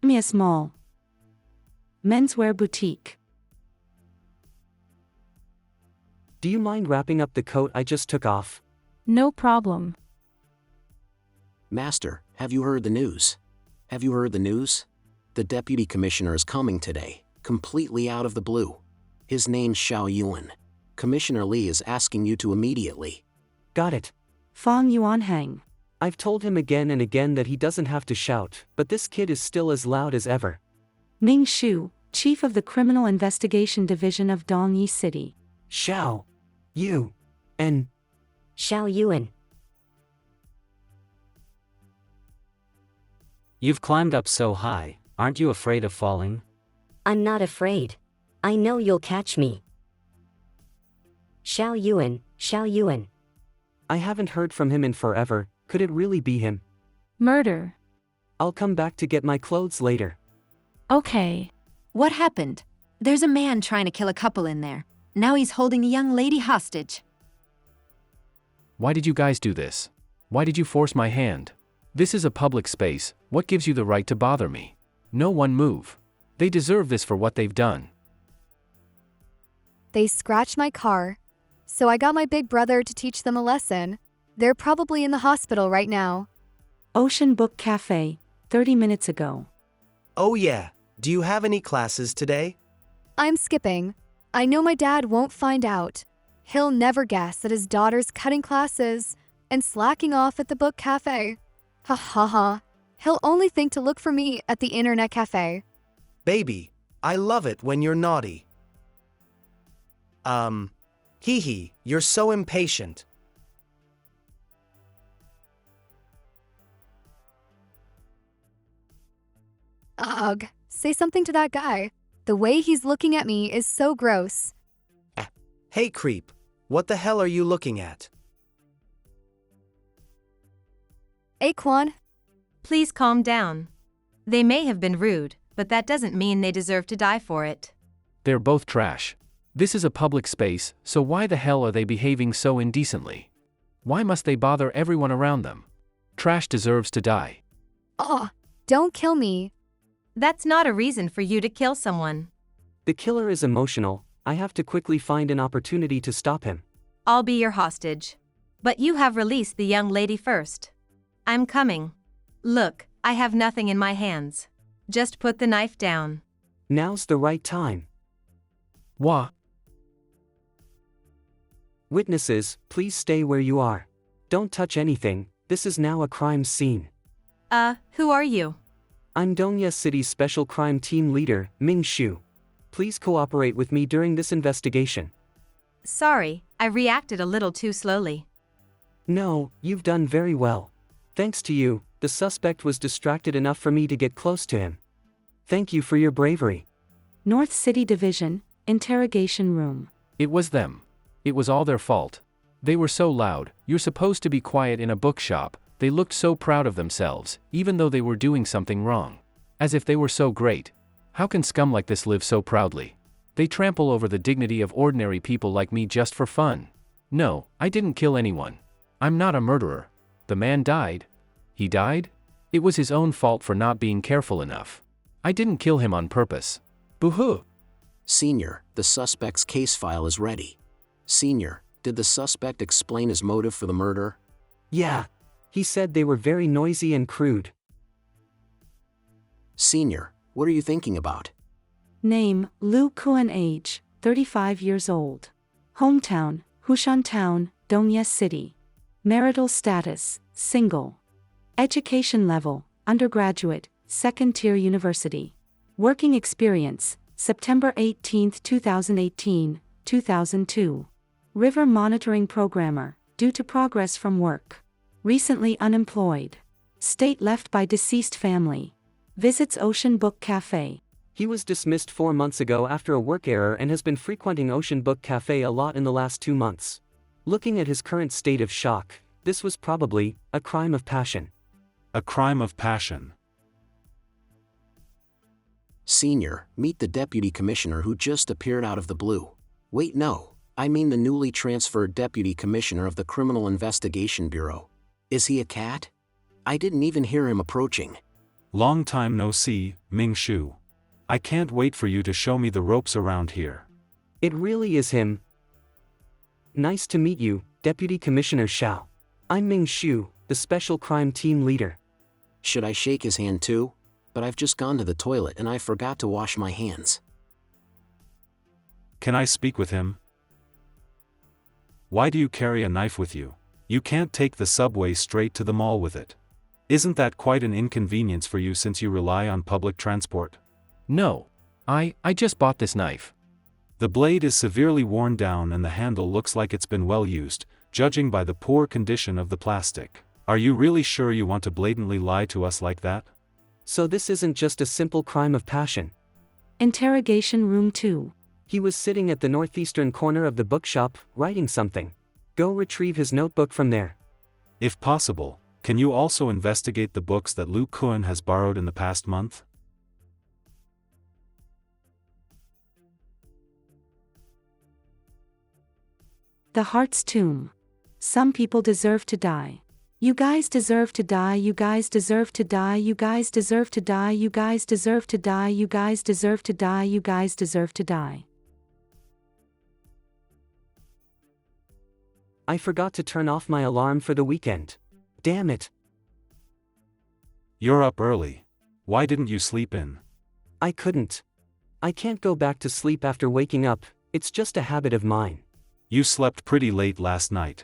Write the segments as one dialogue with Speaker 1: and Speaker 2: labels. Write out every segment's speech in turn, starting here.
Speaker 1: Mies Mall. Menswear boutique.
Speaker 2: Do you mind wrapping up the coat I just took off?
Speaker 1: No problem.
Speaker 3: Master, have you heard the news? Have you heard the news? The deputy commissioner is coming today, completely out of the blue. His name's Xiao Yuan. Commissioner Li is asking you to immediately.
Speaker 2: Got it.
Speaker 1: Fang Yuanhang.
Speaker 2: I've told him again and again that he doesn't have to shout, but this kid is still as loud as ever.
Speaker 1: Ming Shu, Chief of the Criminal Investigation Division of Dongyi City.
Speaker 2: Xiao. Yuan.
Speaker 4: Xiao Yuan.
Speaker 5: You've climbed up so high, aren't you afraid of falling?
Speaker 4: I'm not afraid. I know you'll catch me. Xiao Yuan, Xiao Yuan.
Speaker 2: I haven't heard from him in forever, could it really be him?
Speaker 1: Murder.
Speaker 2: I'll come back to get my clothes later.
Speaker 1: Okay.
Speaker 6: What happened? There's a man trying to kill a couple in there. Now he's holding a young lady hostage.
Speaker 7: Why did you guys do this? Why did you force my hand? This is a public space, what gives you the right to bother me? No one move. They deserve this for what they've done.
Speaker 8: They scratched my car, so I got my big brother to teach them a lesson. They're probably in the hospital right now.
Speaker 1: Ocean Book Cafe, 30 minutes ago.
Speaker 9: Oh yeah, do you have any classes today?
Speaker 8: I'm skipping. I know my dad won't find out. He'll never guess that his daughter's cutting classes and slacking off at the book cafe. Ha ha ha. He'll only think to look for me at the internet cafe.
Speaker 9: Baby, I love it when you're naughty. Hee, you're so impatient.
Speaker 8: Ugh, say something to that guy. The way he's looking at me is so gross.
Speaker 9: Hey creep, what the hell are you looking at?
Speaker 8: Aquan,
Speaker 6: Please calm down. They may have been rude, but that doesn't mean they deserve to die for it.
Speaker 7: They're both trash. This is a public space, so why the hell are they behaving so indecently? Why must they bother everyone around them? Trash deserves to die.
Speaker 8: don't kill me.
Speaker 6: That's not a reason for you to kill someone.
Speaker 2: The killer is emotional, I have to quickly find an opportunity to stop him.
Speaker 6: I'll be your hostage. But you have released the young lady first. I'm coming. Look, I have nothing in my hands. Just put the knife down.
Speaker 2: Now's the right time.
Speaker 7: Wha?
Speaker 2: Witnesses, please stay where you are. Don't touch anything, this is now a crime scene.
Speaker 6: Who are you?
Speaker 2: I'm Dongya City's Special Crime Team Leader, Ming Shu. Please cooperate with me during this investigation.
Speaker 6: Sorry, I reacted a little too slowly.
Speaker 2: No, you've done very well. Thanks to you, the suspect was distracted enough for me to get close to him. Thank you for your bravery.
Speaker 1: North City Division, Interrogation Room.
Speaker 7: It was them. It was all their fault. They were so loud, you're supposed to be quiet in a bookshop. They looked so proud of themselves, even though they were doing something wrong. As if they were so great. How can scum like this live so proudly? They trample over the dignity of ordinary people like me just for fun. No, I didn't kill anyone. I'm not a murderer. The man died. He died? It was his own fault for not being careful enough. I didn't kill him on purpose. Boo-hoo!
Speaker 3: Senior, the suspect's case file is ready. Senior, did the suspect explain his motive for the murder?
Speaker 2: Yeah. He said they were very noisy and crude.
Speaker 3: Senior, what are you thinking about?
Speaker 1: Name, Lu Kuan. Age, 35 years old. Hometown, Hushan Town, Dongya City. Marital status, single. Education level, undergraduate, second-tier university. Working experience, September 18, 2018, 2002. River monitoring programmer, due to progress from work. Recently unemployed. State left by deceased family. Visits Ocean Book Cafe.
Speaker 2: He was dismissed 4 months ago after a work error and has been frequenting Ocean Book Cafe a lot in the last 2 months. Looking at his current state of shock, this was probably a crime of passion.
Speaker 10: A crime of passion.
Speaker 3: Senior, meet the deputy commissioner who just appeared out of the blue. Wait, no, I mean the newly transferred deputy commissioner of the Criminal Investigation Bureau. Is he a cat? I didn't even hear him approaching.
Speaker 10: Long time no see, Ming Shu. I can't wait for you to show me the ropes around here.
Speaker 2: It really is him. Nice to meet you, Deputy Commissioner Xiao. I'm Ming Shu, the Special Crime Team Leader.
Speaker 3: Should I shake his hand too? But I've just gone to the toilet and I forgot to wash my hands.
Speaker 10: Can I speak with him? Why do you carry a knife with you? You can't take the subway straight to the mall with it. Isn't that quite an inconvenience for you since you rely on public transport?
Speaker 7: No. I just bought this knife.
Speaker 10: The blade is severely worn down and the handle looks like it's been well used, judging by the poor condition of the plastic. Are you really sure you want to blatantly lie to us like that?
Speaker 2: So this isn't just a simple crime of passion.
Speaker 1: Interrogation Room 2.
Speaker 2: He was sitting at the northeastern corner of the bookshop, writing something. Go retrieve his notebook from there.
Speaker 10: If possible, can you also investigate the books that Lu Kun has borrowed in the past month?
Speaker 1: The Heart's Tomb. Some people deserve to die. You guys deserve to die, you guys deserve to die, you guys deserve to die, you guys deserve to die, you guys deserve to die, you guys deserve to die.
Speaker 2: I forgot to turn off my alarm for the weekend. Damn it.
Speaker 10: You're up early. Why didn't you sleep in?
Speaker 2: I couldn't. I can't go back to sleep after waking up, it's just a habit of mine.
Speaker 10: You slept pretty late last night.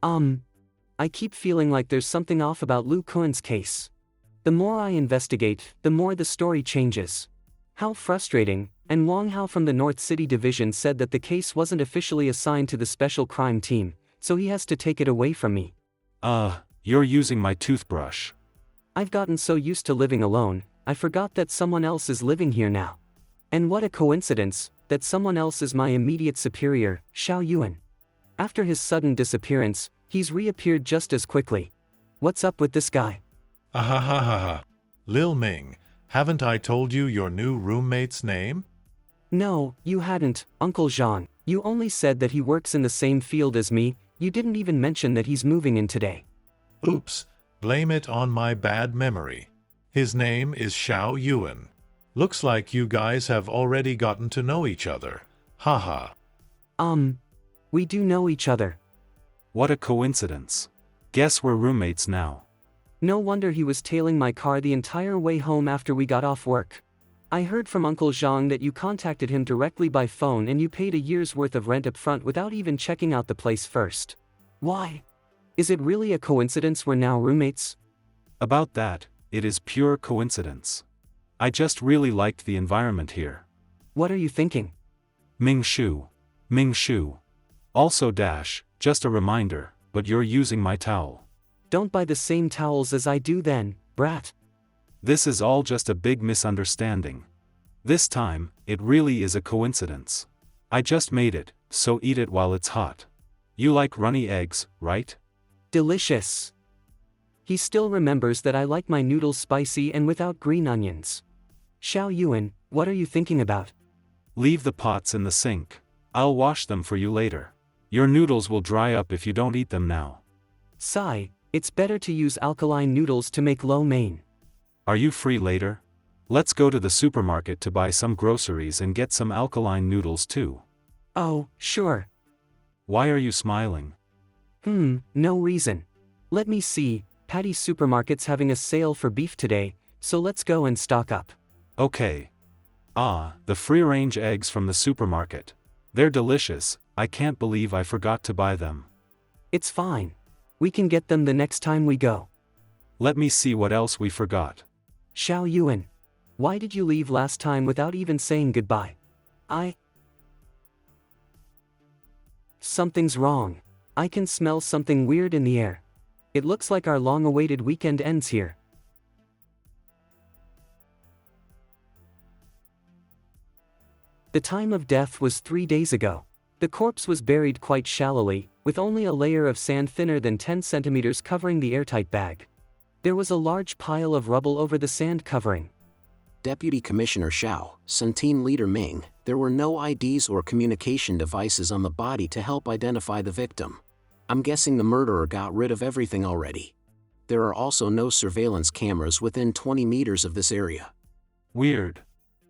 Speaker 2: I keep feeling like there's something off about Lu Kun's case. The more I investigate, the more the story changes. How frustrating, and Wang Hao from the North City Division said that the case wasn't officially assigned to the Special Crime Team, so he has to take it away from me.
Speaker 10: You're using my toothbrush.
Speaker 2: I've gotten so used to living alone, I forgot that someone else is living here now. And what a coincidence, that someone else is my immediate superior, Xiao Yuan. After his sudden disappearance, he's reappeared just as quickly. What's up with this guy?
Speaker 11: Ahahaha. Lil Ming, haven't I told you your new roommate's name?
Speaker 2: No, you hadn't, Uncle Jean. You only said that he works in the same field as me, you didn't even mention that he's moving in today.
Speaker 11: Oops, blame it on my bad memory. His name is Xiao Yuan. Looks like you guys have already gotten to know each other. Haha.
Speaker 2: We do know each other.
Speaker 10: What a coincidence. Guess we're roommates now.
Speaker 2: No wonder he was tailing my car the entire way home after we got off work. I heard from Uncle Zhang that you contacted him directly by phone and you paid a year's worth of rent up front without even checking out the place first. Why? Is it really a coincidence we're now roommates?
Speaker 10: About that, it is pure coincidence. I just really liked the environment here.
Speaker 2: What are you thinking?
Speaker 10: Ming Shu. Ming Shu. Also just a reminder, but you're using my towel.
Speaker 2: Don't buy the same towels as I do then, brat.
Speaker 10: This is all just a big misunderstanding. This time, it really is a coincidence. I just made it, so eat it while it's hot. You like runny eggs, right?
Speaker 2: Delicious. He still remembers that I like my noodles spicy and without green onions. Xiao Yuan, what are you thinking about?
Speaker 10: Leave the pots in the sink. I'll wash them for you later. Your noodles will dry up if you don't eat them now.
Speaker 2: Sigh, it's better to use alkaline noodles to make lo mein.
Speaker 10: Are you free later? Let's go to the supermarket to buy some groceries and get some alkaline noodles too.
Speaker 2: Oh, sure.
Speaker 10: Why are you smiling?
Speaker 2: No reason. Let me see, Patty's Supermarket's having a sale for beef today, so let's go and stock up.
Speaker 10: Okay. The free-range eggs from the supermarket. They're delicious, I can't believe I forgot to buy them.
Speaker 2: It's fine. We can get them the next time we go.
Speaker 10: Let me see what else we forgot.
Speaker 2: Xiao Yuan, why did you leave last time without even saying goodbye? Something's wrong. I can smell something weird in the air. It looks like our long-awaited weekend ends here. The time of death was 3 days ago. The corpse was buried quite shallowly, with only a layer of sand thinner than 10 centimeters covering the airtight bag. There was a large pile of rubble over the sand covering.
Speaker 3: Deputy Commissioner Xiao, Sun Team Leader Ming, there were no IDs or communication devices on the body to help identify the victim. I'm guessing the murderer got rid of everything already. There are also no surveillance cameras within 20 meters of this area.
Speaker 10: Weird.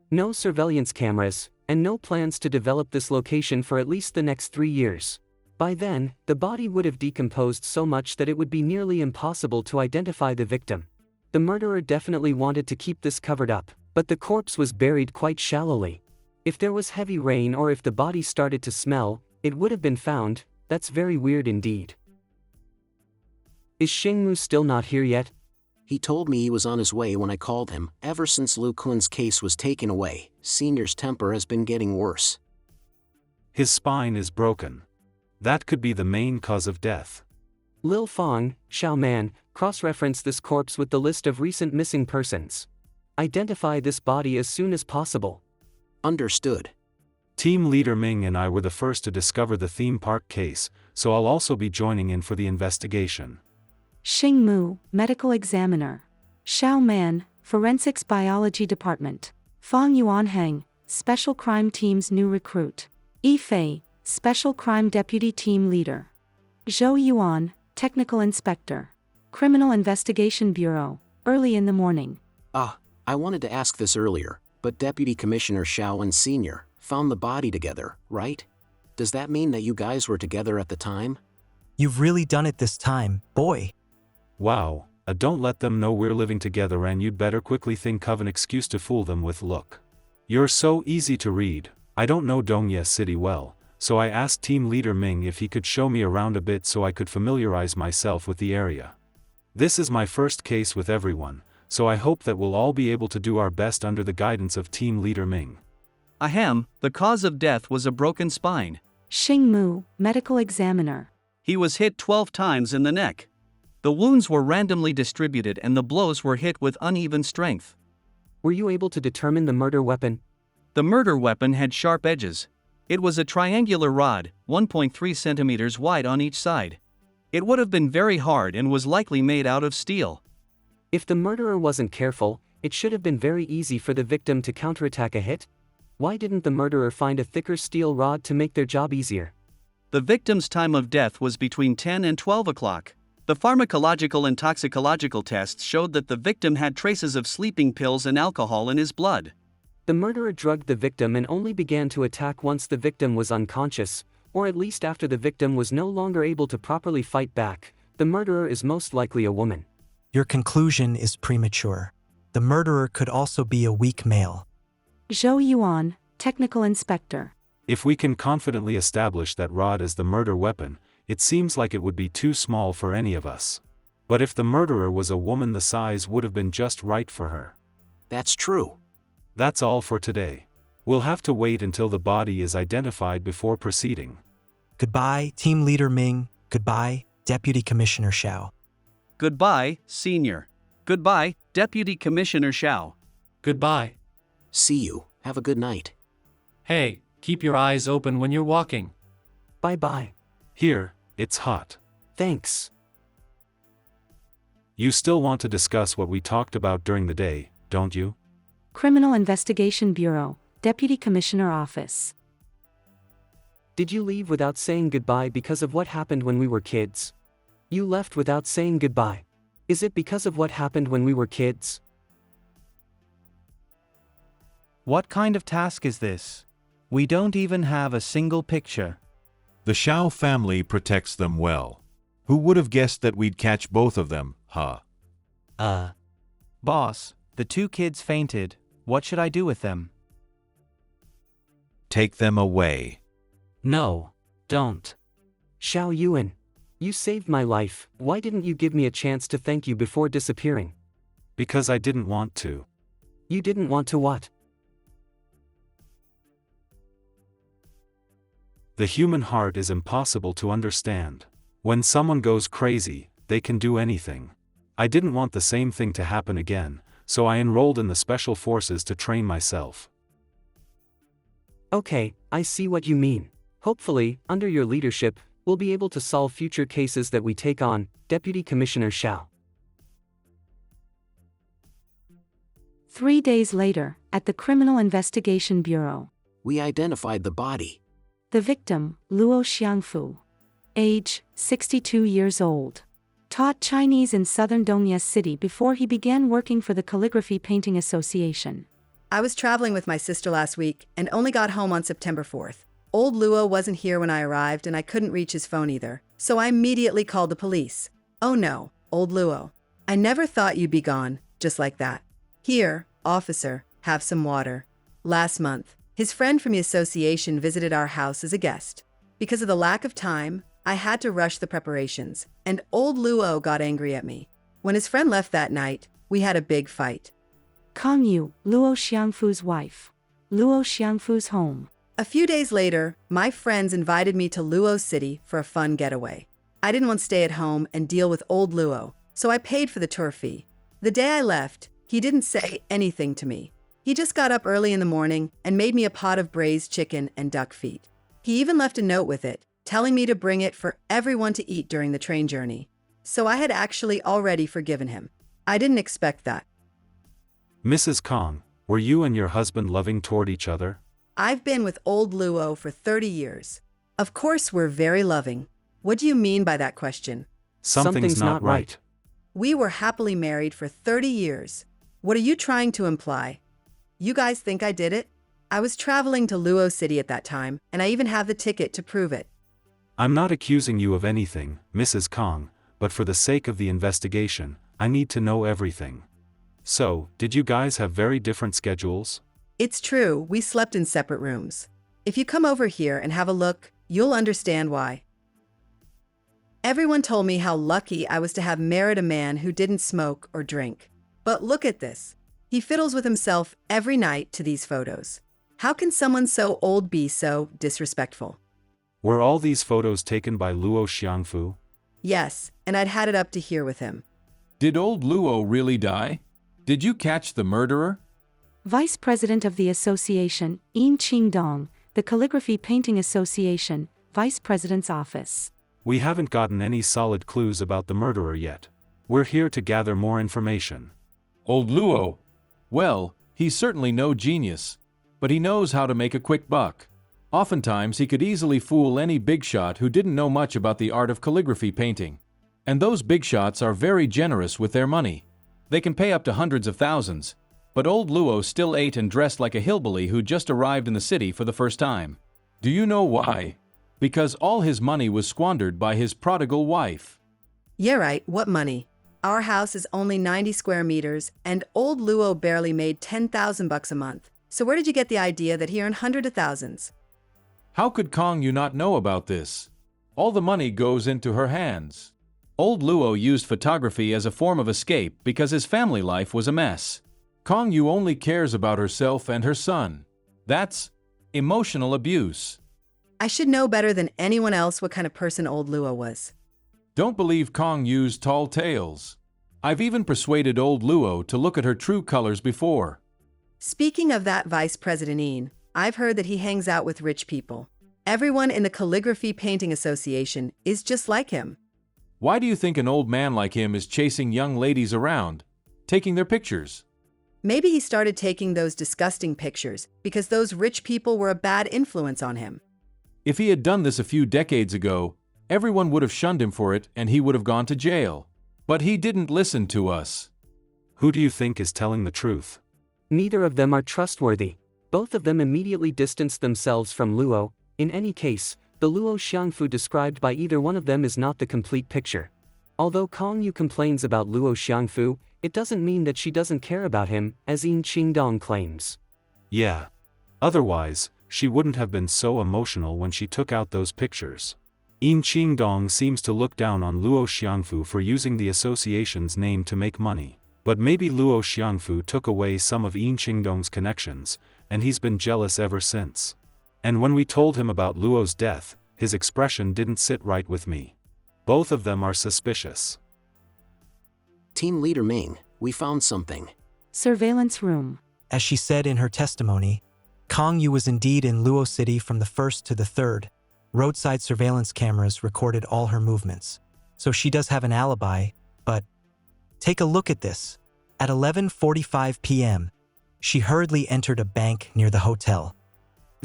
Speaker 2: No surveillance cameras, and no plans to develop this location for at least the next 3 years. By then, the body would have decomposed so much that it would be nearly impossible to identify the victim. The murderer definitely wanted to keep this covered up, but the corpse was buried quite shallowly. If there was heavy rain or if the body started to smell, it would have been found. That's very weird indeed. Is Xingmu still not here yet?
Speaker 3: He told me he was on his way when I called him. Ever since Lu Kun's case was taken away, Senior's temper has been getting worse.
Speaker 10: His spine is broken. That could be the main cause of death.
Speaker 2: Lil Fong, Xiao Man, cross-reference this corpse with the list of recent missing persons. Identify this body as soon as possible.
Speaker 3: Understood.
Speaker 10: Team Leader Ming and I were the first to discover the theme park case, so I'll also be joining in for the investigation.
Speaker 1: Xingmu, Medical Examiner. Xiao Man, Forensics Biology Department. Fang Yuanheng, Special Crime Team's new recruit. Yifei, Special Crime Deputy Team Leader. Zhou Yuan, Technical Inspector. Criminal Investigation Bureau, early in the morning.
Speaker 3: I wanted to ask this earlier, but Deputy Commissioner Xiao and Senior found the body together, right? Does that mean that you guys were together at the time?
Speaker 12: You've really done it this time, boy.
Speaker 10: Wow, don't let them know we're living together, and you'd better quickly think of an excuse to fool them with. Look. You're so easy to read. I don't know Dongye City well, so I asked Team Leader Ming if he could show me around a bit so I could familiarize myself with the area. This is my first case with everyone, so I hope that we'll all be able to do our best under the guidance of Team Leader Ming.
Speaker 13: Ahem, the cause of death was a broken spine.
Speaker 1: Xingmu, Medical Examiner.
Speaker 13: He was hit 12 times in the neck. The wounds were randomly distributed and the blows were hit with uneven strength.
Speaker 2: Were you able to determine the murder weapon?
Speaker 13: The murder weapon had sharp edges. It was a triangular rod, 1.3 centimeters wide on each side. It would have been very hard and was likely made out of steel.
Speaker 2: If the murderer wasn't careful, it should have been very easy for the victim to counterattack a hit. Why didn't the murderer find a thicker steel rod to make their job easier?
Speaker 13: The victim's time of death was between 10 and 12 o'clock. The pharmacological and toxicological tests showed that the victim had traces of sleeping pills and alcohol in his blood.
Speaker 2: The murderer drugged the victim and only began to attack once the victim was unconscious, or at least after the victim was no longer able to properly fight back. The murderer is most likely a woman.
Speaker 12: Your conclusion is premature. The murderer could also be a weak male.
Speaker 1: Zhou Yuan, Technical Inspector.
Speaker 10: If we can confidently establish that rod as the murder weapon, it seems like it would be too small for any of us. But if the murderer was a woman, the size would have been just right for her.
Speaker 3: That's true.
Speaker 10: That's all for today. We'll have to wait until the body is identified before proceeding.
Speaker 12: Goodbye, Team Leader Ming. Goodbye, Deputy Commissioner Xiao.
Speaker 13: Goodbye, Senior. Goodbye, Deputy Commissioner Xiao.
Speaker 14: Goodbye.
Speaker 3: See you. Have a good night.
Speaker 14: Hey, keep your eyes open when you're walking.
Speaker 2: Bye-bye.
Speaker 10: Here, it's hot.
Speaker 2: Thanks.
Speaker 10: You still want to discuss what we talked about during the day, don't you?
Speaker 1: Criminal Investigation Bureau, Deputy Commissioner Office.
Speaker 2: Did you leave without saying goodbye because of what happened when we were kids? You left without saying goodbye. Is it because of what happened when we were kids?
Speaker 15: What kind of task is this? We don't even have a single picture.
Speaker 11: The Xiao family protects them well. Who would have guessed that we'd catch both of them, huh?
Speaker 15: Boss, the 2 kids fainted. What should I do with them?
Speaker 11: Take them away.
Speaker 2: No, don't. Xiao Yuan, you saved my life. Why didn't you give me a chance to thank you before disappearing?
Speaker 10: Because I didn't want to.
Speaker 2: You didn't want to what?
Speaker 10: The human heart is impossible to understand. When someone goes crazy, they can do anything. I didn't want the same thing to happen again, so I enrolled in the special forces to train myself.
Speaker 2: Okay, I see what you mean. Hopefully, under your leadership, we'll be able to solve future cases that we take on, Deputy Commissioner Xiao.
Speaker 1: 3 days later, at the Criminal Investigation Bureau.
Speaker 3: We identified the body.
Speaker 1: The victim, Luo Xiangfu. Age, 62 years old. Taught Chinese in southern Dongyes City before he began working for the Calligraphy Painting Association.
Speaker 16: I was traveling with my sister last week and only got home on September 4th. Old Luo wasn't here when I arrived and I couldn't reach his phone either, so I immediately called the police. Oh no, Old Luo. I never thought you'd be gone, just like that. Here, officer, have some water. Last month, his friend from the association visited our house as a guest. Because of the lack of time, I had to rush the preparations, and Old Luo got angry at me. When his friend left that night, we had a big fight.
Speaker 1: Kong Yu, Luo Xiangfu's wife. Luo Xiangfu's home.
Speaker 16: A few days later, my friends invited me to Luo City for a fun getaway. I didn't want to stay at home and deal with Old Luo, so I paid for the tour fee. The day I left, he didn't say anything to me. He just got up early in the morning and made me a pot of braised chicken and duck feet. He even left a note with it, telling me to bring it for everyone to eat during the train journey. So I had actually already forgiven him. I didn't expect that.
Speaker 10: Mrs. Kong, were you and your husband loving toward each other?
Speaker 16: I've been with Old Luo for 30 years. Of course we're very loving. What do you mean by that question?
Speaker 10: Something's not right.
Speaker 16: We were happily married for 30 years. What are you trying to imply? You guys think I did it? I was traveling to Luo City at that time, and I even have the ticket to prove it.
Speaker 10: I'm not accusing you of anything, Mrs. Kong, but for the sake of the investigation, I need to know everything. So, did you guys have very different schedules?
Speaker 16: It's true, we slept in separate rooms. If you come over here and have a look, you'll understand why. Everyone told me how lucky I was to have married a man who didn't smoke or drink. But look at this. He fiddles with himself every night to these photos. How can someone so old be so disrespectful?
Speaker 10: Were all these photos taken by Luo Xiangfu?
Speaker 16: Yes, and I'd had it up to here with him.
Speaker 17: Did Old Luo really die? Did you catch the murderer?
Speaker 1: Vice President of the Association, Yin Dong, the Calligraphy Painting Association, Vice President's Office.
Speaker 10: We haven't gotten any solid clues about the murderer yet. We're here to gather more information.
Speaker 17: Old Luo? Well, he's certainly no genius, but he knows how to make a quick buck. Oftentimes he could easily fool any big shot who didn't know much about the art of calligraphy painting. And those big shots are very generous with their money. They can pay up to hundreds of thousands. But Old Luo still ate and dressed like a hillbilly who just arrived in the city for the first time. Do you know why? Because all his money was squandered by his prodigal wife.
Speaker 16: Yeah, right, what money? Our house is only 90 square meters, and Old Luo barely made $10,000 a month. So where did you get the idea that he earned hundreds of thousands?
Speaker 17: How could Kong Yu not know about this? All the money goes into her hands. Old Luo used photography as a form of escape because his family life was a mess. Kong Yu only cares about herself and her son. That's emotional abuse.
Speaker 16: I should know better than anyone else what kind of person Old Luo was.
Speaker 17: Don't believe Kong Yu's tall tales. I've even persuaded Old Luo to look at her true colors before.
Speaker 16: Speaking of that Vice President Ian, I've heard that he hangs out with rich people. Everyone in the Calligraphy Painting Association is just like him.
Speaker 17: Why do you think an old man like him is chasing young ladies around, taking their pictures?
Speaker 16: Maybe he started taking those disgusting pictures because those rich people were a bad influence on him.
Speaker 17: If he had done this a few decades ago, everyone would have shunned him for it and he would have gone to jail. But he didn't listen to us.
Speaker 10: Who do you think is telling the truth?
Speaker 2: Neither of them are trustworthy. Both of them immediately distanced themselves from Luo. In any case, the Luo Xiangfu described by either one of them is not the complete picture. Although Kong Yu complains about Luo Xiangfu, it doesn't mean that she doesn't care about him, as Yin Qingdong claims.
Speaker 10: Yeah. Otherwise, she wouldn't have been so emotional when she took out those pictures. Yin Qingdong seems to look down on Luo Xiangfu for using the association's name to make money. But maybe Luo Xiangfu took away some of Yin Qingdong's connections, and he's been jealous ever since. And when we told him about Luo's death, his expression didn't sit right with me. Both of them are suspicious.
Speaker 3: Team Leader Ming, we found something.
Speaker 1: Surveillance room.
Speaker 12: As she said in her testimony, Kong Yu was indeed in Luo City from the 1st to the 3rd. Roadside surveillance cameras recorded all her movements. So she does have an alibi, but take a look at this. At 11:45 p.m., she hurriedly entered a bank near the hotel.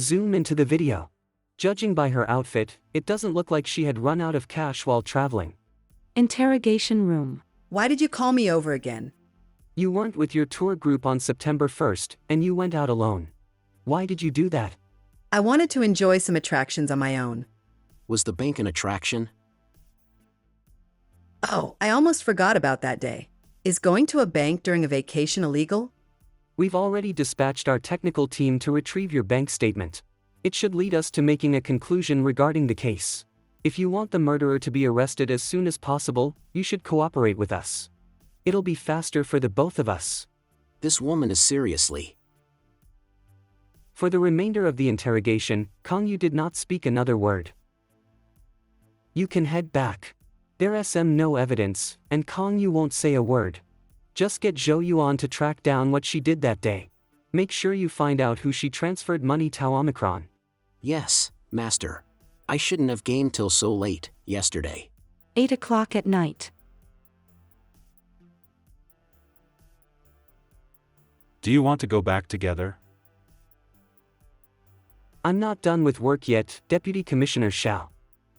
Speaker 2: Zoom into the video. Judging by her outfit, it doesn't look like she had run out of cash while traveling.
Speaker 1: Interrogation room.
Speaker 16: Why did you call me over again?
Speaker 2: You weren't with your tour group on September 1st, and you went out alone. Why did you do that?
Speaker 16: I wanted to enjoy some attractions on my own.
Speaker 3: Was the bank an attraction?
Speaker 16: Oh, I almost forgot about that day. Is going to a bank during a vacation illegal?
Speaker 2: We've already dispatched our technical team to retrieve your bank statement. It should lead us to making a conclusion regarding the case. If you want the murderer to be arrested as soon as possible, you should cooperate with us. It'll be faster for the both of us.
Speaker 3: This woman is seriously.
Speaker 2: For the remainder of the interrogation, Kong Yu did not speak another word. You can head back. There's no evidence, and Kong Yu won't say a word. Just get Zhou Yuan to track down what she did that day. Make sure you find out who she transferred money to Omicron.
Speaker 3: Yes, Master. I shouldn't have gamed till so late, yesterday.
Speaker 1: 8 o'clock at night.
Speaker 10: Do you want to go back together?
Speaker 2: I'm not done with work yet, Deputy Commissioner Xiao.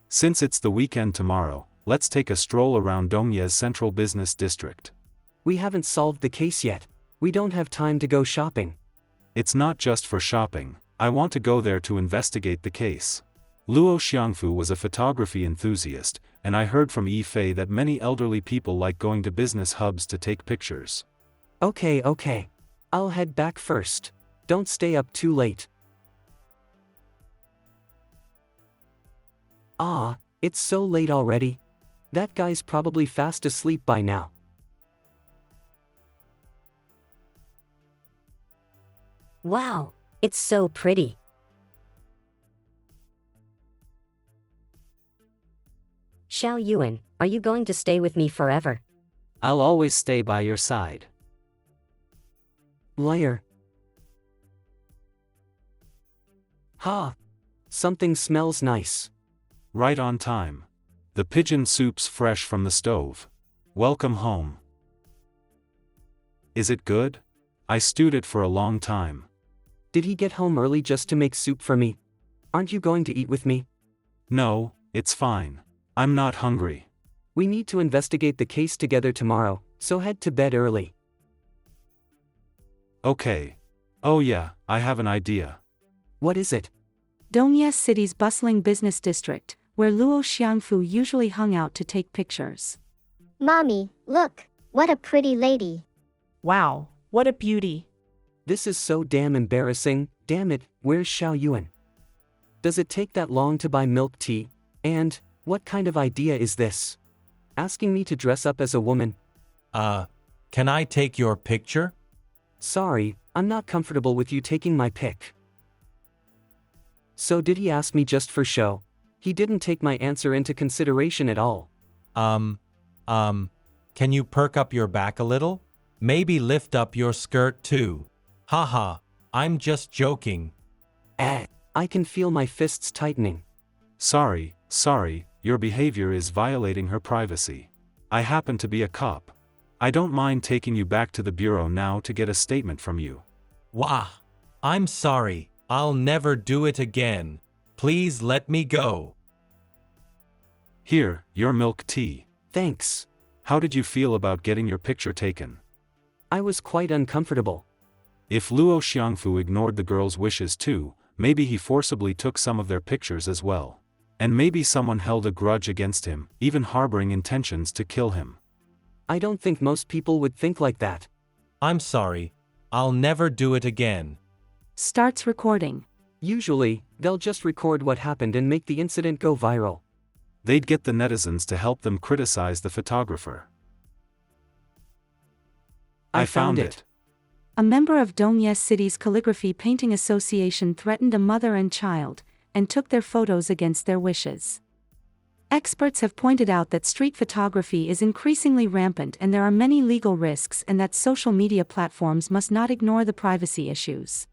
Speaker 10: Since it's the weekend tomorrow, let's take a stroll around Dongye's central business district.
Speaker 2: We haven't solved the case yet. We don't have time to go shopping.
Speaker 10: It's not just for shopping. I want to go there to investigate the case. Luo Xiangfu was a photography enthusiast, and I heard from Yi Fei that many elderly people like going to business hubs to take pictures.
Speaker 2: Okay. I'll head back first. Don't stay up too late. Ah, it's so late already. That guy's probably fast asleep by now.
Speaker 4: Wow, it's so pretty. Xiao Yuan, are you going to stay with me forever?
Speaker 5: I'll always stay by your side.
Speaker 2: Liar. Ha! Something smells nice.
Speaker 10: Right on time. The pigeon soup's fresh from the stove. Welcome home. Is it good? I stewed it for a long time.
Speaker 2: Did he get home early just to make soup for me? Aren't you going to eat with me?
Speaker 10: No, it's fine. I'm not hungry.
Speaker 2: We need to investigate the case together tomorrow, so head to bed early.
Speaker 10: Okay. Oh yeah, I have an idea.
Speaker 2: What is it?
Speaker 1: Dongye City's bustling business district, where Luo Xiangfu usually hung out to take pictures.
Speaker 18: Mommy, look, what a pretty lady.
Speaker 19: Wow, what a beauty.
Speaker 2: This is so damn embarrassing, damn it, where's Xiao Yuan? Does it take that long to buy milk tea? And, what kind of idea is this? Asking me to dress up as a woman?
Speaker 15: Can I take your picture?
Speaker 2: Sorry, I'm not comfortable with you taking my pic. So did he ask me just for show? He didn't take my answer into consideration at all.
Speaker 15: Can you perk up your back a little? Maybe lift up your skirt too. Haha, I'm just joking.
Speaker 2: I can feel my fists tightening.
Speaker 10: Sorry, your behavior is violating her privacy. I happen to be a cop. I don't mind taking you back to the bureau now to get a statement from you.
Speaker 15: Wah! I'm sorry, I'll never do it again. Please let me go.
Speaker 10: Here, your milk tea.
Speaker 2: Thanks.
Speaker 10: How did you feel about getting your picture taken?
Speaker 2: I was quite uncomfortable.
Speaker 10: If Luo Xiangfu ignored the girl's wishes too, maybe he forcibly took some of their pictures as well. And maybe someone held a grudge against him, even harboring intentions to kill him.
Speaker 2: I don't think most people would think like that.
Speaker 15: I'm sorry. I'll never do it again.
Speaker 1: Starts recording.
Speaker 2: Usually, they'll just record what happened and make the incident go viral.
Speaker 10: They'd get the netizens to help them criticize the photographer.
Speaker 2: I found it.
Speaker 1: A member of Dongye City's Calligraphy Painting Association threatened a mother and child, and took their photos against their wishes. Experts have pointed out that street photography is increasingly rampant and there are many legal risks, and that social media platforms must not ignore the privacy issues.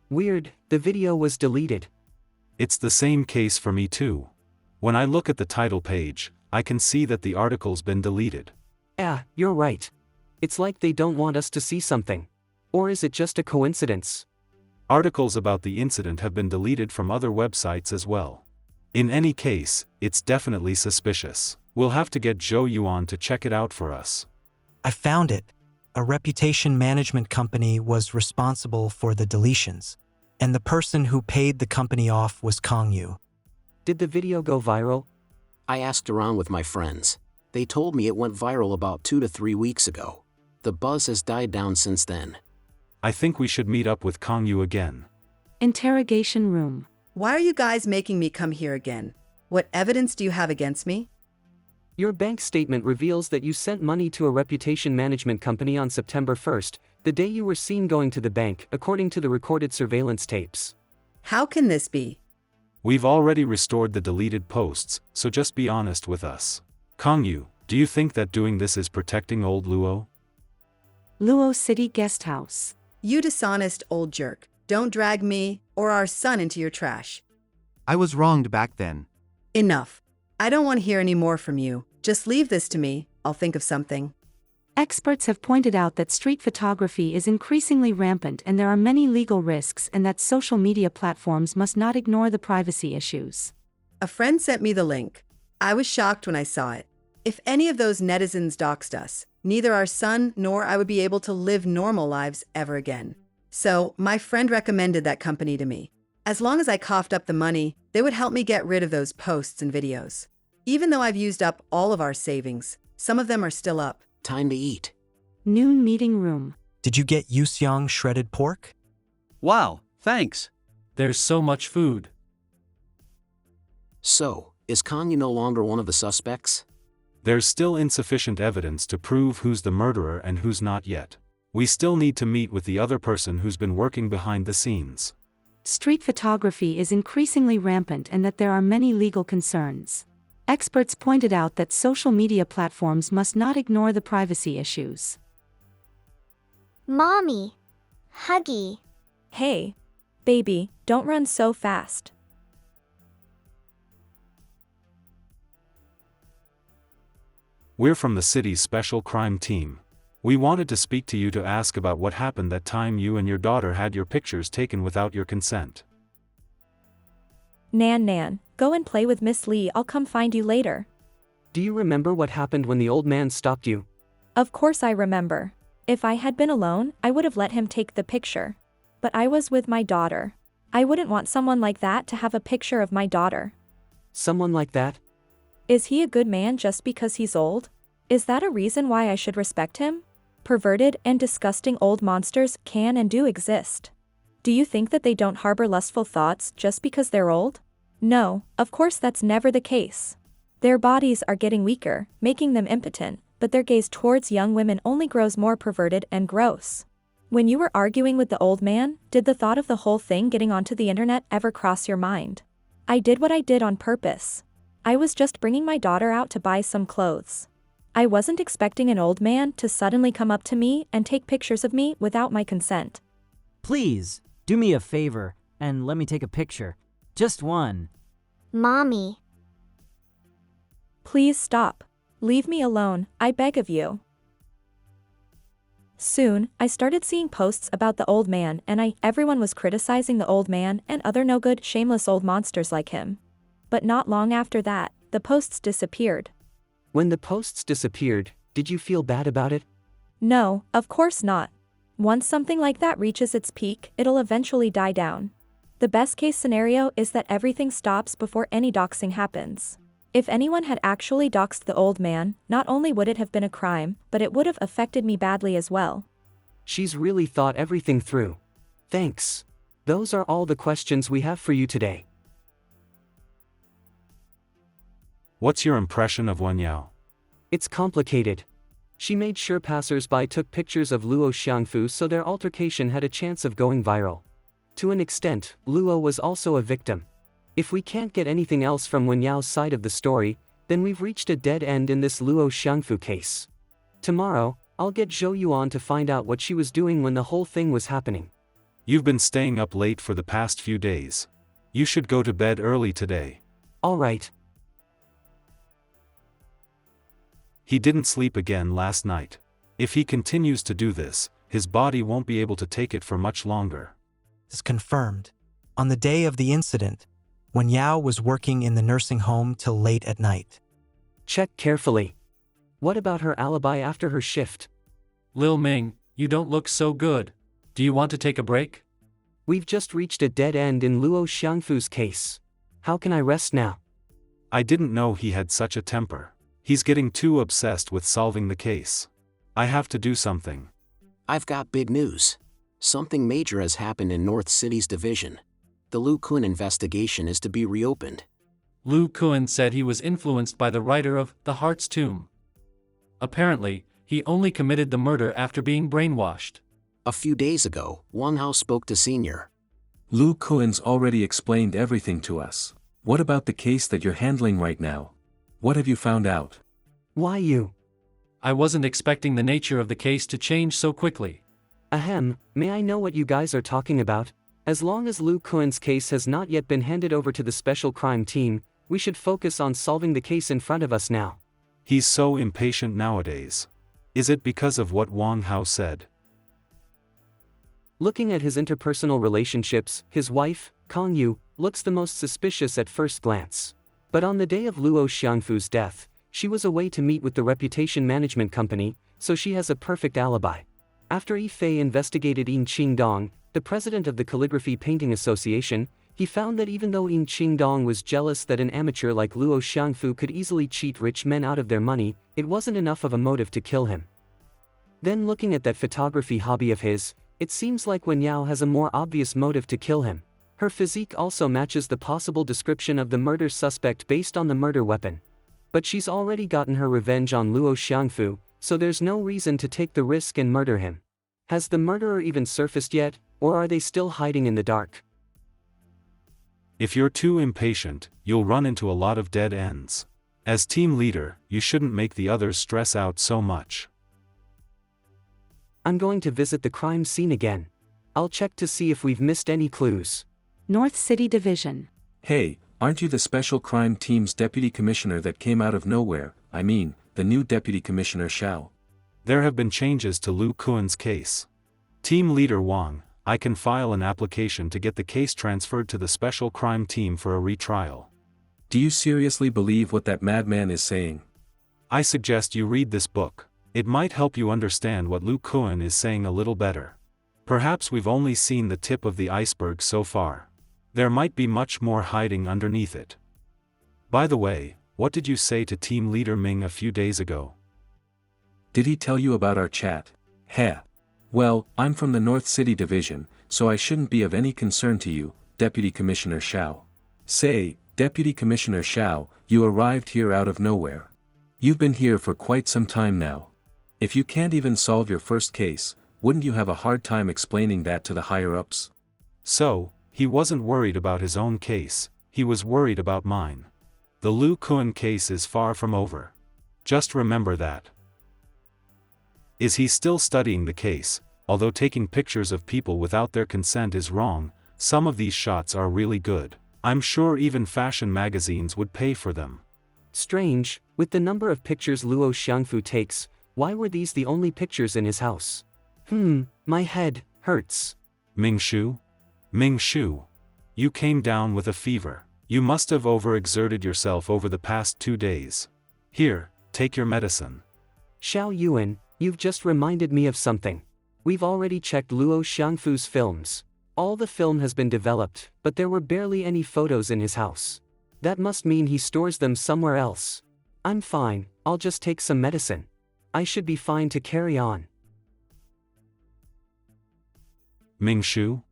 Speaker 2: Weird, the video was deleted.
Speaker 10: It's the same case for me too. When I look at the title page, I can see that the article's been deleted.
Speaker 2: You're right. It's like they don't want us to see something. Or is it just a coincidence?
Speaker 10: Articles about the incident have been deleted from other websites as well. In any case, it's definitely suspicious. We'll have to get Zhou Yuan to check it out for us.
Speaker 12: I found it. A reputation management company was responsible for the deletions, and the person who paid the company off was Kong Yu.
Speaker 2: Did the video go viral?
Speaker 3: I asked around with my friends. They told me it went viral about 2 to 3 weeks ago. The buzz has died down since then.
Speaker 10: I think we should meet up with Kong Yu again.
Speaker 1: Interrogation room.
Speaker 16: Why are you guys making me come here again? What evidence do you have against me?
Speaker 2: Your bank statement reveals that you sent money to a reputation management company on September 1st, the day you were seen going to the bank, according to the recorded surveillance tapes.
Speaker 16: How can this be?
Speaker 10: We've already restored the deleted posts, so just be honest with us. Kong Yu, do you think that doing this is protecting old Luo?
Speaker 1: Luo City Guest House.
Speaker 16: You dishonest old jerk. Don't drag me or our son into your trash.
Speaker 20: I was wronged back then.
Speaker 16: Enough. I don't want to hear any more from you. Just leave this to me. I'll think of something.
Speaker 1: Experts have pointed out that street photography is increasingly rampant and there are many legal risks, and that social media platforms must not ignore the privacy issues.
Speaker 16: A friend sent me the link. I was shocked when I saw it. If any of those netizens doxed us, neither our son nor I would be able to live normal lives ever again. So, my friend recommended that company to me. As long as I coughed up the money, they would help me get rid of those posts and videos. Even though I've used up all of our savings, some of them are still up.
Speaker 3: Time to eat.
Speaker 1: Noon meeting room.
Speaker 12: Did you get Yuxiang shredded pork?
Speaker 13: Wow, thanks.
Speaker 14: There's so much food.
Speaker 3: So, is Kong Yu no longer one of the suspects?
Speaker 10: There's still insufficient evidence to prove who's the murderer and who's not yet. We still need to meet with the other person who's been working behind the scenes.
Speaker 1: Street photography is increasingly rampant and that there are many legal concerns. Experts pointed out that social media platforms must not ignore the privacy issues.
Speaker 18: Mommy. Huggy.
Speaker 19: Hey. Baby, don't run so fast.
Speaker 10: We're from the city's special crime team. We wanted to speak to you to ask about what happened that time you and your daughter had your pictures taken without your consent.
Speaker 19: Nan, go and play with Miss Lee. I'll come find you later.
Speaker 2: Do you remember what happened when the old man stopped you?
Speaker 19: Of course I remember. If I had been alone, I would have let him take the picture. But I was with my daughter. I wouldn't want someone like that to have a picture of my daughter.
Speaker 2: Someone like that?
Speaker 19: Is he a good man just because he's old? Is that a reason why I should respect him? Perverted and disgusting old monsters can and do exist. Do you think that they don't harbor lustful thoughts just because they're old? No, of course that's never the case. Their bodies are getting weaker, making them impotent, but their gaze towards young women only grows more perverted and gross. When you were arguing with the old man, did the thought of the whole thing getting onto the internet ever cross your mind? I did what I did on purpose. I was just bringing my daughter out to buy some clothes. I wasn't expecting an old man to suddenly come up to me and take pictures of me without my consent.
Speaker 21: Please, do me a favor, and let me take a picture. Just one.
Speaker 18: Mommy.
Speaker 19: Please stop. Leave me alone, I beg of you. Soon, I started seeing posts about the old man and everyone was criticizing the old man and other no-good, shameless old monsters like him. But not long after that, the posts disappeared.
Speaker 2: When the posts disappeared, did you feel bad about it?
Speaker 19: No, of course not. Once something like that reaches its peak, it'll eventually die down. The best case scenario is that everything stops before any doxing happens. If anyone had actually doxed the old man, not only would it have been a crime, but it would have affected me badly as well.
Speaker 2: She's really thought everything through. Thanks. Those are all the questions we have for you today.
Speaker 10: What's your impression of Wen Yao?
Speaker 2: It's complicated. She made sure passers-by took pictures of Luo Xiangfu so their altercation had a chance of going viral. To an extent, Luo was also a victim. If we can't get anything else from Wen Yao's side of the story, then we've reached a dead end in this Luo Xiangfu case. Tomorrow, I'll get Zhou Yuan to find out what she was doing when the whole thing was happening.
Speaker 10: You've been staying up late for the past few days. You should go to bed early today.
Speaker 2: All right.
Speaker 10: He didn't sleep again last night. If he continues to do this, his body won't be able to take it for much longer.
Speaker 12: It's confirmed. On the day of the incident, when Yao was working in the nursing home till late at night.
Speaker 2: Check carefully. What about her alibi after her shift?
Speaker 14: Lil Ming, you don't look so good. Do you want to take a break?
Speaker 2: We've just reached a dead end in Luo Xiangfu's case. How can I rest now?
Speaker 10: I didn't know he had such a temper. He's getting too obsessed with solving the case. I have to do something.
Speaker 3: I've got big news. Something major has happened in North City's division. The Lu Kun investigation is to be reopened.
Speaker 14: Lu Kun said he was influenced by the writer of The Heart's Tomb. Apparently, he only committed the murder after being brainwashed.
Speaker 3: A few days ago, Wang Hao spoke to Senior.
Speaker 9: Lu Kuen's already explained everything to us. What about the case that you're handling right now? What have you found out?
Speaker 2: Why you?
Speaker 14: I wasn't expecting the nature of the case to change so quickly.
Speaker 2: Ahem, may I know what you guys are talking about? As long as Lu Kuen's case has not yet been handed over to the special crime team, we should focus on solving the case in front of us now.
Speaker 10: He's so impatient nowadays. Is it because of what Wang Hao said?
Speaker 2: Looking at his interpersonal relationships, his wife, Kang Yu, looks the most suspicious at first glance. But on the day of Luo Xiangfu's death, she was away to meet with the reputation management company, so she has a perfect alibi. After Yi Fei investigated Yin Qingdong, the president of the Calligraphy Painting Association, he found that even though Yin Qingdong was jealous that an amateur like Luo Xiangfu could easily cheat rich men out of their money, it wasn't enough of a motive to kill him. Then looking at that photography hobby of his, it seems like Wen Yao has a more obvious motive to kill him. Her physique also matches the possible description of the murder suspect based on the murder weapon. But she's already gotten her revenge on Luo Xiangfu, so there's no reason to take the risk and murder him. Has the murderer even surfaced yet, or are they still hiding in the dark?
Speaker 10: If you're too impatient, you'll run into a lot of dead ends. As team leader, you shouldn't make the others stress out so much.
Speaker 2: I'm going to visit the crime scene again. I'll check to see if we've missed any clues.
Speaker 1: North City Division.
Speaker 9: Hey, aren't you the Special Crime Team's Deputy Commissioner that came out of nowhere? I mean, the new Deputy Commissioner Xiao.
Speaker 10: There have been changes to Lu Kuen's case. Team Leader Wang, I can file an application to get the case transferred to the Special Crime Team for a retrial.
Speaker 9: Do you seriously believe what that madman is saying?
Speaker 10: I suggest you read this book. It might help you understand what Lu Kuen is saying a little better. Perhaps we've only seen the tip of the iceberg so far. There might be much more hiding underneath it. By the way, what did you say to Team Leader Ming a few days ago?
Speaker 9: Did he tell you about our chat? Heh. Well, I'm from the North City Division, so I shouldn't be of any concern to you, Deputy Commissioner Xiao. Say, Deputy Commissioner Xiao, you arrived here out of nowhere. You've been here for quite some time now. If you can't even solve your first case, wouldn't you have a hard time explaining that to the higher-ups?
Speaker 10: So, he wasn't worried about his own case, he was worried about mine. The Lu Kuen case is far from over. Just remember that. Is he still studying the case? Although taking pictures of people without their consent is wrong, some of these shots are really good. I'm sure even fashion magazines would pay for them.
Speaker 2: Strange, with the number of pictures Luo Xiangfu takes, why were these the only pictures in his house? My head hurts.
Speaker 10: Ming Shu? Ming Shu. You came down with a fever. You must have overexerted yourself over the past 2 days. Here, take your medicine.
Speaker 2: Xiao Yuan, you've just reminded me of something. We've already checked Luo Xiangfu's films. All the film has been developed, but there were barely any photos in his house. That must mean he stores them somewhere else. I'm fine, I'll just take some medicine. I should be fine to carry on.
Speaker 10: Ming Shu?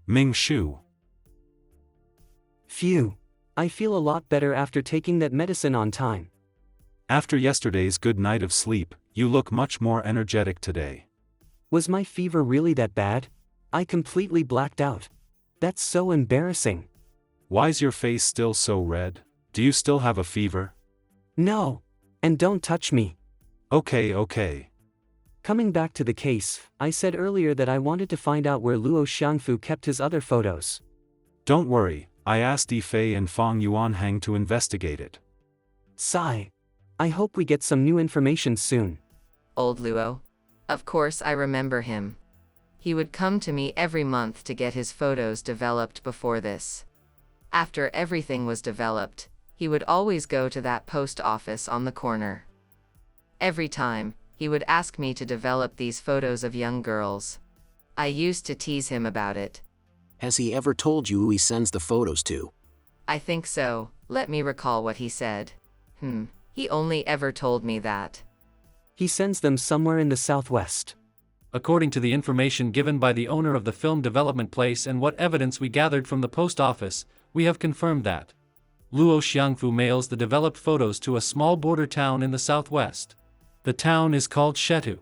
Speaker 10: Ming Shu.
Speaker 2: Phew. I feel a lot better after taking that medicine on time.
Speaker 10: After yesterday's good night of sleep, you look much more energetic today.
Speaker 2: Was my fever really that bad? I completely blacked out. That's so embarrassing.
Speaker 10: Why's your face still so red? Do you still have a fever?
Speaker 2: No. And don't touch me.
Speaker 10: Okay.
Speaker 2: Coming back to the case, I said earlier that I wanted to find out where Luo Xiangfu kept his other photos.
Speaker 10: Don't worry, I asked Yi Fei and Fang Yuanhang to investigate it.
Speaker 2: Sigh. I hope we get some new information soon.
Speaker 22: Old Luo. Of course I remember him.
Speaker 8: He would come to me every month to get his photos developed before this. After everything was developed, he would always go to that post office on the corner. Every time, he would ask me to develop these photos of young girls. I used to tease him about it.
Speaker 3: Has he ever told you who he sends the photos to?
Speaker 8: I think so. Let me recall what he said. He only ever told me that
Speaker 2: he sends them somewhere in the southwest.
Speaker 14: According to the information given by the owner of the film development place and what evidence we gathered from the post office, we have confirmed that Luo Xiangfu mails the developed photos to a small border town in the southwest. The town is called Shetu.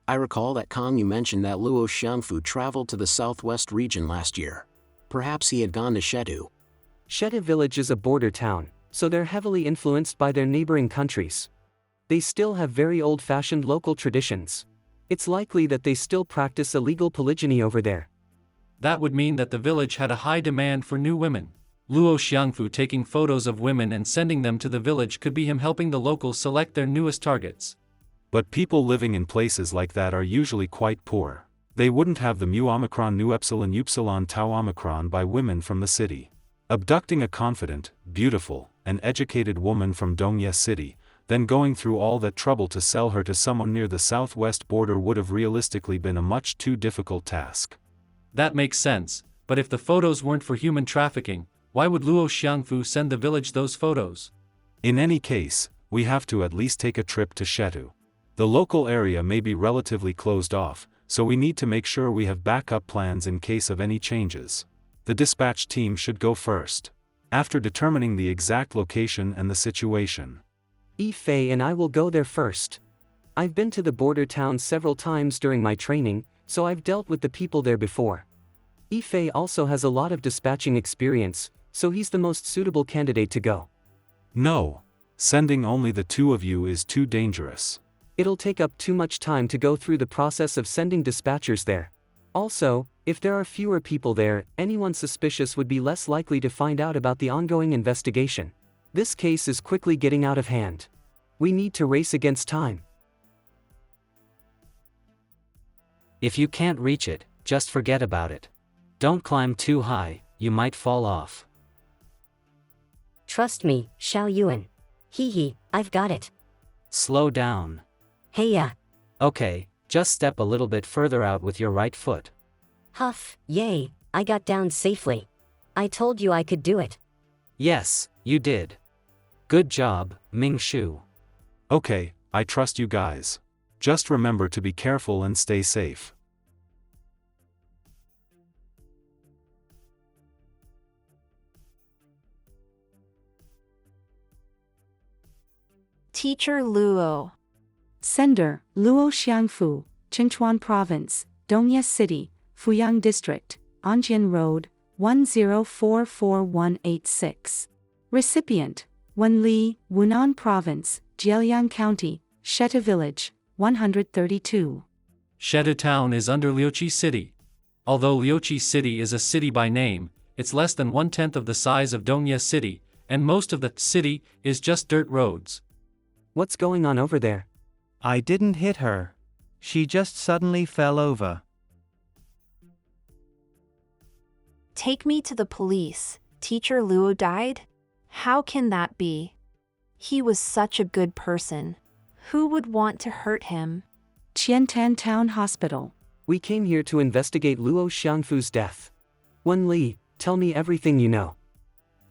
Speaker 3: I recall that Kong you mentioned that Luo Xiangfu traveled to the southwest region last year. Perhaps he had gone to Shetu.
Speaker 2: Shetu village is a border town, so they're heavily influenced by their neighboring countries. They still have very old-fashioned local traditions. It's likely that they still practice illegal polygyny over there.
Speaker 14: That would mean that the village had a high demand for new women. Luo Xiangfu taking photos of women and sending them to the village could be him helping the locals select their newest targets.
Speaker 10: But people living in places like that are usually quite poor. They wouldn't have the mu omicron nu epsilon upsilon tau omicron by women from the city. Abducting a confident, beautiful, and educated woman from Dongye City, then going through all that trouble to sell her to someone near the southwest border would have realistically been a much too difficult task.
Speaker 14: That makes sense, but if the photos weren't for human trafficking, why would Luo Xiangfu send the village those photos?
Speaker 10: In any case, we have to at least take a trip to Shetu. The local area may be relatively closed off, so we need to make sure we have backup plans in case of any changes. The dispatch team should go first, after determining the exact location and the situation.
Speaker 2: Fei and I will go there first. I've been to the border town several times during my training, so I've dealt with the people there before. Fei also has a lot of dispatching experience, so he's the most suitable candidate to go.
Speaker 10: No, sending only the two of you is too dangerous.
Speaker 2: It'll take up too much time to go through the process of sending dispatchers there. Also, if there are fewer people there, anyone suspicious would be less likely to find out about the ongoing investigation. This case is quickly getting out of hand. We need to race against time.
Speaker 5: If you can't reach it, just forget about it. Don't climb too high, you might fall off.
Speaker 4: Trust me, Xiao Yuan. Hee, I've got it.
Speaker 5: Slow down.
Speaker 4: Hey ya.
Speaker 5: Okay, just step a little bit further out with your right foot.
Speaker 4: Huff, yay, I got down safely. I told you I could do it.
Speaker 5: Yes, you did. Good job, Ming Shu.
Speaker 10: Okay, I trust you guys. Just remember to be careful and stay safe.
Speaker 19: Teacher Luo.
Speaker 1: Sender, Luo Xiangfu, Qingchuan Province, Dongye City, Fuyang District, Anjian Road, 1044186. Recipient, Wenli, Wunan Province, Jieliang County, Shetu Village, 132.
Speaker 14: Shetu Town is under Liuqi City. Although Liuqi City is a city by name, it's less than 1/10 of the size of Dongye City, and most of the city is just dirt roads.
Speaker 2: What's going on over there?
Speaker 22: I didn't hit her. She just suddenly fell over.
Speaker 19: Take me to the police. Teacher Luo died? How can that be? He was such a good person. Who would want to hurt him?
Speaker 1: Qiantan Town Hospital.
Speaker 2: We came here to investigate Luo Xiangfu's death. Wen Li, tell me everything you know.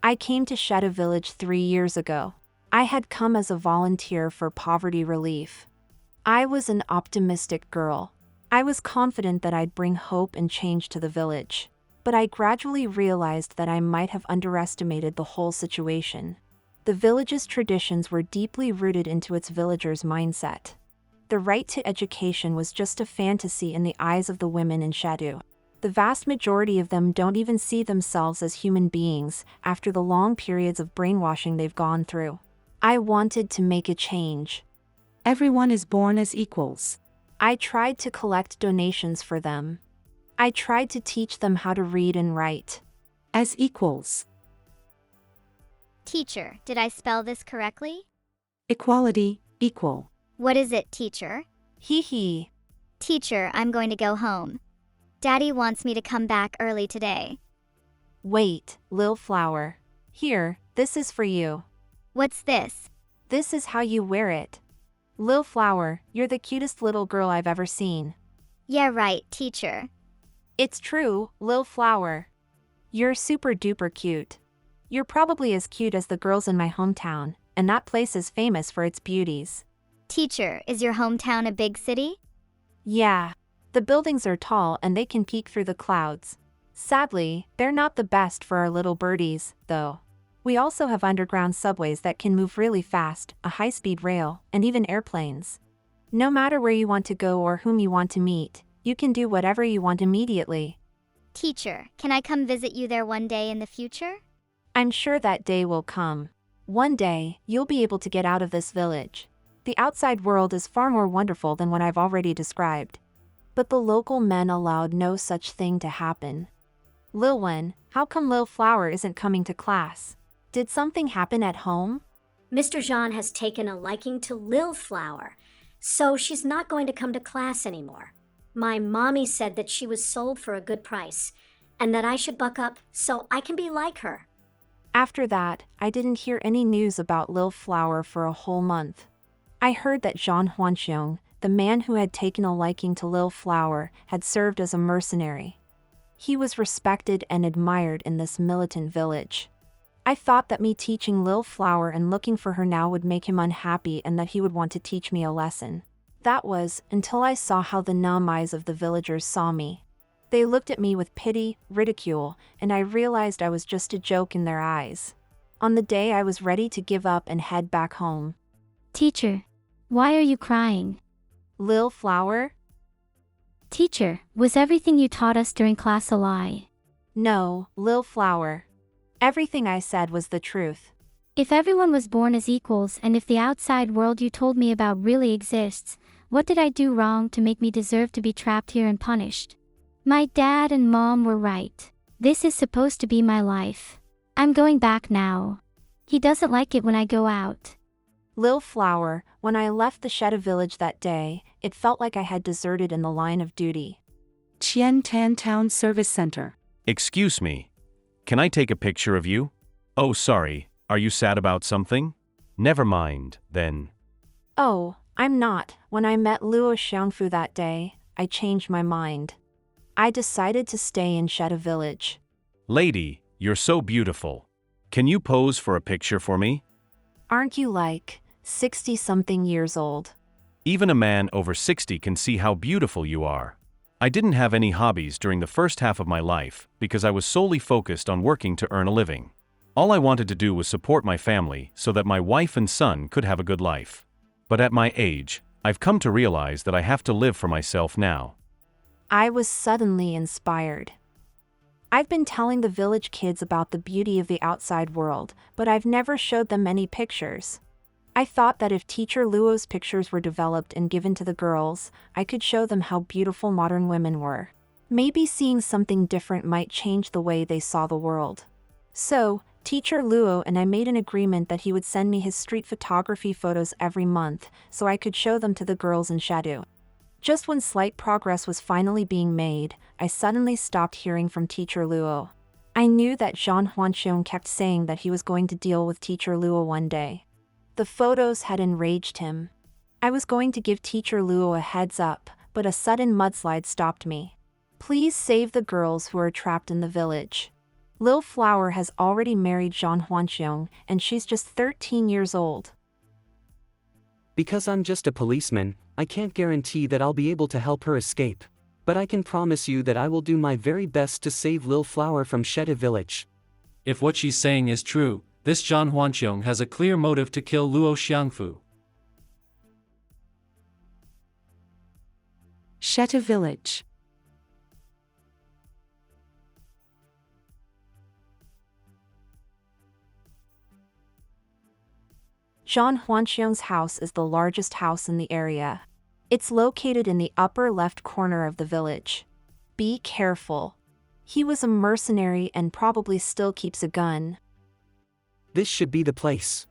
Speaker 19: I came to Shetu Village 3 years ago. I had come as a volunteer for poverty relief. I was an optimistic girl. I was confident that I'd bring hope and change to the village. But I gradually realized that I might have underestimated the whole situation. The village's traditions were deeply rooted into its villagers' mindset. The right to education was just a fantasy in the eyes of the women in Shetu. The vast majority of them don't even see themselves as human beings after the long periods of brainwashing they've gone through. I wanted to make a change.
Speaker 1: Everyone is born as equals.
Speaker 19: I tried to collect donations for them. I tried to teach them how to read and write.
Speaker 1: As equals.
Speaker 18: Teacher, did I spell this correctly?
Speaker 1: Equality, equal.
Speaker 18: What is it, teacher?
Speaker 19: Hee.
Speaker 18: Teacher, I'm going to go home. Daddy wants me to come back early today.
Speaker 6: Wait, Lil Flower. Here, this is for you.
Speaker 18: What's this?
Speaker 6: This is how you wear it. Lil Flower, you're the cutest little girl I've ever seen.
Speaker 18: Yeah, right, teacher.
Speaker 6: It's true, Lil Flower. You're super duper cute. You're probably as cute as the girls in my hometown, and that place is famous for its beauties.
Speaker 18: Teacher, is your hometown a big city?
Speaker 6: Yeah. The buildings are tall and they can peek through the clouds. Sadly, they're not the best for our little birdies, though. We also have underground subways that can move really fast, a high-speed rail, and even airplanes. No matter where you want to go or whom you want to meet, you can do whatever you want immediately.
Speaker 18: Teacher, can I come visit you there one day in the future?
Speaker 6: I'm sure that day will come. One day, you'll be able to get out of this village. The outside world is far more wonderful than what I've already described. But the local men allowed no such thing to happen. Lil Wen, how come Lil Flower isn't coming to class? Did something happen at home?
Speaker 7: Mr. Jean has taken a liking to Lil Flower, so she's not going to come to class anymore. My mommy said that she was sold for a good price, and that I should buck up so I can be like her.
Speaker 6: After that, I didn't hear any news about Lil Flower for a whole month. I heard that Zhang Huanxiong, the man who had taken a liking to Lil Flower, had served as a mercenary. He was respected and admired in this militant village. I thought that me teaching Lil Flower and looking for her now would make him unhappy and that he would want to teach me a lesson. That was, until I saw how the numb eyes of the villagers saw me. They looked at me with pity, ridicule, and I realized I was just a joke in their eyes. On the day I was ready to give up and head back home.
Speaker 18: Teacher, why are you crying?
Speaker 6: Lil Flower?
Speaker 18: Teacher, was everything you taught us during class a lie?
Speaker 6: No, Lil Flower. Everything I said was the truth.
Speaker 18: If everyone was born as equals and if the outside world you told me about really exists, what did I do wrong to make me deserve to be trapped here and punished? My dad and mom were right. This is supposed to be my life. I'm going back now. He doesn't like it when I go out.
Speaker 6: Lil Flower, when I left the Sheta village that day, it felt like I had deserted in the line of duty.
Speaker 1: Chien Tan Town Service Center.
Speaker 23: Excuse me. Can I take a picture of you? Oh, sorry. Are you sad about something? Never mind, then.
Speaker 6: Oh, I'm not. When I met Luo Xiangfu that day, I changed my mind. I decided to stay in Sheta village.
Speaker 23: Lady, you're so beautiful. Can you pose for a picture for me?
Speaker 6: Aren't you like 60-something years old?
Speaker 23: Even a man over 60 can see how beautiful you are. I didn't have any hobbies during the first half of my life because I was solely focused on working to earn a living. All I wanted to do was support my family so that my wife and son could have a good life. But at my age, I've come to realize that I have to live for myself now.
Speaker 6: I was suddenly inspired. I've been telling the village kids about the beauty of the outside world, but I've never showed them any pictures. I thought that if Teacher Luo's pictures were developed and given to the girls, I could show them how beautiful modern women were. Maybe seeing something different might change the way they saw the world. So, Teacher Luo and I made an agreement that he would send me his street photography photos every month so I could show them to the girls in Shadu. Just when slight progress was finally being made, I suddenly stopped hearing from Teacher Luo. I knew that Zhang Huanxiong kept saying that he was going to deal with Teacher Luo one day. The photos had enraged him. I was going to give Teacher Luo a heads up, but a sudden mudslide stopped me. Please save the girls who are trapped in the village. Lil Flower has already married Zhang Huanxiong, and she's just 13 years old.
Speaker 2: Because I'm just a policeman, I can't guarantee that I'll be able to help her escape. But I can promise you that I will do my very best to save Lil Flower from Sheta village.
Speaker 14: If what she's saying is true, this Zhang Huanxiong has a clear motive to kill Luo Xiangfu.
Speaker 1: Sheta village.
Speaker 6: Zhang Huanxiong's house is the largest house in the area. It's located in the upper left corner of the village. Be careful. He was a mercenary and probably still keeps a gun.
Speaker 2: This should be the place.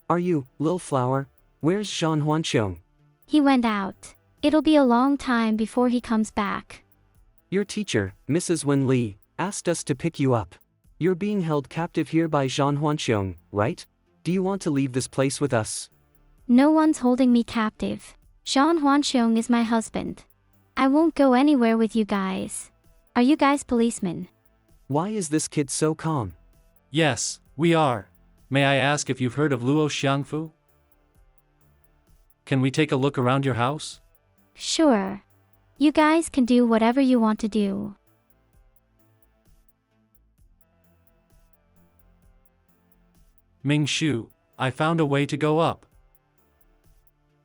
Speaker 2: Are you, Lil Flower? Where's Zhang Huanxiong?
Speaker 18: He went out. It'll be a long time before he comes back.
Speaker 2: Your teacher, Mrs. Wen Li, asked us to pick you up. You're being held captive here by Zhang Huanxiong, right? Do you want to leave this place with us?
Speaker 18: No one's holding me captive. Zhang Huanxiong is my husband. I won't go anywhere with you guys. Are you guys policemen?
Speaker 2: Why is this kid so calm?
Speaker 14: Yes, we are. May I ask if you've heard of Luo Xiangfu? Can we take a look around your house?
Speaker 18: Sure. You guys can do whatever you want to do.
Speaker 14: Ming Shu, I found a way to go up.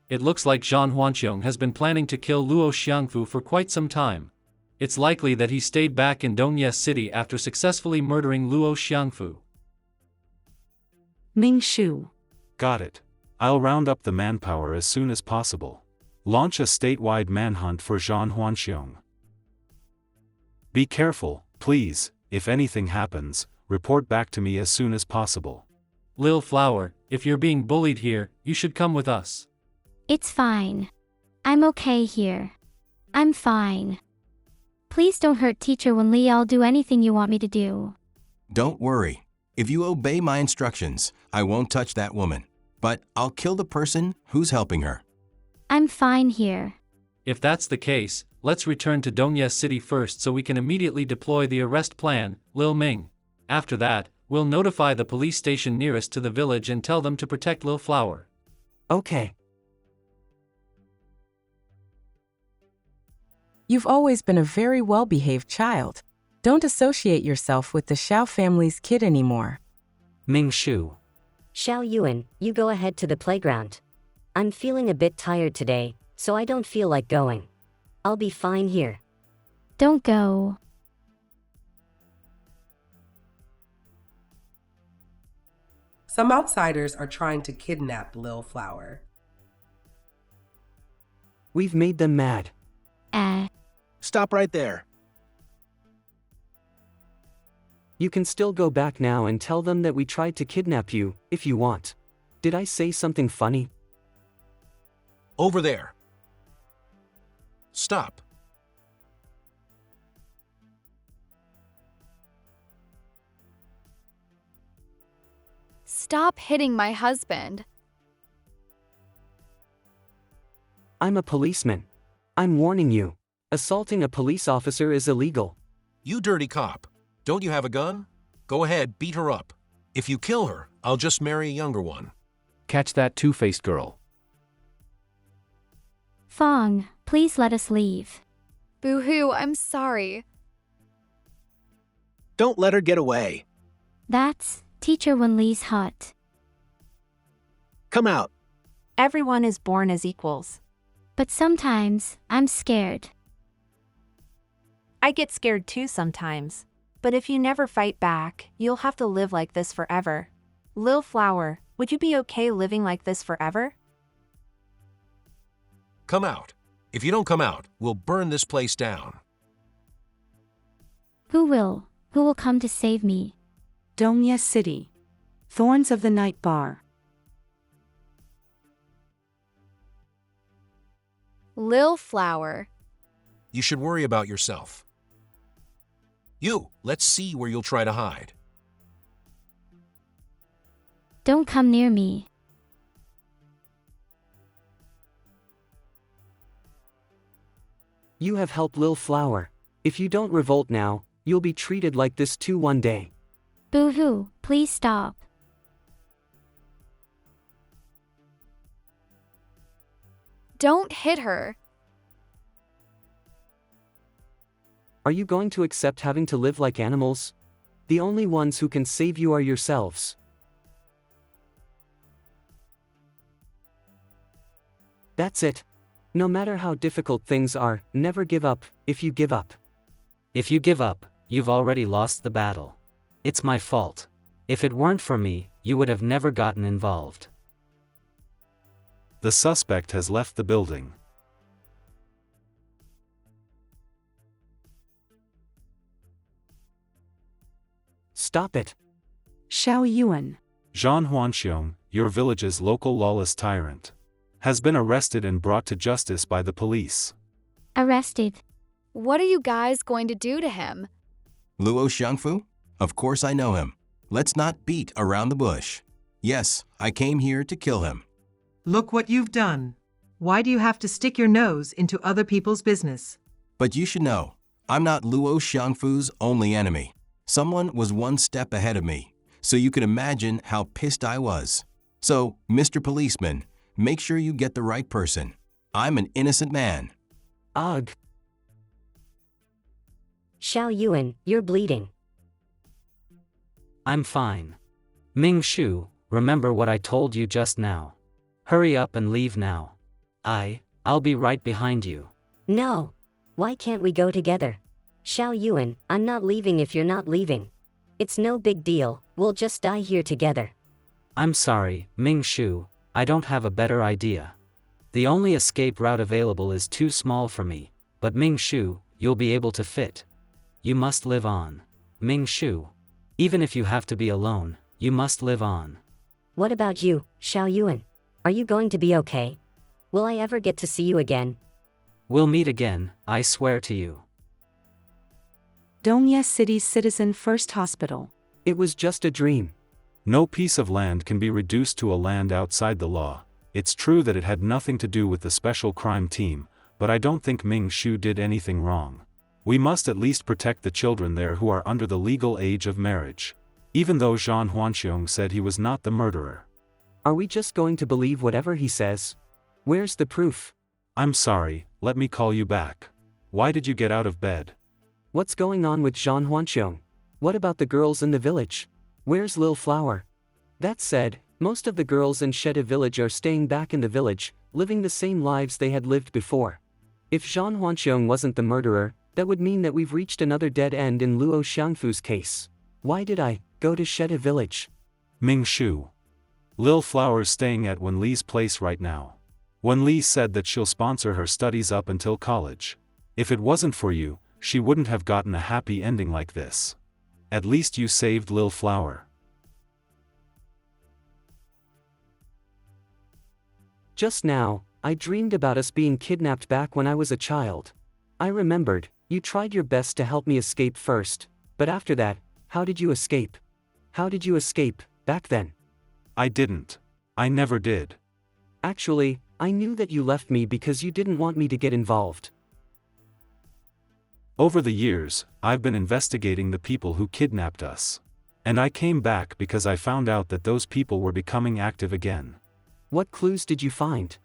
Speaker 14: It looks like Zhang Huanxiong has been planning to kill Luo Xiangfu for quite some time. It's likely that he stayed back in Dongye City after successfully murdering Luo Xiangfu.
Speaker 1: Ming Shu.
Speaker 10: Got it. I'll round up the manpower as soon as possible. Launch a statewide manhunt for Zhang Huanxiong. Be careful, please. If anything happens, report back to me as soon as possible.
Speaker 14: Lil Flower, if you're being bullied here, you should come with us.
Speaker 18: It's fine. I'm okay here. I'm fine. Please don't hurt Teacher Wen Li. I'll do anything you want me to do.
Speaker 11: Don't worry. If you obey my instructions, I won't touch that woman. But I'll kill the person who's helping her.
Speaker 18: I'm fine here.
Speaker 14: If that's the case, let's return to Dongye City first so we can immediately deploy the arrest plan, Lil Ming. After that, we'll notify the police station nearest to the village and tell them to protect Lil Flower.
Speaker 2: Okay.
Speaker 15: You've always been a very well-behaved child. Don't associate yourself with the Xiao family's kid anymore.
Speaker 5: Ming Shu.
Speaker 4: Xiao Yuan, you go ahead to the playground. I'm feeling a bit tired today, so I don't feel like going. I'll be fine here.
Speaker 18: Don't go.
Speaker 17: Some outsiders are trying to kidnap Lil Flower.
Speaker 2: We've made them mad.
Speaker 3: Stop right there.
Speaker 2: You can still go back now and tell them that we tried to kidnap you, if you want. Did I say something funny?
Speaker 3: Over there. Stop.
Speaker 24: Stop hitting my husband.
Speaker 2: I'm a policeman. I'm warning you. Assaulting a police officer is illegal.
Speaker 3: You dirty cop. Don't you have a gun? Go ahead, beat her up. If you kill her, I'll just marry a younger one.
Speaker 25: Catch that two-faced girl.
Speaker 18: Fong, please let us leave.
Speaker 24: Boo-hoo, I'm sorry.
Speaker 3: Don't let her get away.
Speaker 18: That's Teacher Wen Li's hut.
Speaker 3: Come out.
Speaker 6: Everyone is born as equals.
Speaker 18: But sometimes, I'm scared.
Speaker 6: I get scared too sometimes. But if you never fight back, you'll have to live like this forever. Lil Flower, would you be okay living like this forever?
Speaker 3: Come out. If you don't come out, we'll burn this place down.
Speaker 18: Who will? Who will come to save me?
Speaker 1: Dongye City. Thorns of the Night Bar.
Speaker 24: Lil Flower.
Speaker 3: You should worry about yourself. You, let's see where you'll try to hide.
Speaker 18: Don't come near me.
Speaker 2: You have helped Lil Flower. If you don't revolt now, you'll be treated like this too one day.
Speaker 18: Boo-hoo, please stop.
Speaker 24: Don't hit her.
Speaker 2: Are you going to accept having to live like animals? The only ones who can save you are yourselves. That's it. No matter how difficult things are, never give up. If you give up,
Speaker 5: If you give up, you've already lost the battle. It's my fault. If it weren't for me, you would have never gotten involved.
Speaker 10: The suspect has left the building.
Speaker 2: Stop it.
Speaker 1: Xiao Yuan.
Speaker 10: Zhang Huanxiong, your village's local lawless tyrant. has been arrested and brought to justice by the police.
Speaker 18: Arrested.
Speaker 24: What are you guys going to do to him?
Speaker 11: Luo Xiangfu? Of course I know him. Let's not beat around the bush. Yes, I came here to kill him.
Speaker 12: Look what you've done. Why do you have to stick your nose into other people's business?
Speaker 11: But you should know, I'm not Luo Xiangfu's only enemy. Someone was one step ahead of me, so you can imagine how pissed I was. So, Mr. Policeman, make sure you get the right person. I'm an innocent man.
Speaker 2: Ugh.
Speaker 4: Xiao Yuan, you're bleeding.
Speaker 5: I'm fine. Ming Shu, remember what I told you just now. Hurry up and leave now. I'll be right behind you.
Speaker 4: No. Why can't we go together? Xiao Yuan, I'm not leaving if you're not leaving. It's no big deal, we'll just die here together.
Speaker 5: I'm sorry, Ming Shu, I don't have a better idea. The only escape route available is too small for me, but Ming Shu, you'll be able to fit. You must live on. Ming Shu. Even if you have to be alone, you must live on.
Speaker 4: What about you, Xiao Yuan? Are you going to be okay? Will I ever get to see you again?
Speaker 5: We'll meet again, I swear to you.
Speaker 1: Dongye City's Citizen First Hospital.
Speaker 2: It was just a dream.
Speaker 10: No piece of land can be reduced to a land outside the law. It's true that it had nothing to do with the special crime team, but I don't think Ming Shu did anything wrong. We must at least protect the children there who are under the legal age of marriage. Even though Zhan Huanxiong said he was not the murderer.
Speaker 2: Are we just going to believe whatever he says? Where's the proof?
Speaker 10: I'm sorry, let me call you back. Why did you get out of bed?
Speaker 2: What's going on with Zhan Huanxiong? What about the girls in the village? Where's Lil Flower? That said, most of the girls in Sheta village are staying back in the village, living the same lives they had lived before. If Zhan Huanxiong wasn't the murderer, that would mean that we've reached another dead end in Luo Xiangfu's case. Why did I go to Sheta village?
Speaker 10: Ming Shu. Lil Flower's staying at Wen Li's place right now. Wen Li said that she'll sponsor her studies up until college. If it wasn't for you, she wouldn't have gotten a happy ending like this. At least you saved Lil Flower.
Speaker 2: Just now, I dreamed about us being kidnapped back when I was a child. I remembered, you tried your best to help me escape first, but after that, how did you escape? How did you escape, back then?
Speaker 10: I didn't. I never did.
Speaker 2: Actually, I knew that you left me because you didn't want me to get involved.
Speaker 10: Over the years, I've been investigating the people who kidnapped us. And I came back because I found out that those people were becoming active again.
Speaker 2: What clues did you find?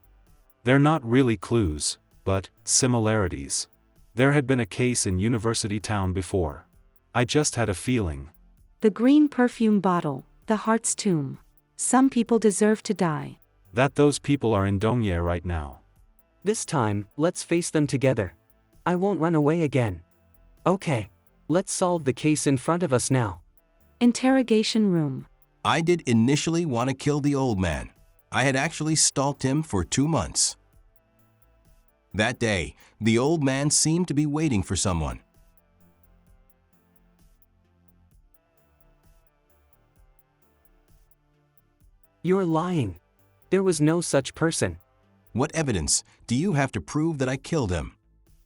Speaker 10: They're not really clues, but similarities. There had been a case in University Town before. I just had a feeling.
Speaker 1: The green perfume bottle, the heart's tomb. Some people deserve to die.
Speaker 10: That those people are in Dongye right now.
Speaker 2: This time, let's face them together. I won't run away again. Okay. Let's solve the case in front of us now.
Speaker 1: Interrogation room.
Speaker 11: I did initially want to kill the old man. I had actually stalked him for 2 months. That day, the old man seemed to be waiting for someone.
Speaker 2: You're lying. There was no such person.
Speaker 11: What evidence do you have to prove that I killed him?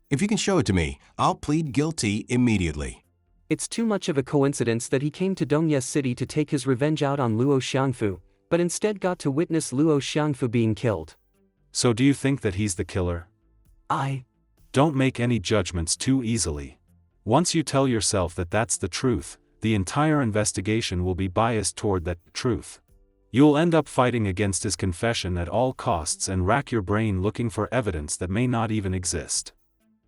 Speaker 11: If you can show it to me, I'll plead guilty immediately.
Speaker 2: It's too much of a coincidence that he came to Dongye City to take his revenge out on Luo Xiangfu, but instead got to witness Luo Xiangfu being killed.
Speaker 10: So do you think that he's the killer?
Speaker 2: Don't
Speaker 10: make any judgments too easily. Once you tell yourself that that's the truth, the entire investigation will be biased toward that truth. You'll end up fighting against his confession at all costs and rack your brain looking for evidence that may not even exist.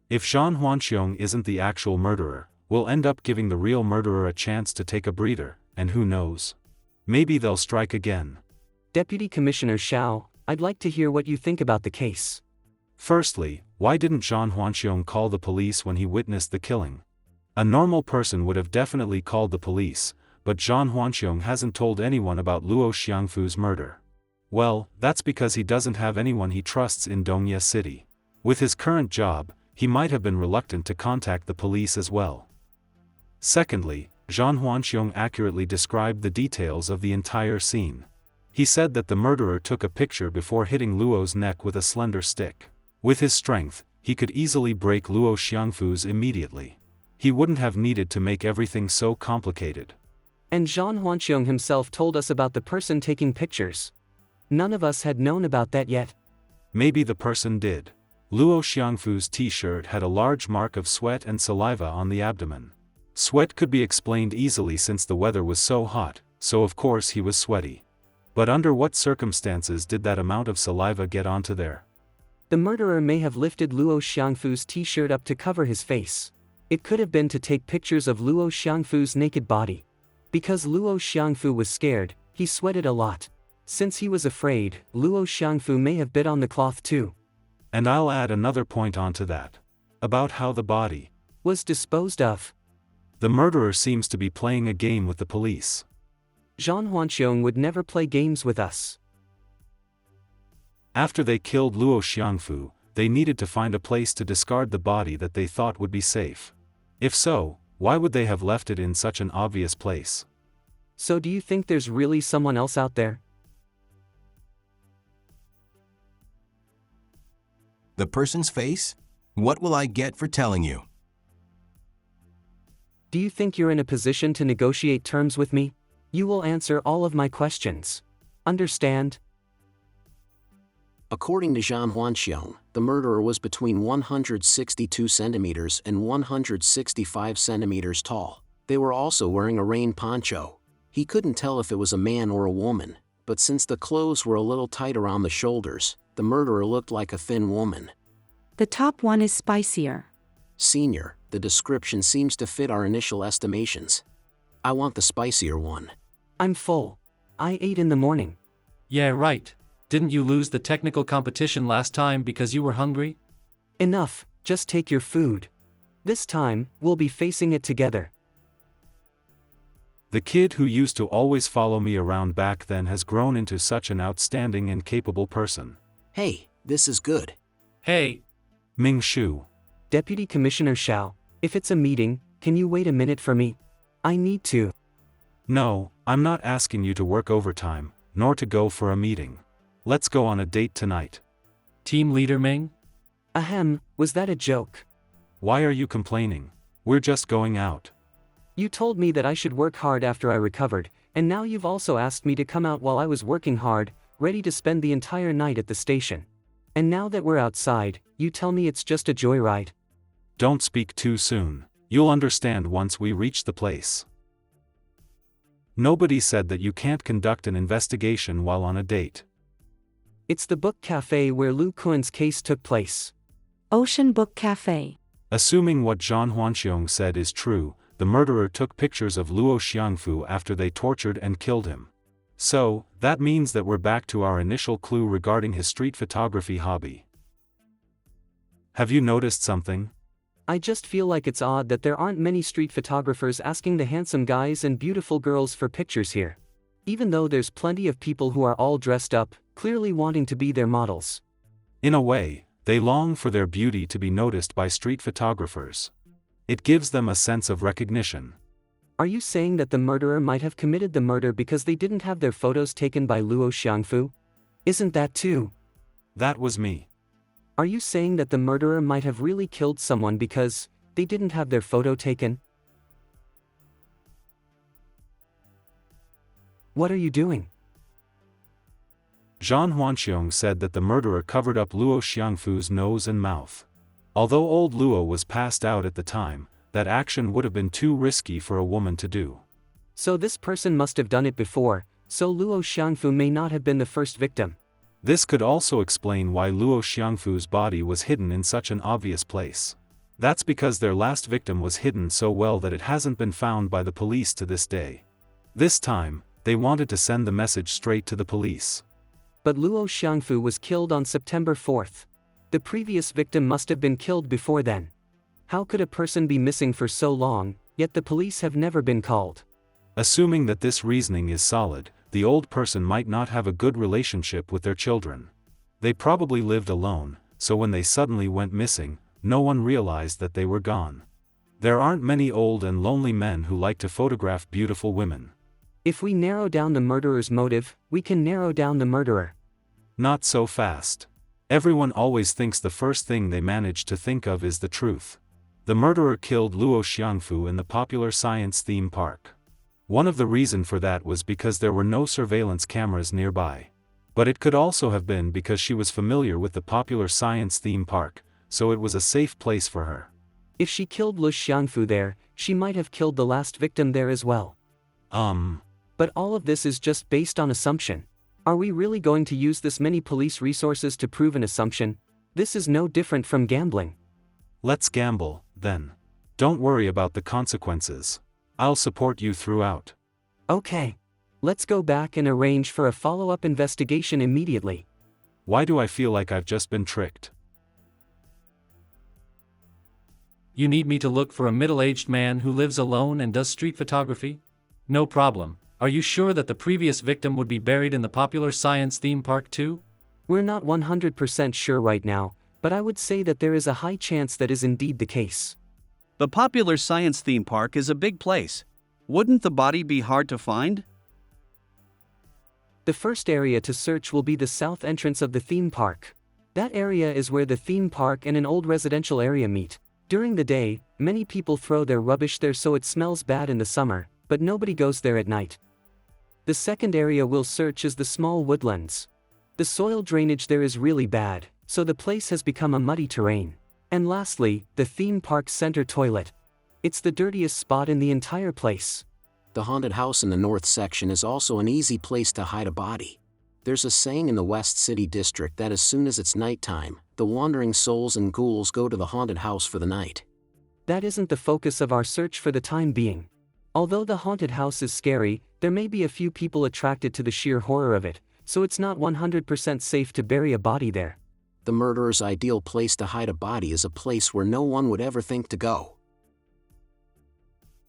Speaker 10: If Zhan Huanxiong isn't the actual murderer, we'll end up giving the real murderer a chance to take a breather, and who knows? Maybe they'll strike again.
Speaker 2: Deputy Commissioner Xiao, I'd like to hear what you think about the case.
Speaker 10: Firstly, why didn't Zhan Huanxiong call the police when he witnessed the killing? A normal person would have definitely called the police, but Zhan Huanxiong hasn't told anyone about Luo Xiangfu's murder. Well, that's because he doesn't have anyone he trusts in Dongye City. With his current job, he might have been reluctant to contact the police as well. Secondly, Zhan Huanxiong accurately described the details of the entire scene. He said that the murderer took a picture before hitting Luo's neck with a slender stick. With his strength, he could easily break Luo Xiangfu's immediately. He wouldn't have needed to make everything so complicated.
Speaker 2: And Zhang Huanxiong himself told us about the person taking pictures. None of us had known about that yet.
Speaker 10: Maybe the person did. Luo Xiangfu's t-shirt had a large mark of sweat and saliva on the abdomen. Sweat could be explained easily since the weather was so hot, so of course he was sweaty. But under what circumstances did that amount of saliva get onto there?
Speaker 2: The murderer may have lifted Luo Xiangfu's t-shirt up to cover his face. It could have been to take pictures of Luo Xiangfu's naked body. Because Luo Xiangfu was scared, he sweated a lot. Since he was afraid, Luo Xiangfu may have bit on the cloth too.
Speaker 10: And I'll add another point onto that. About how the body
Speaker 2: was disposed of.
Speaker 10: The murderer seems to be playing a game with the police.
Speaker 2: Zhang Huanxiong would never play games with us.
Speaker 10: After they killed Luo Xiangfu, they needed to find a place to discard the body that they thought would be safe. If so, why would they have left it in such an obvious place?
Speaker 2: So do you think there's really someone else out there?
Speaker 11: The person's face? What will I get for telling you?
Speaker 2: Do you think you're in a position to negotiate terms with me? You will answer all of my questions. Understand?
Speaker 3: According to Zhang Huanxiong, the murderer was between 162 centimeters and 165 centimeters tall. They were also wearing a rain poncho. He couldn't tell if it was a man or a woman, but since the clothes were a little tight around the shoulders, the murderer looked like a thin woman.
Speaker 1: The top one is spicier.
Speaker 3: Senior, the description seems to fit our initial estimations. I want the spicier one.
Speaker 2: I'm full. I ate in the morning.
Speaker 14: Yeah, right. Didn't you lose the technical competition last time because you were hungry?
Speaker 2: Enough, just take your food. This time, we'll be facing it together.
Speaker 10: The kid who used to always follow me around back then has grown into such an outstanding and capable person.
Speaker 3: Hey, this is good.
Speaker 14: Hey.
Speaker 10: Ming Shu.
Speaker 2: Deputy Commissioner Xiao, if it's a meeting, can you wait a minute for me? I need to.
Speaker 10: No, I'm not asking you to work overtime, nor to go for a meeting. Let's go on a date tonight.
Speaker 14: Team Leader Ming?
Speaker 2: Ahem, was that a joke?
Speaker 10: Why are you complaining? We're just going out.
Speaker 2: You told me that I should work hard after I recovered, and now you've also asked me to come out while I was working hard, ready to spend the entire night at the station. And now that we're outside, you tell me it's just a joyride.
Speaker 10: Don't speak too soon. You'll understand once we reach the place. Nobody said that you can't conduct an investigation while on a date.
Speaker 2: It's the book cafe where Lu Kuan's case took place.
Speaker 1: Ocean Book Cafe.
Speaker 10: Assuming what Zhang Huanxiong said is true, the murderer took pictures of Luo Xiangfu after they tortured and killed him. So, that means that we're back to our initial clue regarding his street photography hobby. Have you noticed something?
Speaker 2: I just feel like it's odd that there aren't many street photographers asking the handsome guys and beautiful girls for pictures here. Even though there's plenty of people who are all dressed up, clearly wanting to be their models.
Speaker 10: In a way, they long for their beauty to be noticed by street photographers. It gives them a sense of recognition.
Speaker 2: Are you saying that the murderer might have committed the murder because they didn't have their photos taken by Luo Xiangfu? Isn't that too?
Speaker 10: That was me.
Speaker 2: Are you saying that the murderer might have really killed someone because they didn't have their photo taken? What are you doing?
Speaker 10: Zhang Huanxiong said that the murderer covered up Luo Xiangfu's nose and mouth. Although old Luo was passed out at the time, that action would have been too risky for a woman to do.
Speaker 2: So this person must have done it before, so Luo Xiangfu may not have been the first victim.
Speaker 10: This could also explain why Luo Xiangfu's body was hidden in such an obvious place. That's because their last victim was hidden so well that it hasn't been found by the police to this day. This time, they wanted to send the message straight to the police.
Speaker 2: But Luo Xiangfu was killed on September 4th. The previous victim must have been killed before then. How could a person be missing for so long, yet the police have never been called?
Speaker 10: Assuming that this reasoning is solid, the old person might not have a good relationship with their children. They probably lived alone, so when they suddenly went missing, no one realized that they were gone. There aren't many old and lonely men who like to photograph beautiful women.
Speaker 2: If we narrow down the murderer's motive, we can narrow down the murderer.
Speaker 10: Not so fast. Everyone always thinks the first thing they manage to think of is the truth. The murderer killed Luo Xiangfu in the popular science theme park. One of the reasons for that was because there were no surveillance cameras nearby. But it could also have been because she was familiar with the popular science theme park, so it was a safe place for her.
Speaker 2: If she killed Lu Xiangfu there, she might have killed the last victim there as well. But all of this is just based on assumption. Are we really going to use this many police resources to prove an assumption? This is no different from gambling.
Speaker 10: Let's gamble, then. Don't worry about the consequences. I'll support you throughout.
Speaker 2: Okay. Let's go back and arrange for a follow-up investigation immediately.
Speaker 10: Why do I feel like I've just been tricked?
Speaker 14: You need me to look for a middle-aged man who lives alone and does street photography? No problem. Are you sure that the previous victim would be buried in the popular science theme park too?
Speaker 2: We're not 100% sure right now, but I would say that there is a high chance that is indeed the case.
Speaker 9: The popular science theme park is a big place. Wouldn't the body be hard to find?
Speaker 2: The first area to search will be the south entrance of the theme park. That area is where the theme park and an old residential area meet. During the day, many people throw their rubbish there so it smells bad in the summer, but nobody goes there at night. The second area we'll search is the small woodlands. The soil drainage there is really bad, so the place has become a muddy terrain. And lastly, the theme park's center toilet. It's the dirtiest spot in the entire place.
Speaker 3: The haunted house in the north section is also an easy place to hide a body. There's a saying in the West City District that as soon as it's nighttime, the wandering souls and ghouls go to the haunted house for the night.
Speaker 2: That isn't the focus of our search for the time being. Although the haunted house is scary, there may be a few people attracted to the sheer horror of it, so it's not 100% safe to bury a body there.
Speaker 3: The murderer's ideal place to hide a body is a place where no one would ever think to go.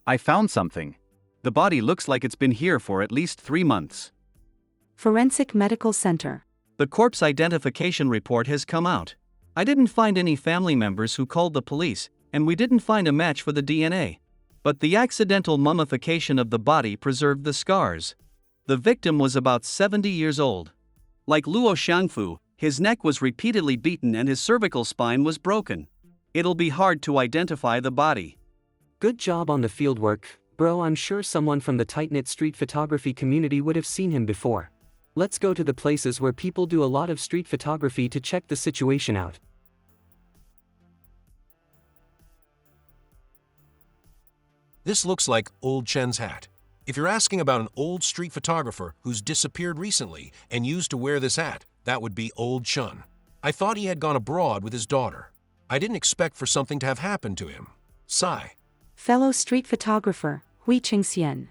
Speaker 9: I found something. The body looks like it's been here for at least 3 months.
Speaker 1: Forensic Medical Center.
Speaker 9: The corpse identification report has come out. I didn't find any family members who called the police, and we didn't find a match for the DNA. But the accidental mummification of the body preserved the scars. The victim was about 70 years old. Like Luo Xiangfu, his neck was repeatedly beaten and his cervical spine was broken. It'll be hard to identify the body.
Speaker 2: Good job on the fieldwork, bro. I'm sure someone from the tight-knit street photography community would have seen him before. Let's go to the places where people do a lot of street photography to check the situation out.
Speaker 13: This looks like old Chen's hat. If you're asking about an old street photographer who's disappeared recently and used to wear this hat, that would be old Chen. I thought he had gone abroad with his daughter. I didn't expect for something to have happened to him. Sigh.
Speaker 1: Fellow street photographer, Hui Qingxian.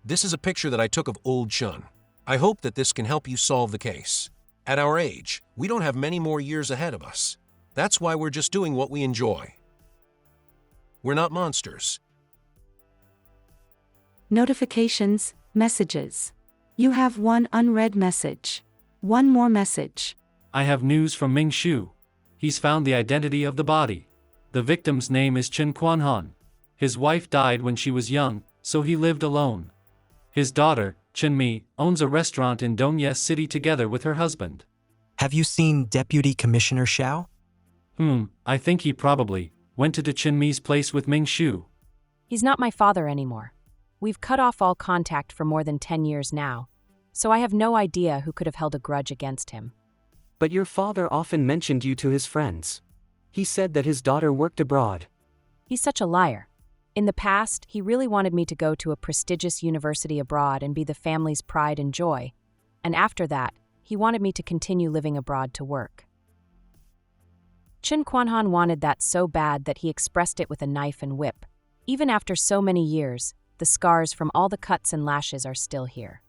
Speaker 13: This is a picture that I took of old Chen. I hope that this can help you solve the case. At our age, we don't have many more years ahead of us. That's why we're just doing what we enjoy. We're not monsters.
Speaker 1: Notifications, messages. You have one unread message. One more message.
Speaker 14: I have news from Ming Shu. He's found the identity of the body. The victim's name is Chen Quanhan. His wife died when she was young, so he lived alone. His daughter, Chen Mi, owns a restaurant in Dongye City together with her husband.
Speaker 16: Have you seen Deputy Commissioner Xiao?
Speaker 14: I think he probably went to Chen Mi's place with Ming Shu.
Speaker 20: He's not my father anymore. We've cut off all contact for more than 10 years now, so I have no idea who could have held a grudge against him.
Speaker 2: But your father often mentioned you to his friends. He said that his daughter worked abroad.
Speaker 20: He's such a liar. In the past, he really wanted me to go to a prestigious university abroad and be the family's pride and joy. And after that, he wanted me to continue living abroad to work. Chen Quanhan wanted that so bad that he expressed it with a knife and whip. Even after so many years, the scars from all the cuts and lashes are still here.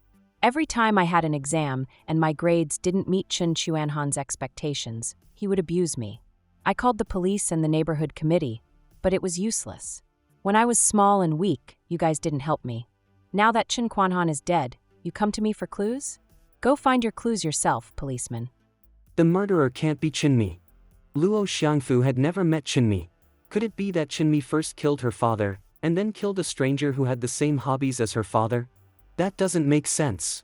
Speaker 20: Every time I had an exam and my grades didn't meet Chen Quanhan's expectations, he would abuse me. I called the police and the neighborhood committee, but it was useless. When I was small and weak, you guys didn't help me. Now that Chen Quanhan is dead, you come to me for clues? Go find your clues yourself, policeman.
Speaker 2: The murderer can't be Chen Mi. Luo Xiangfu had never met Chen Mi. Could it be that Chen Mi first killed her father, and then killed a stranger who had the same hobbies as her father? That doesn't make sense.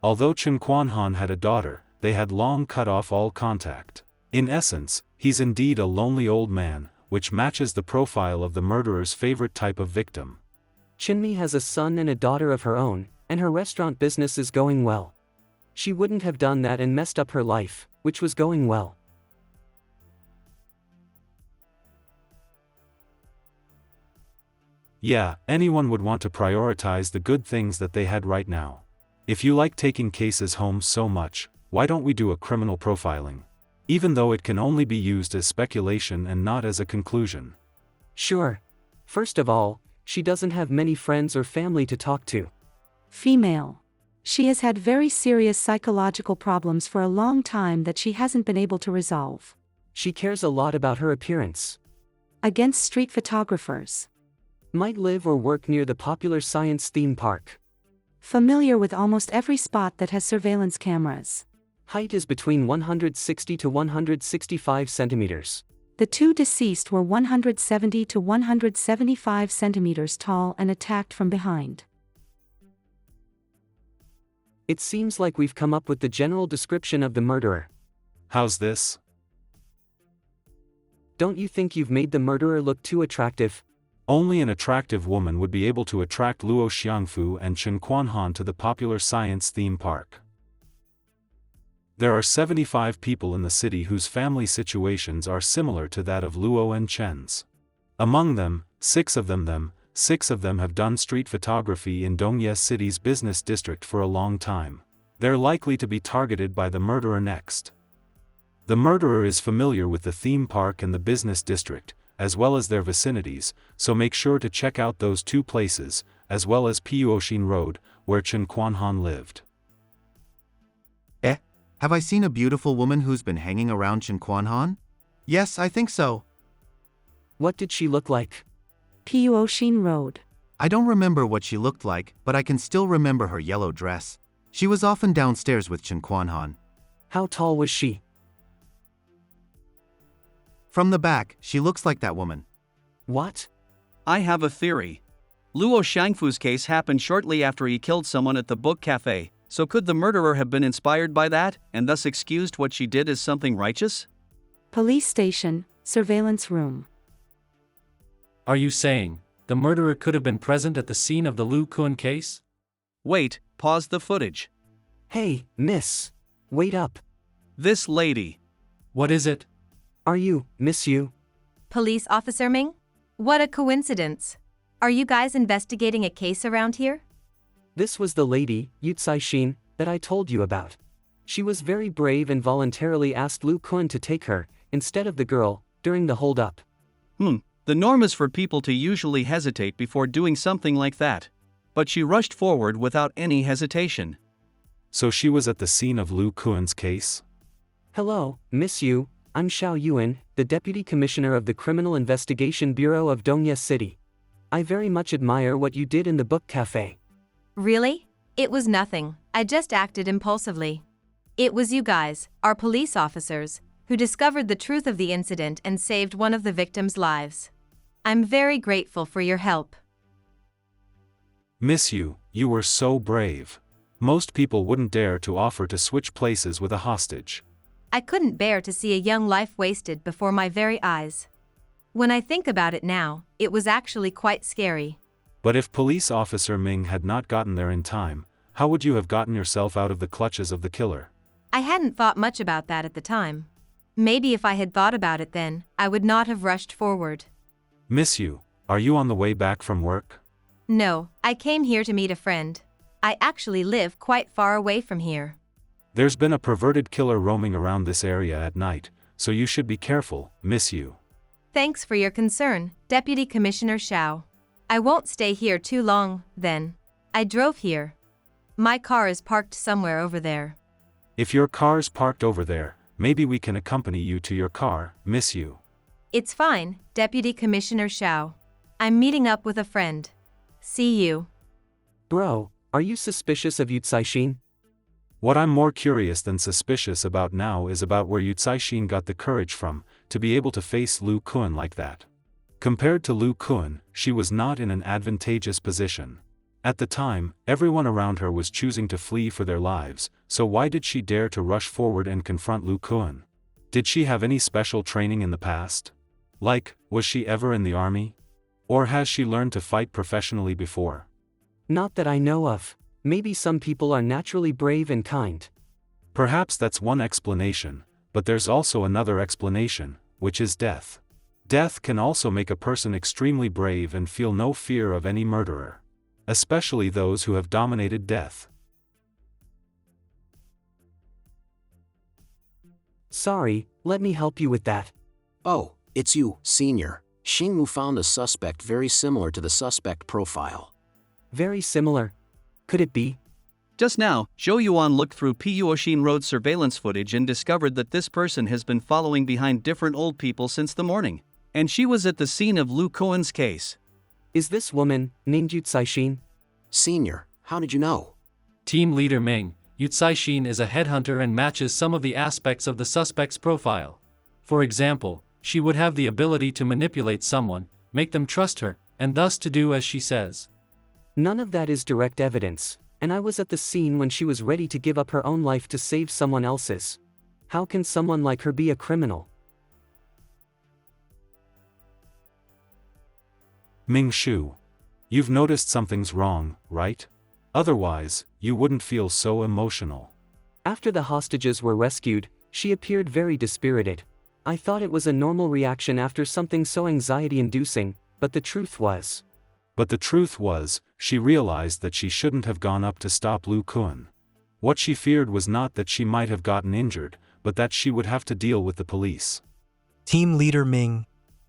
Speaker 10: Although Chen Quanhan had a daughter, they had long cut off all contact. In essence, he's indeed a lonely old man, which matches the profile of the murderer's favorite type of victim.
Speaker 2: Chinmi has a son and a daughter of her own, and her restaurant business is going well. She wouldn't have done that and messed up her life, which was going well.
Speaker 10: Yeah, anyone would want to prioritize the good things that they had right now. If you like taking cases home so much, why don't we do a criminal profiling? Even though it can only be used as speculation and not as a conclusion.
Speaker 2: Sure. First of all, she doesn't have many friends or family to talk to.
Speaker 1: Female. She has had very serious psychological problems for a long time that she hasn't been able to resolve.
Speaker 2: She cares a lot about her appearance.
Speaker 1: Against street photographers.
Speaker 2: Might live or work near the popular science theme park.
Speaker 1: Familiar with almost every spot that has surveillance cameras.
Speaker 2: Height is between 160 to 165 centimeters.
Speaker 1: The two deceased were 170 to 175 centimeters tall and attacked from behind.
Speaker 2: It seems like we've come up with the general description of the murderer.
Speaker 10: How's this?
Speaker 2: Don't you think you've made the murderer look too attractive?
Speaker 10: Only an attractive woman would be able to attract Luo Xiangfu and Chen Quanhan to the popular science theme park. There are 75 people in the city whose family situations are similar to that of Luo and Chen's. Among them, six of them have done street photography in Dongye City's business district for a long time. They're likely to be targeted by the murderer next. The murderer is familiar with the theme park and the business district, as well as their vicinities, so make sure to check out those two places, as well as Puoshin Road, where Chen Quanhan lived.
Speaker 7: Have I seen a beautiful woman who's been hanging around Chen Quanhan? Yes, I think so.
Speaker 2: What did she look like?
Speaker 1: Puoshin Road.
Speaker 7: I don't remember what she looked like, but I can still remember her yellow dress. She was often downstairs with Chen Quanhan.
Speaker 2: How tall was she?
Speaker 7: From the back, she looks like that woman.
Speaker 2: What?
Speaker 9: I have a theory. Luo Shangfu's case happened shortly after he killed someone at the book cafe, so could the murderer have been inspired by that, and thus excused what she did as something righteous?
Speaker 1: Police station, surveillance room.
Speaker 14: Are you saying the murderer could have been present at the scene of the Lu Kun case?
Speaker 9: Wait, pause the footage.
Speaker 2: Hey, miss. Wait up.
Speaker 9: This lady.
Speaker 14: What is it?
Speaker 2: Are you, Miss Yu?
Speaker 8: Police Officer Ming? What a coincidence. Are you guys investigating a case around here?
Speaker 2: This was the lady, Yu Caixin, that I told you about. She was very brave and voluntarily asked Lu Kun to take her, instead of the girl, during the hold-up.
Speaker 9: The norm is for people to usually hesitate before doing something like that. But she rushed forward without any hesitation.
Speaker 10: So she was at the scene of Lu Kun's case?
Speaker 2: Hello, Miss Yu, I'm Xiao Yuan, the Deputy Commissioner of the Criminal Investigation Bureau of Dongye City. I very much admire what you did in the book cafe.
Speaker 8: Really? It was nothing. I just acted impulsively. It was you guys, our police officers, who discovered the truth of the incident and saved one of the victims' lives. I'm very grateful for your help.
Speaker 10: Miss Yu, you were so brave. Most people wouldn't dare to offer to switch places with a hostage.
Speaker 8: I couldn't bear to see a young life wasted before my very eyes. When I think about it now, it was actually quite scary.
Speaker 10: But if Police Officer Ming had not gotten there in time, how would you have gotten yourself out of the clutches of the killer?
Speaker 8: I hadn't thought much about that at the time. Maybe if I had thought about it then, I would not have rushed forward.
Speaker 10: Miss Yu, are you on the way back from work?
Speaker 8: No, I came here to meet a friend. I actually live quite far away from here.
Speaker 10: There's been a perverted killer roaming around this area at night, so you should be careful, Miss Yu.
Speaker 8: Thanks for your concern, Deputy Commissioner Xiao. I won't stay here too long, then. I drove here. My car is parked somewhere over there.
Speaker 10: If your car's parked over there, maybe we can accompany you to your car, Miss Yu.
Speaker 8: It's fine, Deputy Commissioner Xiao. I'm meeting up with a friend. See you.
Speaker 2: Bro, are you suspicious of Yu Caixin?
Speaker 10: What I'm more curious than suspicious about now is about where Yu Caixin got the courage from, to be able to face Lu Kun like that. Compared to Lu Kun, she was not in an advantageous position. At the time, everyone around her was choosing to flee for their lives, so why did she dare to rush forward and confront Lu Kuan? Did she have any special training in the past? Like, was she ever in the army? Or has she learned to fight professionally before?
Speaker 2: Not that I know of. Maybe some people are naturally brave and kind.
Speaker 10: Perhaps that's one explanation, but there's also another explanation, which is death. Death can also make a person extremely brave and feel no fear of any murderer. Especially those who have dominated death.
Speaker 2: Sorry, let me help you with that.
Speaker 3: Oh, it's you, Senior. Xingwu found a suspect very similar to the suspect profile.
Speaker 2: Very similar. Could it be?
Speaker 9: Just now, Zhou Yuan looked through Puoshin Road surveillance footage and discovered that this person has been following behind different old people since the morning. And she was at the scene of Lu Kuan's case.
Speaker 2: Is this woman, named Yu Caixin?
Speaker 3: Senior, how did you know?
Speaker 14: Team leader Ming, Yu Caixin is a headhunter and matches some of the aspects of the suspect's profile. For example, she would have the ability to manipulate someone, make them trust her, and thus to do as she says.
Speaker 2: None of that is direct evidence, and I was at the scene when she was ready to give up her own life to save someone else's. How can someone like her be a criminal?
Speaker 10: Ming Shu. You've noticed something's wrong, right? Otherwise, you wouldn't feel so emotional.
Speaker 2: After the hostages were rescued, she appeared very dispirited. I thought it was a normal reaction after something so anxiety-inducing, but the truth was.
Speaker 10: She realized that she shouldn't have gone up to stop Lu Kuan. What she feared was not that she might have gotten injured, but that she would have to deal with the police.
Speaker 16: Team Leader Ming,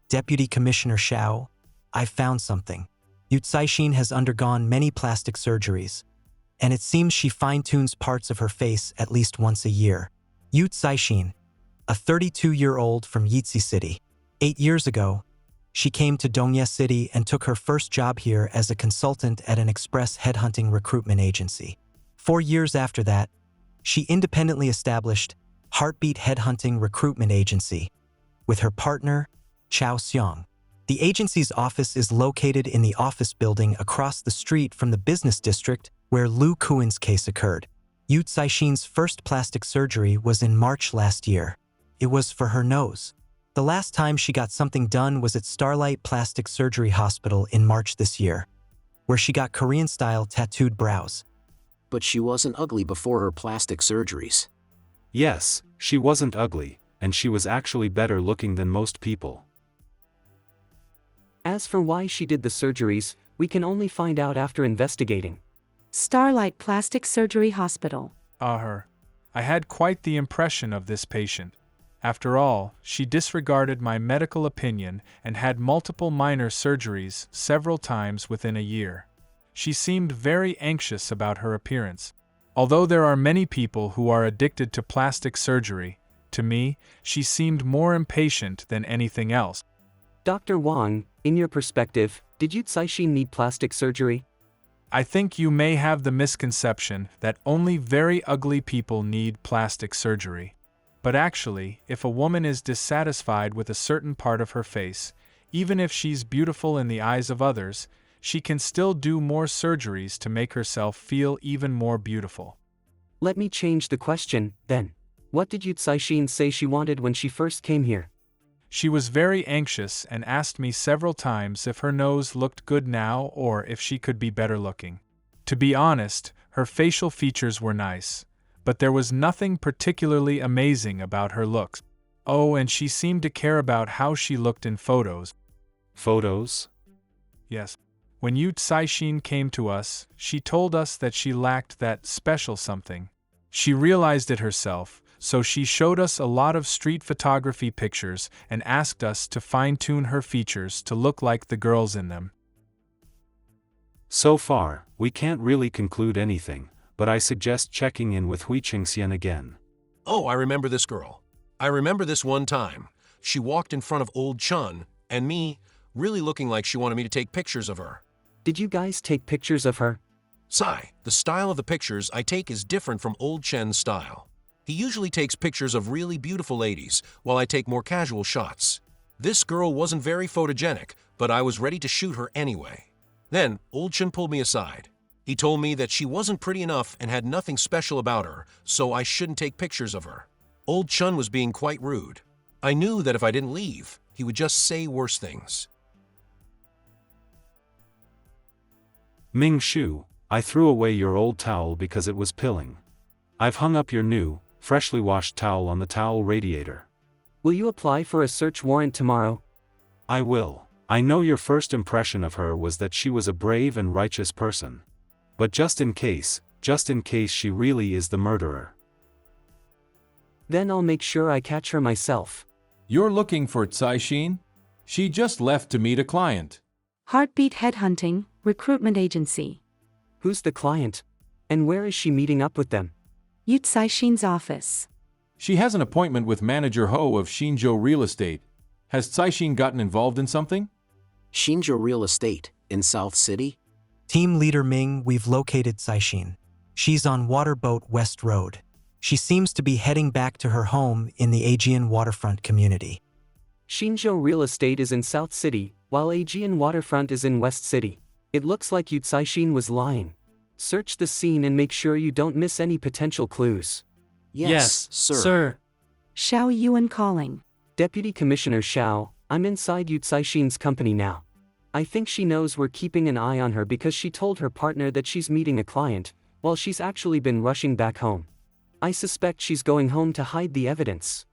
Speaker 16: Deputy Commissioner Xiao, I've found something. Yu Caixin has undergone many plastic surgeries, and it seems she fine-tunes parts of her face at least once a year. Yu Caixin, a 32-year-old from Yizhi City. 8 years ago, she came to Dongye City and took her first job here as a consultant at an express headhunting recruitment agency. 4 years after that, she independently established Heartbeat Headhunting Recruitment Agency with her partner, Chao Xiong. The agency's office is located in the office building across the street from the business district where Lu Kuan's case occurred. Yu Caixin's first plastic surgery was in March last year. It was for her nose. The last time she got something done was at Starlight Plastic Surgery Hospital in March this year, where she got Korean-style tattooed brows.
Speaker 3: But she wasn't ugly before her plastic surgeries.
Speaker 10: Yes, she wasn't ugly, and she was actually better looking than most people.
Speaker 2: As for why she did the surgeries, we can only find out after investigating.
Speaker 1: Starlight Plastic Surgery Hospital.
Speaker 15: I had quite the impression of this patient. After all, she disregarded my medical opinion and had multiple minor surgeries several times within a year. She seemed very anxious about her appearance. Although there are many people who are addicted to plastic surgery, to me, she seemed more impatient than anything else.
Speaker 2: Dr. Wang, in your perspective, did Yu Caixin need plastic surgery?
Speaker 15: I think you may have the misconception that only very ugly people need plastic surgery. But actually, if a woman is dissatisfied with a certain part of her face, even if she's beautiful in the eyes of others, she can still do more surgeries to make herself feel even more beautiful.
Speaker 2: Let me change the question, then. What did Yu Caixin say she wanted when she first came here?
Speaker 15: She was very anxious and asked me several times if her nose looked good now or if she could be better looking. To be honest, her facial features were nice, but there was nothing particularly amazing about her looks. Oh, and she seemed to care about how she looked in photos.
Speaker 10: Photos?
Speaker 15: Yes. When Yu Caixin came to us, she told us that she lacked that special something. She realized it herself, so she showed us a lot of street photography pictures and asked us to fine-tune her features to look like the girls in them.
Speaker 10: So far, we can't really conclude anything, but I suggest checking in with Hui Qingxian again.
Speaker 13: Oh, I remember this girl. I remember this one time. She walked in front of old Chun, and me, really looking like she wanted me to take pictures of her.
Speaker 2: Did you guys take pictures of her?
Speaker 13: Sai, the style of the pictures I take is different from old Chen's style. He usually takes pictures of really beautiful ladies, while I take more casual shots. This girl wasn't very photogenic, but I was ready to shoot her anyway. Then, old Chen pulled me aside. He told me that she wasn't pretty enough and had nothing special about her, so I shouldn't take pictures of her. Old Chun was being quite rude. I knew that if I didn't leave, he would just say worse things.
Speaker 10: Ming Shu, I threw away your old towel because it was pilling. I've hung up your new, freshly washed towel on the towel radiator.
Speaker 2: Will you apply for a search warrant tomorrow?
Speaker 10: I will. I know your first impression of her was that she was a brave and righteous person. But just in case she really is the murderer.
Speaker 2: Then I'll make sure I catch her myself.
Speaker 17: You're looking for Psychomachia? She just left to meet a client.
Speaker 1: Heartbeat Headhunting, Recruitment Agency.
Speaker 2: Who's the client? And where is she meeting up with them?
Speaker 1: Psychomachia's office.
Speaker 17: She has an appointment with Manager Ho of Shinjo Real Estate. Has Psychomachia gotten involved in something?
Speaker 3: Shinjo Real Estate, in South City?
Speaker 16: Team Leader Ming, we've located Psychomachia. She's on Waterboat West Road. She seems to be heading back to her home in the Aegean waterfront community.
Speaker 2: Shinjo Real Estate is in South City, while Aegean Waterfront is in West City. It looks like Psychomachia was lying. Search the scene and make sure you don't miss any potential clues.
Speaker 3: Yes, sir.
Speaker 1: Xiao Yuan calling.
Speaker 2: Deputy Commissioner Xiao, I'm inside Psychomachia's company now. I think she knows we're keeping an eye on her because she told her partner that she's meeting a client, while she's actually been rushing back home. I suspect she's going home to hide the evidence.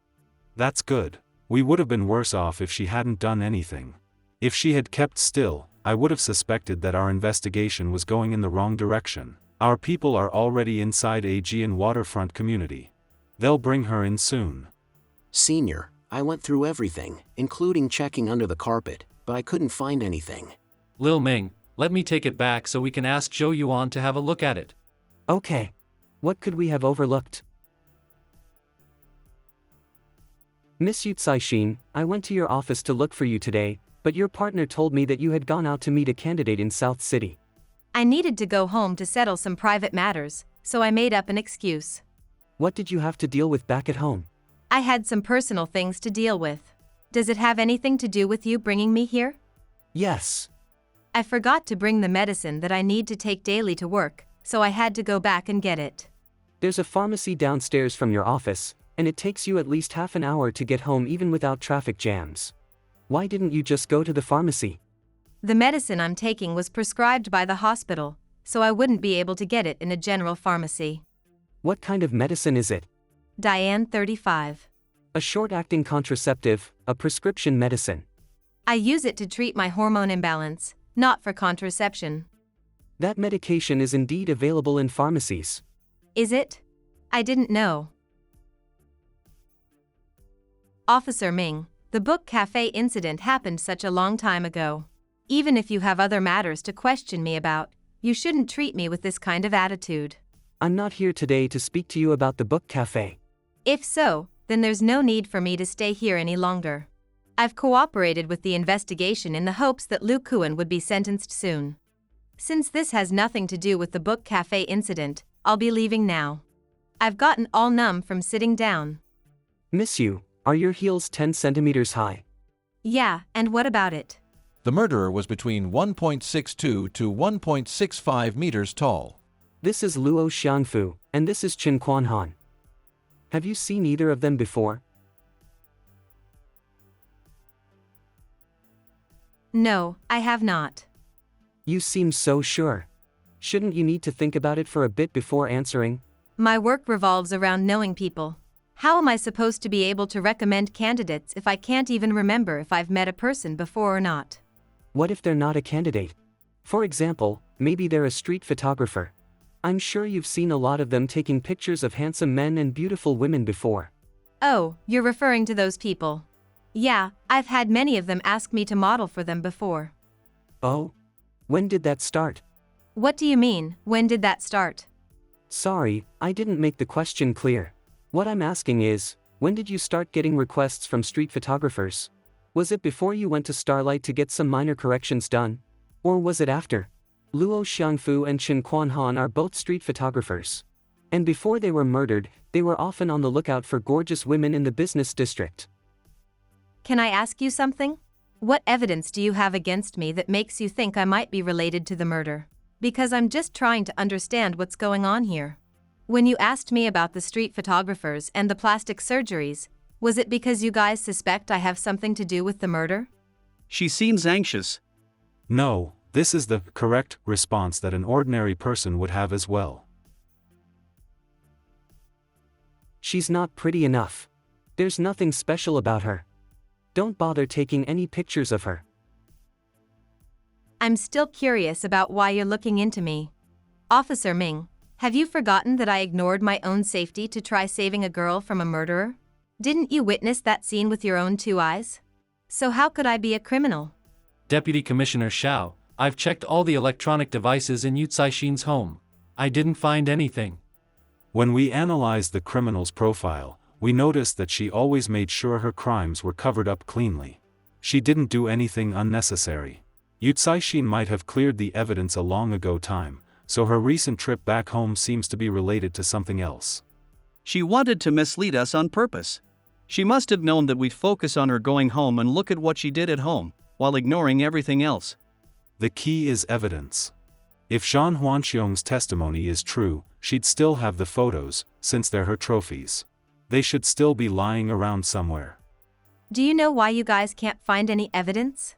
Speaker 10: That's good. We would have been worse off if she hadn't done anything. If she had kept still, I would have suspected that our investigation was going in the wrong direction. Our people are already inside Aegean waterfront community. They'll bring her in soon.
Speaker 3: Senior, I went through everything, including checking under the carpet, but I couldn't find anything.
Speaker 14: Lil Ming, let me take it back so we can ask Zhou Yuan to have a look at it.
Speaker 2: Okay. What could we have overlooked? Miss Psychomachia, I went to your office to look for you today, but your partner told me that you had gone out to meet a candidate in South City.
Speaker 8: I needed to go home to settle some private matters, so I made up an excuse.
Speaker 2: What did you have to deal with back at home?
Speaker 8: I had some personal things to deal with. Does it have anything to do with you bringing me here?
Speaker 2: Yes.
Speaker 8: I forgot to bring the medicine that I need to take daily to work, so I had to go back and get it.
Speaker 2: There's a pharmacy downstairs from your office, and it takes you at least half an hour to get home even without traffic jams. Why didn't you just go to the pharmacy?
Speaker 8: The medicine I'm taking was prescribed by the hospital, so I wouldn't be able to get it in a general pharmacy.
Speaker 2: What kind of medicine is it?
Speaker 8: Diane 35.
Speaker 2: A short-acting contraceptive, a prescription medicine.
Speaker 8: I use it to treat my hormone imbalance, not for contraception.
Speaker 2: That medication is indeed available in pharmacies.
Speaker 8: Is it? I didn't know. Officer Ming, the book cafe incident happened such a long time ago. Even if you have other matters to question me about, you shouldn't treat me with this kind of attitude.
Speaker 2: I'm not here today to speak to you about the book cafe.
Speaker 8: If so, then there's no need for me to stay here any longer. I've cooperated with the investigation in the hopes that Lu Kuan would be sentenced soon. Since this has nothing to do with the book cafe incident, I'll be leaving now. I've gotten all numb from sitting down.
Speaker 2: Miss you, are your heels 10 centimeters high?
Speaker 8: Yeah, and what about it?
Speaker 17: The murderer was between 1.62 to 1.65 meters tall.
Speaker 2: This is Luo Xiangfu, and this is Qin Quanhan. Have you seen either of them before?
Speaker 8: No, I have not.
Speaker 2: You seem so sure. Shouldn't you need to think about it for a bit before answering?
Speaker 8: My work revolves around knowing people. How am I supposed to be able to recommend candidates if I can't even remember if I've met a person before or not?
Speaker 2: What if they're not a candidate? For example, maybe they're a street photographer. I'm sure you've seen a lot of them taking pictures of handsome men and beautiful women before.
Speaker 8: Oh, you're referring to those people. Yeah, I've had many of them ask me to model for them before.
Speaker 2: Oh? When did that start?
Speaker 8: What do you mean, when did that start?
Speaker 2: Sorry, I didn't make the question clear. What I'm asking is, when did you start getting requests from street photographers? Was it before you went to Starlight to get some minor corrections done? Or was it after? Luo Xiangfu and Qin Quanhan are both street photographers. And before they were murdered, they were often on the lookout for gorgeous women in the business district.
Speaker 8: Can I ask you something? What evidence do you have against me that makes you think I might be related to the murder? Because I'm just trying to understand what's going on here. When you asked me about the street photographers and the plastic surgeries, was it because you guys suspect I have something to do with the murder?
Speaker 9: She seems anxious.
Speaker 10: No, this is the correct response that an ordinary person would have as well.
Speaker 2: She's not pretty enough. There's nothing special about her. Don't bother taking any pictures of her.
Speaker 8: I'm still curious about why you're looking into me. Officer Ming, have you forgotten that I ignored my own safety to try saving a girl from a murderer? Didn't you witness that scene with your own 2 eyes? So how could I be a criminal?
Speaker 14: Deputy Commissioner Xiao, I've checked all the electronic devices in Yu Caixin's home. I didn't find anything.
Speaker 10: When we analyzed the criminal's profile, we noticed that she always made sure her crimes were covered up cleanly. She didn't do anything unnecessary. Yu Caixin might have cleared the evidence a long ago time, so her recent trip back home seems to be related to something else.
Speaker 9: She wanted to mislead us on purpose. She must have known that we'd focus on her going home and look at what she did at home, while ignoring everything else.
Speaker 10: The key is evidence. If Shan Huanxiong's testimony is true, she'd still have the photos, since they're her trophies. They should still be lying around somewhere.
Speaker 8: Do you know why you guys can't find any evidence?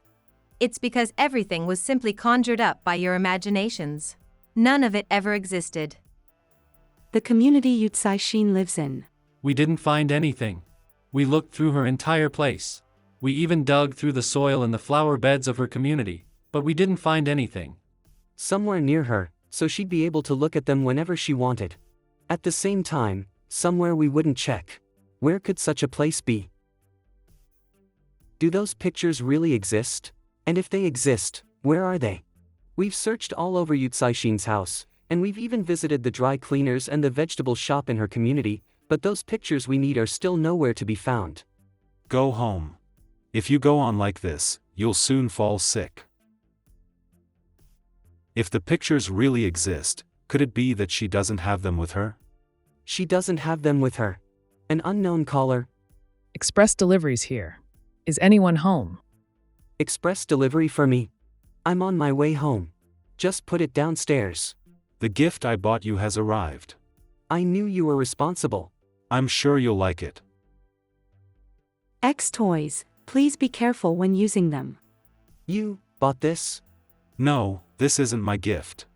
Speaker 8: It's because everything was simply conjured up by your imaginations. None of it ever existed.
Speaker 1: The community Yu Caixin lives in.
Speaker 14: We didn't find anything. We looked through her entire place. We even dug through the soil and the flower beds of her community, but we didn't find anything.
Speaker 2: Somewhere near her, so she'd be able to look at them whenever she wanted. At the same time, somewhere we wouldn't check. Where could such a place be? Do those pictures really exist? And if they exist, where are they? We've searched all over Yu Caixin's house, and we've even visited the dry cleaners and the vegetable shop in her community, but those pictures we need are still nowhere to be found.
Speaker 10: Go home. If you go on like this, you'll soon fall sick. If the pictures really exist, could it be that she doesn't have them with her?
Speaker 2: She doesn't have them with her. An unknown caller.
Speaker 19: Express deliveries here. Is anyone home?
Speaker 2: Express delivery for me. I'm on my way home. Just put it downstairs.
Speaker 10: The gift I bought you has arrived.
Speaker 2: I knew you were responsible.
Speaker 10: I'm sure you'll like it.
Speaker 1: X toys, please be careful when using them.
Speaker 2: You bought this?
Speaker 10: No, this isn't my gift.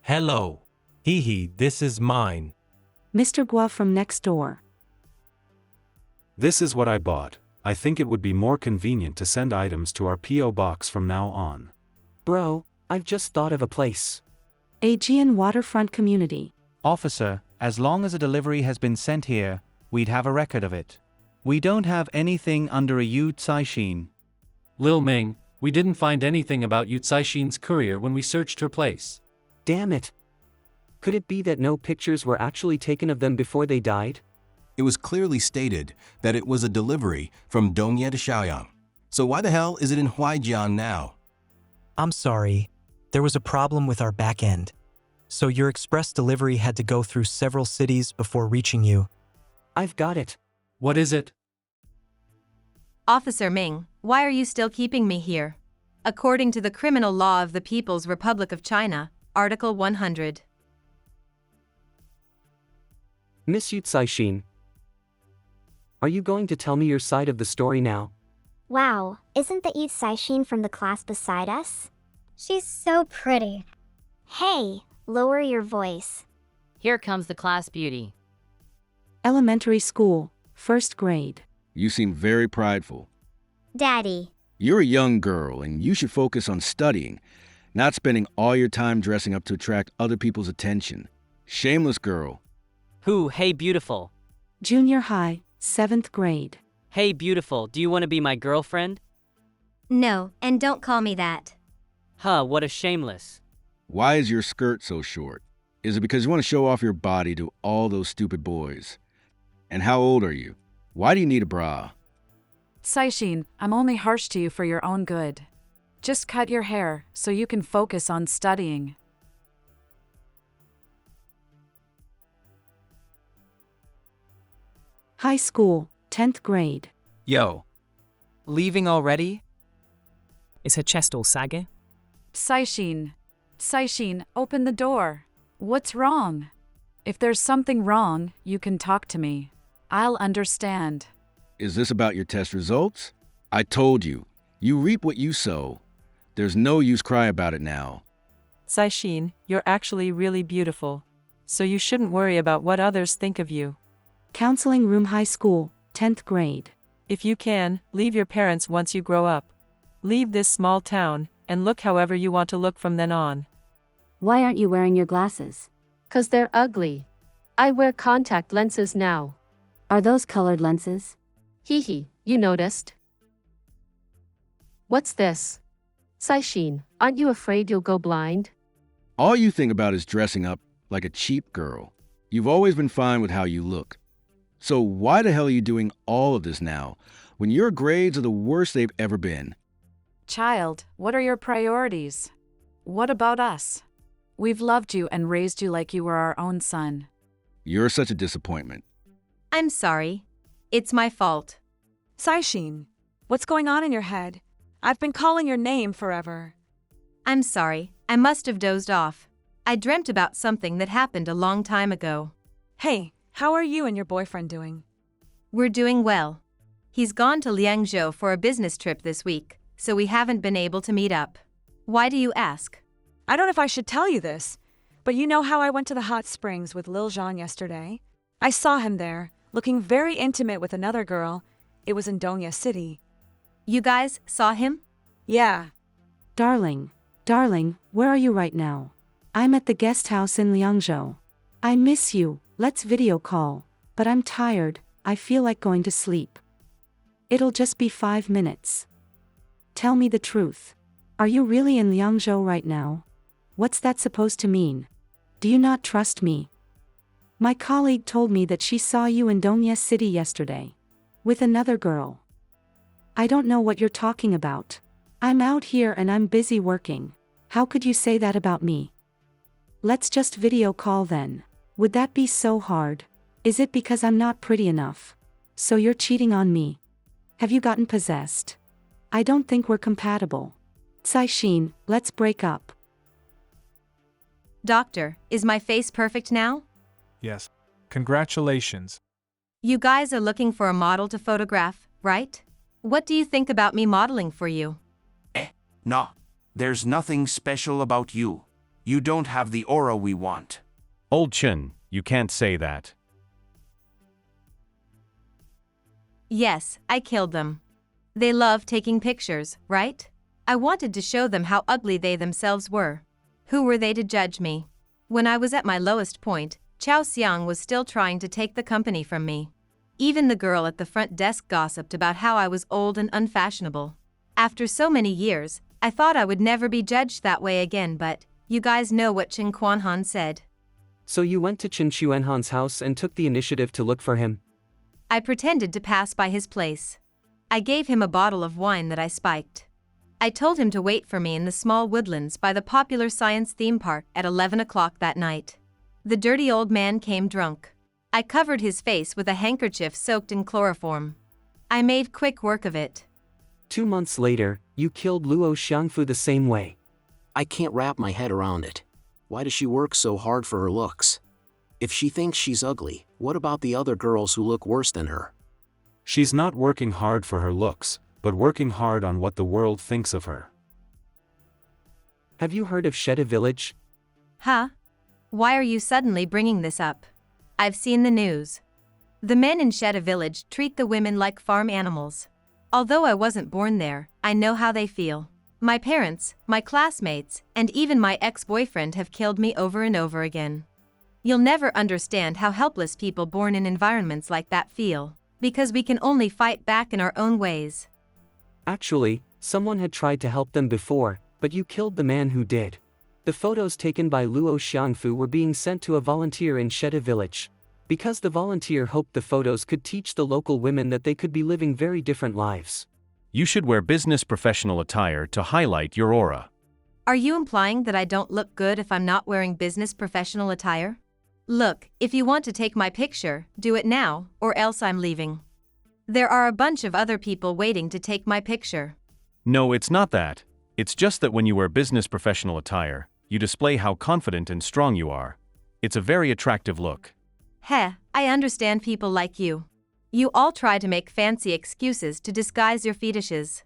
Speaker 21: Hello. Hee, this is mine.
Speaker 1: Mr. Gua from next door.
Speaker 10: This is what I bought. I think it would be more convenient to send items to our P.O. box from now on.
Speaker 2: Bro, I've just thought of a place.
Speaker 1: Aegean waterfront community.
Speaker 22: Officer, as long as a delivery has been sent here, we'd have a record of it. We don't have anything under a Yu Caixin.
Speaker 14: Lil Ming, we didn't find anything about Yu Caixin's courier when we searched her place.
Speaker 2: Damn it. Could it be that no pictures were actually taken of them before they died?
Speaker 11: It was clearly stated that it was a delivery from Dongye to Shaoyang. So why the hell is it in Huaijian now?
Speaker 16: I'm sorry. There was a problem with our back end. So your express delivery had to go through several cities before reaching you.
Speaker 2: I've got it.
Speaker 14: What is it?
Speaker 8: Officer Ming, why are you still keeping me here? According to the Criminal Law of the People's Republic of China, Article 100.
Speaker 2: Miss Yu Caixin, are you going to tell me your side of the story now?
Speaker 23: Wow, isn't the Yu Caixin from the class beside us? She's so pretty. Hey, lower your voice.
Speaker 25: Here comes the class beauty.
Speaker 1: Elementary school, 1st grade.
Speaker 26: You seem very prideful.
Speaker 23: Daddy.
Speaker 26: You're a young girl, and you should focus on studying, not spending all your time dressing up to attract other people's attention. Shameless girl.
Speaker 25: Who, hey beautiful.
Speaker 1: Junior high, 7th grade.
Speaker 25: Hey beautiful, do you want to be my girlfriend?
Speaker 23: No, and don't call me that.
Speaker 25: Huh, what a shameless.
Speaker 26: Why is your skirt so short? Is it because you want to show off your body to all those stupid boys? And how old are you? Why do you need a bra?
Speaker 27: Caixin, I'm only harsh to you for your own good. Just cut your hair so you can focus on studying.
Speaker 1: High school, 10th grade.
Speaker 28: Yo. Leaving already?
Speaker 19: Is her chest all saggy?
Speaker 27: Psychine, open the door. What's wrong? If there's something wrong, you can talk to me. I'll understand.
Speaker 26: Is this about your test results? I told you. You reap what you sow. There's no use cry about it now.
Speaker 4: Psychine, you're actually really beautiful. So you shouldn't worry about what others think of you.
Speaker 1: Counseling Room High School, 10th grade.
Speaker 4: If you can, leave your parents once you grow up. Leave this small town, and look however you want to look from then on.
Speaker 5: Why aren't you wearing your glasses?
Speaker 6: 'Cause they're ugly. I wear contact lenses now.
Speaker 5: Are those colored lenses?
Speaker 6: Hee, you noticed. What's this? Psychine, aren't you afraid you'll go blind?
Speaker 26: All you think about is dressing up like a cheap girl. You've always been fine with how you look. So why the hell are you doing all of this now, when your grades are the worst they've ever been?
Speaker 27: Child, what are your priorities? What about us? We've loved you and raised you like you were our own son.
Speaker 26: You're such a disappointment.
Speaker 8: I'm sorry. It's my fault.
Speaker 12: Psychine, what's going on in your head? I've been calling your name forever.
Speaker 8: I'm sorry. I must have dozed off. I dreamt about something that happened a long time ago.
Speaker 12: Hey, how are you and your boyfriend doing?
Speaker 8: We're doing well. He's gone to Liangzhou for a business trip this week, so we haven't been able to meet up. Why do you ask?
Speaker 12: I don't know if I should tell you this, but you know how I went to the hot springs with Lil Jean yesterday? I saw him there, looking very intimate with another girl. It was in Dongya City.
Speaker 8: You guys saw him?
Speaker 12: Yeah.
Speaker 1: Darling, where are you right now? I'm at the guest house in Liangzhou. I miss you, let's video call, but I'm tired, I feel like going to sleep. It'll just be 5 minutes. Tell me the truth. Are you really in Liangzhou right now? What's that supposed to mean? Do you not trust me? My colleague told me that she saw you in Dongya City yesterday. With another girl. I don't know what you're talking about. I'm out here and I'm busy working. How could you say that about me? Let's just video call then. Would that be so hard? Is it because I'm not pretty enough? So you're cheating on me? Have you gotten possessed? I don't think we're compatible. Psychine, let's break up.
Speaker 8: Doctor, is my face perfect now?
Speaker 15: Yes. Congratulations.
Speaker 8: You guys are looking for a model to photograph, right? What do you think about me modeling for you?
Speaker 18: No, there's nothing special about you. You don't have the aura we want.
Speaker 21: Old Chen, you can't say that.
Speaker 8: Yes, I killed them. They love taking pictures, right? I wanted to show them how ugly they themselves were. Who were they to judge me? When I was at my lowest point, Chao Xiang was still trying to take the company from me. Even the girl at the front desk gossiped about how I was old and unfashionable. After so many years, I thought I would never be judged that way again, but you guys know what Chen Quanhan said.
Speaker 2: So you went to Chen Chuanhan's house and took the initiative to look for him?
Speaker 8: I pretended to pass by his place. I gave him a bottle of wine that I spiked. I told him to wait for me in the small woodlands by the popular science theme park at 11 o'clock that night. The dirty old man came drunk. I covered his face with a handkerchief soaked in chloroform. I made quick work of it.
Speaker 2: 2 months later, you killed Luo Xiangfu the same way.
Speaker 3: I can't wrap my head around it. Why does she work so hard for her looks? If she thinks she's ugly, what about the other girls who look worse than her?
Speaker 10: She's not working hard for her looks, but working hard on what the world thinks of her.
Speaker 2: Have you heard of Sheda Village?
Speaker 8: Huh? Why are you suddenly bringing this up? I've seen the news. The men in Sheda Village treat the women like farm animals. Although I wasn't born there, I know how they feel. My parents, my classmates, and even my ex-boyfriend have killed me over and over again. You'll never understand how helpless people born in environments like that feel, because we can only fight back in our own ways.
Speaker 2: Actually, someone had tried to help them before, but you killed the man who did. The photos taken by Luo Xiangfu were being sent to a volunteer in Sheda Village. Because the volunteer hoped the photos could teach the local women that they could be living very different lives.
Speaker 21: You should wear business professional attire to highlight your aura.
Speaker 8: Are you implying that I don't look good if I'm not wearing business professional attire? Look, if you want to take my picture, do it now, or else I'm leaving. There are a bunch of other people waiting to take my picture.
Speaker 21: No, it's not that.
Speaker 7: It's just that when you wear business professional attire, you display how confident and strong you are. It's a very attractive look.
Speaker 8: Heh, I understand people like you. You all try to make fancy excuses to disguise your fetishes.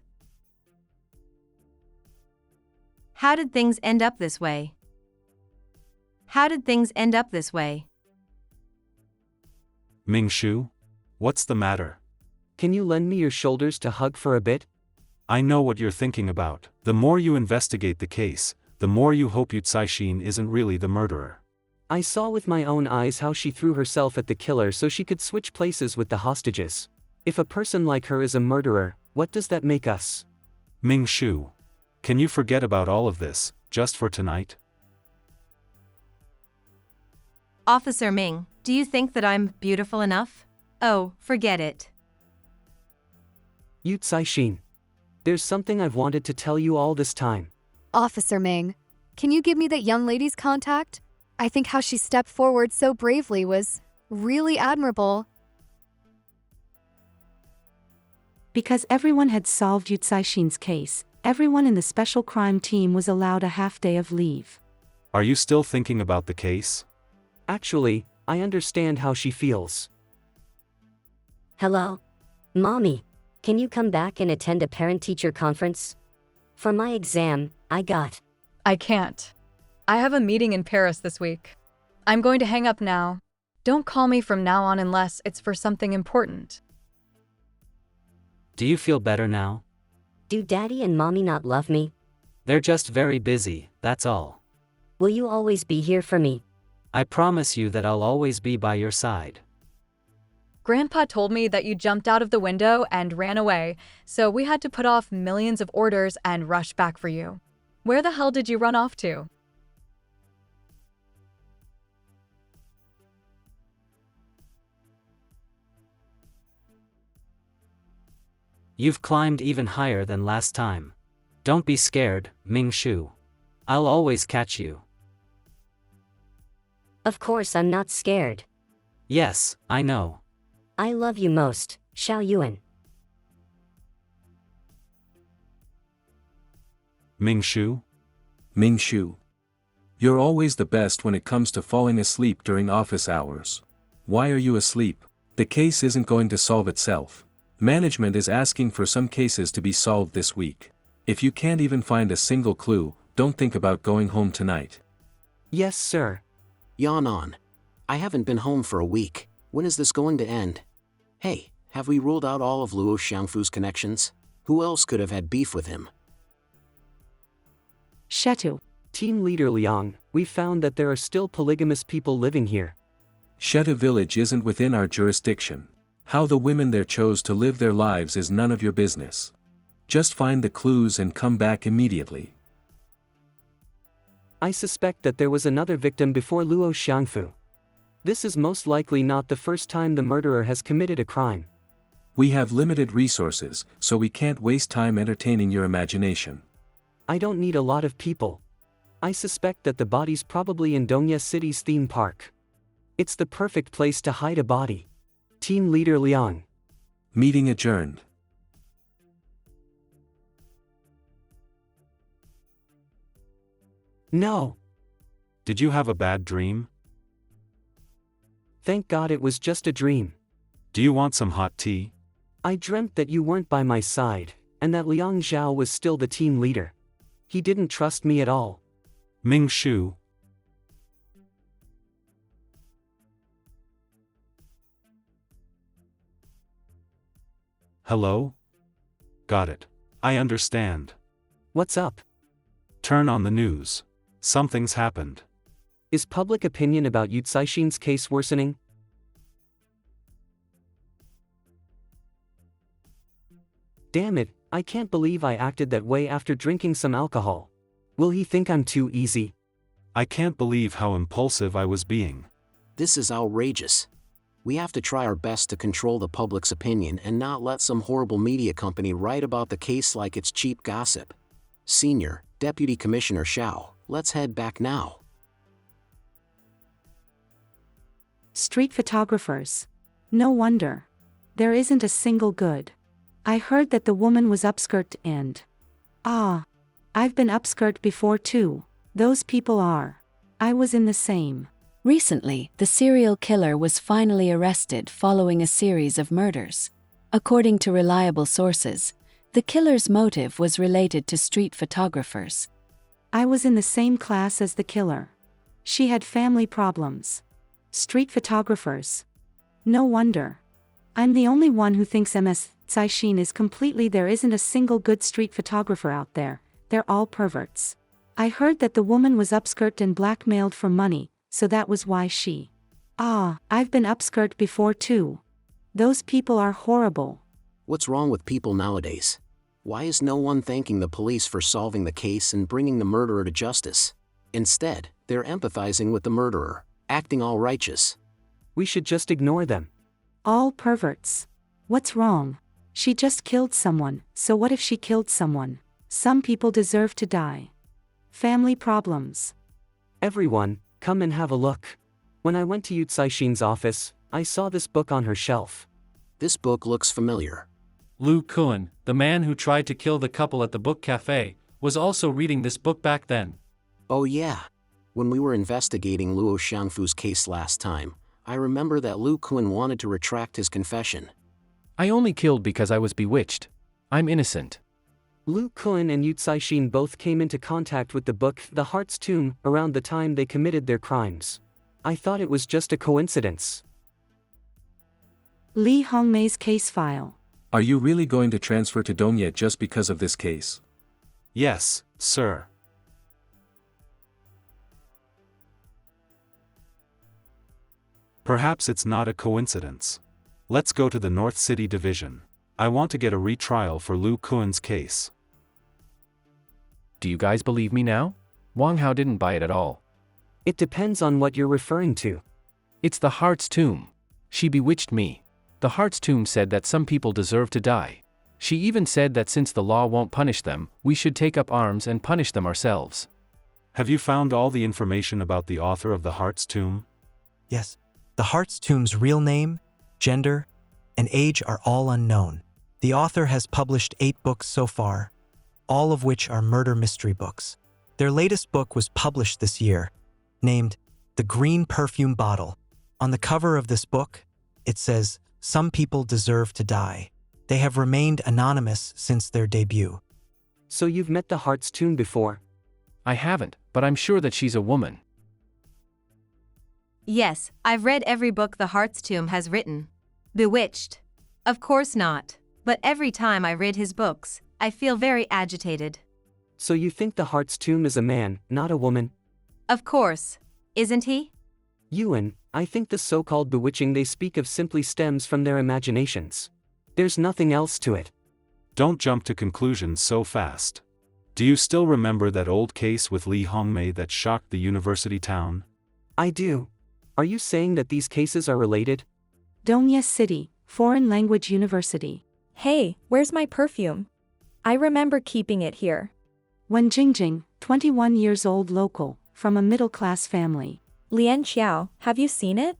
Speaker 8: How did things end up this way? How did things end up this way?
Speaker 10: Ming-Shu? What's the matter?
Speaker 2: Can you lend me your shoulders to hug for a bit?
Speaker 10: I know what you're thinking about. The more you investigate the case, the more you hope Yu Caixin isn't really the murderer.
Speaker 2: I saw with my own eyes how she threw herself at the killer so she could switch places with the hostages. If a person like her is a murderer, what does that make us?
Speaker 10: Ming-Shu, can you forget about all of this, just for tonight?
Speaker 8: Officer Ming, do you think that I'm beautiful enough? Oh, forget it.
Speaker 2: Yu Caixin. There's something I've wanted to tell you all this time.
Speaker 9: Officer Ming, can you give me that young lady's contact? I think how she stepped forward so bravely was really admirable.
Speaker 1: Because everyone had solved Yu Caixin's case, everyone in the special crime team was allowed a half-day of leave.
Speaker 10: Are you still thinking about the case?
Speaker 2: Actually, I understand how she feels.
Speaker 13: Hello? Mommy, can you come back and attend a parent-teacher conference? For my exam,
Speaker 17: I can't. I have a meeting in Paris this week. I'm going to hang up now. Don't call me from now on unless it's for something important.
Speaker 25: Do you feel better now?
Speaker 13: Do Daddy and Mommy not love me?
Speaker 25: They're just very busy, that's all.
Speaker 13: Will you always be here for me?
Speaker 25: I promise you that I'll always be by your side.
Speaker 17: Grandpa told me that you jumped out of the window and ran away, so we had to put off millions of orders and rush back for you. Where the hell did you run off to?
Speaker 25: You've climbed even higher than last time. Don't be scared, Ming-Shu. I'll always catch you.
Speaker 13: Of course I'm not scared.
Speaker 25: Yes, I know.
Speaker 13: I love you most, Xiao Yuan.
Speaker 10: Ming-Shu?
Speaker 20: Ming-Shu. You're always the best when it comes to falling asleep during office hours. Why are you asleep? The case isn't going to solve itself. Management is asking for some cases to be solved this week. If you can't even find a single clue, don't think about going home tonight.
Speaker 2: Yes, sir.
Speaker 3: Yawn on. I haven't been home for a week. When is this going to end? Hey, have we ruled out all of Luo Xiangfu's connections? Who else could have had beef with him?
Speaker 1: Shetu.
Speaker 2: Team Leader Liang, we found that there are still polygamous people living here.
Speaker 20: Sheta village isn't within our jurisdiction. How the women there chose to live their lives is none of your business. Just find the clues and come back immediately.
Speaker 2: I suspect that there was another victim before Luo Xiangfu. This is most likely not the first time the murderer has committed a crime.
Speaker 20: We have limited resources, so we can't waste time entertaining your imagination.
Speaker 2: I don't need a lot of people. I suspect that the body's probably in Dongye City's theme park. It's the perfect place to hide a body. Team Leader Liang.
Speaker 20: Meeting adjourned.
Speaker 2: No.
Speaker 10: Did you have a bad dream?
Speaker 2: Thank God it was just a dream.
Speaker 10: Do you want some hot tea?
Speaker 2: I dreamt that you weren't by my side, and that Liang Zhao was still the team leader. He didn't trust me at all.
Speaker 10: Ming-Shu. Hello? Got it. I understand.
Speaker 2: What's up?
Speaker 10: Turn on the news. Something's happened.
Speaker 2: Is public opinion about Yu Caixin's case worsening? Damn it, I can't believe I acted that way after drinking some alcohol. Will he think I'm too easy?
Speaker 10: I can't believe how impulsive I was being.
Speaker 3: This is outrageous. We have to try our best to control the public's opinion and not let some horrible media company write about the case like it's cheap gossip. Senior, Deputy Commissioner Xiao, let's head back now.
Speaker 1: Street photographers. No wonder. There isn't a single good. I heard that the woman was upskirt and... I've been upskirt before too. Those people are. I was in the same.
Speaker 11: Recently, the serial killer was finally arrested following a series of murders. According to reliable sources, the killer's motive was related to street photographers.
Speaker 1: I was in the same class as the killer. She had family problems. Street photographers. No wonder. I'm the only one who thinks Ms. Psychomachia is completely. There isn't a single good street photographer out there, they're all perverts. I heard that the woman was upskirt and blackmailed for money, so that was why she. I've been upskirt before too. Those people are horrible.
Speaker 3: What's wrong with people nowadays? Why is no one thanking the police for solving the case and bringing the murderer to justice? Instead, they're empathizing with the murderer, acting all righteous.
Speaker 2: We should just ignore them.
Speaker 1: All perverts. What's wrong? She just killed someone, so what if she killed someone? Some people deserve to die. Family problems.
Speaker 2: Everyone, come and have a look. When I went to Yu Psychomach's office, I saw this book on her shelf.
Speaker 3: This book looks familiar.
Speaker 21: Lu Kuan, the man who tried to kill the couple at the book cafe, was also reading this book back then.
Speaker 3: Oh yeah. When we were investigating Luo Xiangfu's case last time, I remember that Lu Kuan wanted to retract his confession.
Speaker 21: I only killed because I was bewitched. I'm innocent.
Speaker 2: Lu Kuan and Yu Psychom both came into contact with the book The Heart's Tomb around the time they committed their crimes. I thought it was just a coincidence.
Speaker 1: Li Hongmei's case file.
Speaker 20: Are you really going to transfer to Dongye just because of this case?
Speaker 10: Yes, sir. Perhaps it's not a coincidence. Let's go to the North City Division. I want to get a retrial for Lu Kuan's case.
Speaker 21: Do you guys believe me now? Wang Hao didn't buy it at all.
Speaker 2: It depends on what you're referring to.
Speaker 21: It's the Heart's Tomb. She bewitched me. The Heart's Tomb said that some people deserve to die. She even said that since the law won't punish them, we should take up arms and punish them ourselves.
Speaker 10: Have you found all the information about the author of The Heart's Tomb?
Speaker 14: Yes. The Heart's Tomb's real name, gender, and age are all unknown. The author has published 8 books so far, all of which are murder mystery books. Their latest book was published this year, named The Green Perfume Bottle. On the cover of this book, it says, "Some people deserve to die." They have remained anonymous since their debut.
Speaker 2: So you've met the Heart's Tomb before?
Speaker 21: I haven't, but I'm sure that she's a woman.
Speaker 8: Yes, I've read every book the Heart's Tomb has written. Bewitched? Of course not, but every time I read his books, I feel very agitated.
Speaker 2: So you think the Heart's Tomb is a man, not a woman?
Speaker 8: Of course. Isn't he?
Speaker 2: Yuan, I think the so-called bewitching they speak of simply stems from their imaginations. There's nothing else to it.
Speaker 10: Don't jump to conclusions so fast. Do you still remember that old case with Li Hongmei that shocked the university town?
Speaker 2: I do. Are you saying that these cases are related?
Speaker 1: Dongye City, Foreign Language University.
Speaker 16: Hey, where's my perfume? I remember keeping it here.
Speaker 1: Wen Jingjing, 21 years old local, from a middle-class family.
Speaker 16: Lian Qiao, have you seen it?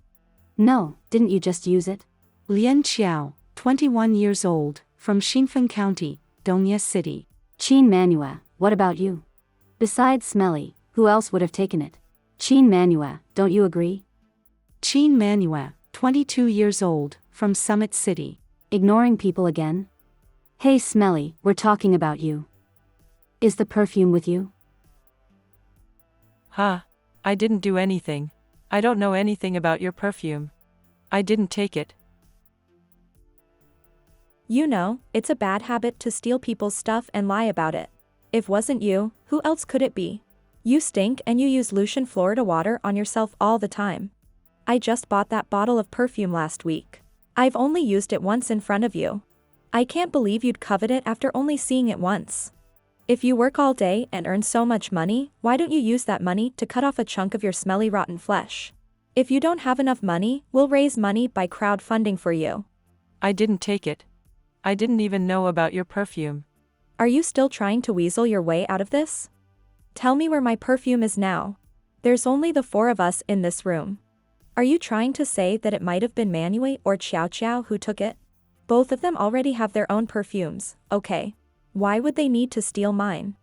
Speaker 5: No, didn't you just use it?
Speaker 1: Lian Qiao, 21 years old, from Xinfeng County, Dongye City.
Speaker 5: Qin Manua, what about you? Besides Smelly, who else would have taken it? Qin Manua, don't you agree?
Speaker 1: Qin Manua, 22 years old, from Summit City.
Speaker 5: Ignoring people again? Hey Smelly, we're talking about you. Is the perfume with you?
Speaker 4: I didn't do anything. I don't know anything about your perfume. I didn't take it.
Speaker 16: You know, it's a bad habit to steal people's stuff and lie about it. If wasn't you, who else could it be? You stink and you use Lucian Florida water on yourself all the time. I just bought that bottle of perfume last week. I've only used it once in front of you. I can't believe you'd covet it after only seeing it once. If you work all day and earn so much money, why don't you use that money to cut off a chunk of your smelly rotten flesh? If you don't have enough money, we'll raise money by crowdfunding for you.
Speaker 4: I didn't take it. I didn't even know about your perfume.
Speaker 16: Are you still trying to weasel your way out of this? Tell me where my perfume is now. There's only the 4 of us in this room. Are you trying to say that it might have been Manui or Qiao Qiao who took it? Both of them already have their own perfumes, okay? Why would they need to steal mine?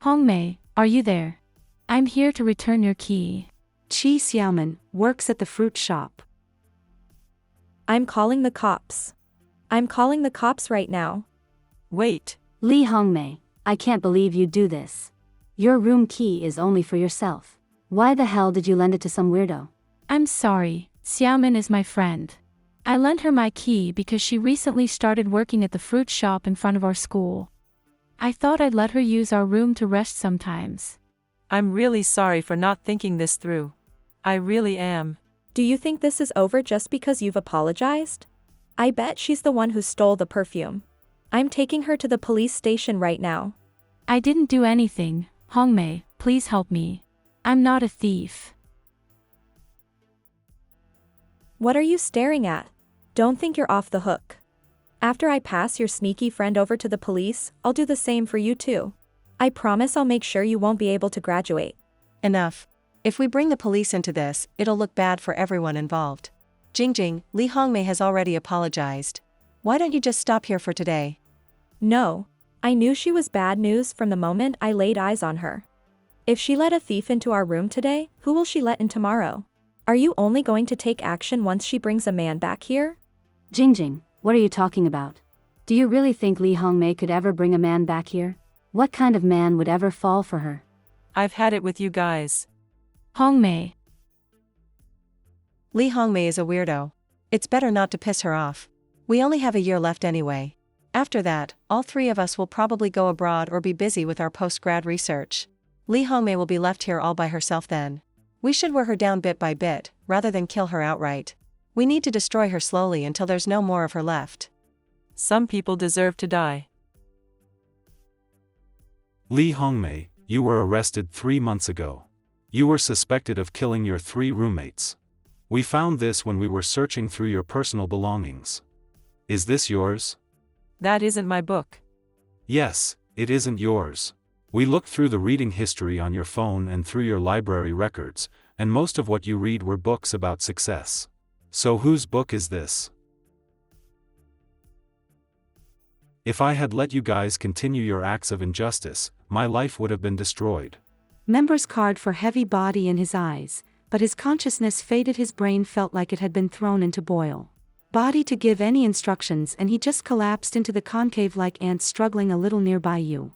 Speaker 6: Hongmei, are you there? I'm here to return your key.
Speaker 1: Chi Xiaomin works at the fruit shop.
Speaker 16: I'm calling the cops. I'm calling the cops right now.
Speaker 4: Wait.
Speaker 5: Li Hongmei, I can't believe you do this. Your room key is only for yourself. Why the hell did you lend it to some weirdo?
Speaker 6: I'm sorry, Xiaomin is my friend. I lent her my key because she recently started working at the fruit shop in front of our school. I thought I'd let her use our room to rest sometimes.
Speaker 4: I'm really sorry for not thinking this through. I really am.
Speaker 16: Do you think this is over just because you've apologized? I bet she's the one who stole the perfume. I'm taking her to the police station right now.
Speaker 6: I didn't do anything. Hongmei, please help me. I'm not a thief.
Speaker 16: What are you staring at? Don't think you're off the hook. After I pass your sneaky friend over to the police, I'll do the same for you too. I promise I'll make sure you won't be able to graduate.
Speaker 19: Enough. If we bring the police into this, it'll look bad for everyone involved. Jingjing, Li Hongmei has already apologized. Why don't you just stop here for today?
Speaker 16: No. I knew she was bad news from the moment I laid eyes on her. If she let a thief into our room today, who will she let in tomorrow? Are you only going to take action once she brings a man back here?
Speaker 5: Jingjing, what are you talking about? Do you really think Li Hongmei could ever bring a man back here? What kind of man would ever fall for her?
Speaker 4: I've had it with you guys.
Speaker 6: Hongmei.
Speaker 19: Li Hongmei is a weirdo. It's better not to piss her off. We only have a year left anyway. After that, all three of us will probably go abroad or be busy with our post-grad research. Li Hongmei will be left here all by herself then. We should wear her down bit by bit, rather than kill her outright. We need to destroy her slowly until there's no more of her left.
Speaker 4: Some people deserve to die.
Speaker 10: Li Hongmei, you were arrested 3 months ago. You were suspected of killing your 3 roommates. We found this when we were searching through your personal belongings. Is this yours?
Speaker 4: That isn't my book.
Speaker 10: Yes, it isn't yours. We looked through the reading history on your phone and through your library records, and most of what you read were books about success. So whose book is this? If I had let you guys continue your acts of injustice, my life would have been destroyed.
Speaker 1: Member's card for heavy body in his eyes, but his consciousness faded. His brain felt like it had been thrown into boil. Body to give any instructions, and he just collapsed into the concave like ants struggling a little nearby you.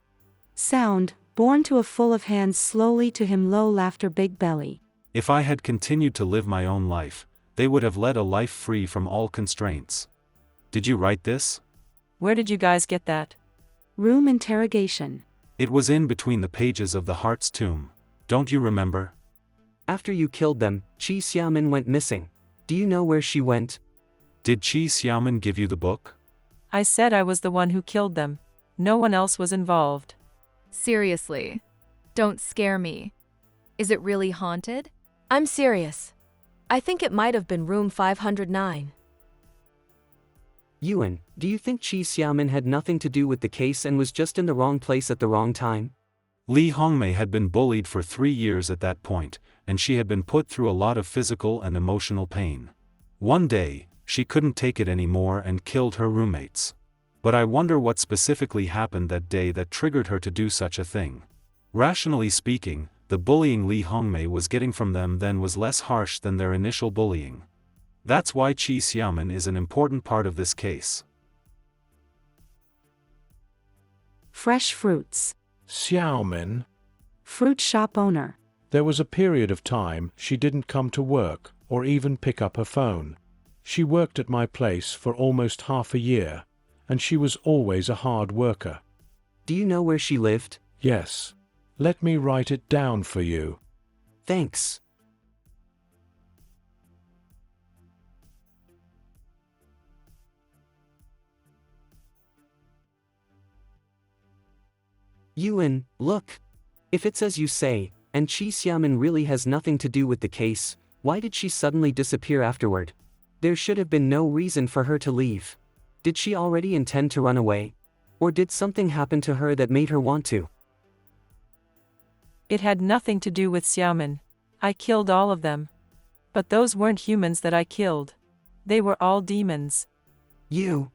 Speaker 1: Sound, born to a full of hands slowly to him low laughter big belly.
Speaker 10: If I had continued to live my own life, they would have led a life free from all constraints. Did you write this?
Speaker 4: Where did you guys get that?
Speaker 1: Room interrogation.
Speaker 10: It was in between the pages of the Heart's Tomb. Don't you remember?
Speaker 2: After you killed them, Chi Xiaomin went missing. Do you know where she went?
Speaker 10: Did Chi Xiaomin give you the book?
Speaker 4: I said I was the one who killed them. No one else was involved.
Speaker 17: Seriously. Don't scare me. Is it really haunted?
Speaker 22: I'm serious. I think it might have been room 509.
Speaker 2: Yuan, do you think Chi Xiaomin had nothing to do with the case and was just in the wrong place at the wrong time?
Speaker 10: Li Hongmei had been bullied for 3 years at that point, and she had been put through a lot of physical and emotional pain. One day, she couldn't take it anymore and killed her roommates. But I wonder what specifically happened that day that triggered her to do such a thing. Rationally speaking, the bullying Li Hongmei was getting from them then was less harsh than their initial bullying. That's why Chi Xiaomin is an important part of this case.
Speaker 1: Fresh fruits.
Speaker 23: Xiaomin.
Speaker 1: Fruit shop owner.
Speaker 23: There was a period of time she didn't come to work or even pick up her phone. She worked at my place for almost half a year, and she was always a hard worker.
Speaker 2: Do you know where she lived?
Speaker 23: Yes. Let me write it down for you.
Speaker 2: Thanks. Yuan, look. If it's as you say, and Chi Xiaomin really has nothing to do with the case, why did she suddenly disappear afterward? There should have been no reason for her to leave. Did she already intend to run away? Or did something happen to her that made her want to?
Speaker 4: It had nothing to do with Xiaomin. I killed all of them. But those weren't humans that I killed. They were all demons.
Speaker 2: You.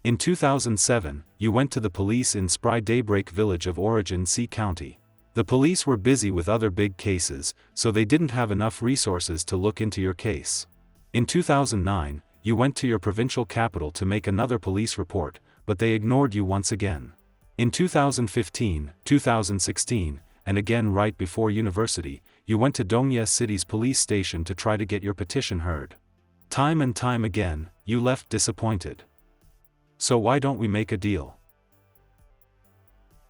Speaker 10: In 2007, you went to the police in Spry Daybreak Village of Origin C County. The police were busy with other big cases, so they didn't have enough resources to look into your case. In 2009, you went to your provincial capital to make another police report, but they ignored you once again. In 2015, 2016, and again right before university, you went to Dongye City's police station to try to get your petition heard. Time and time again, you left disappointed. So why don't we make a deal?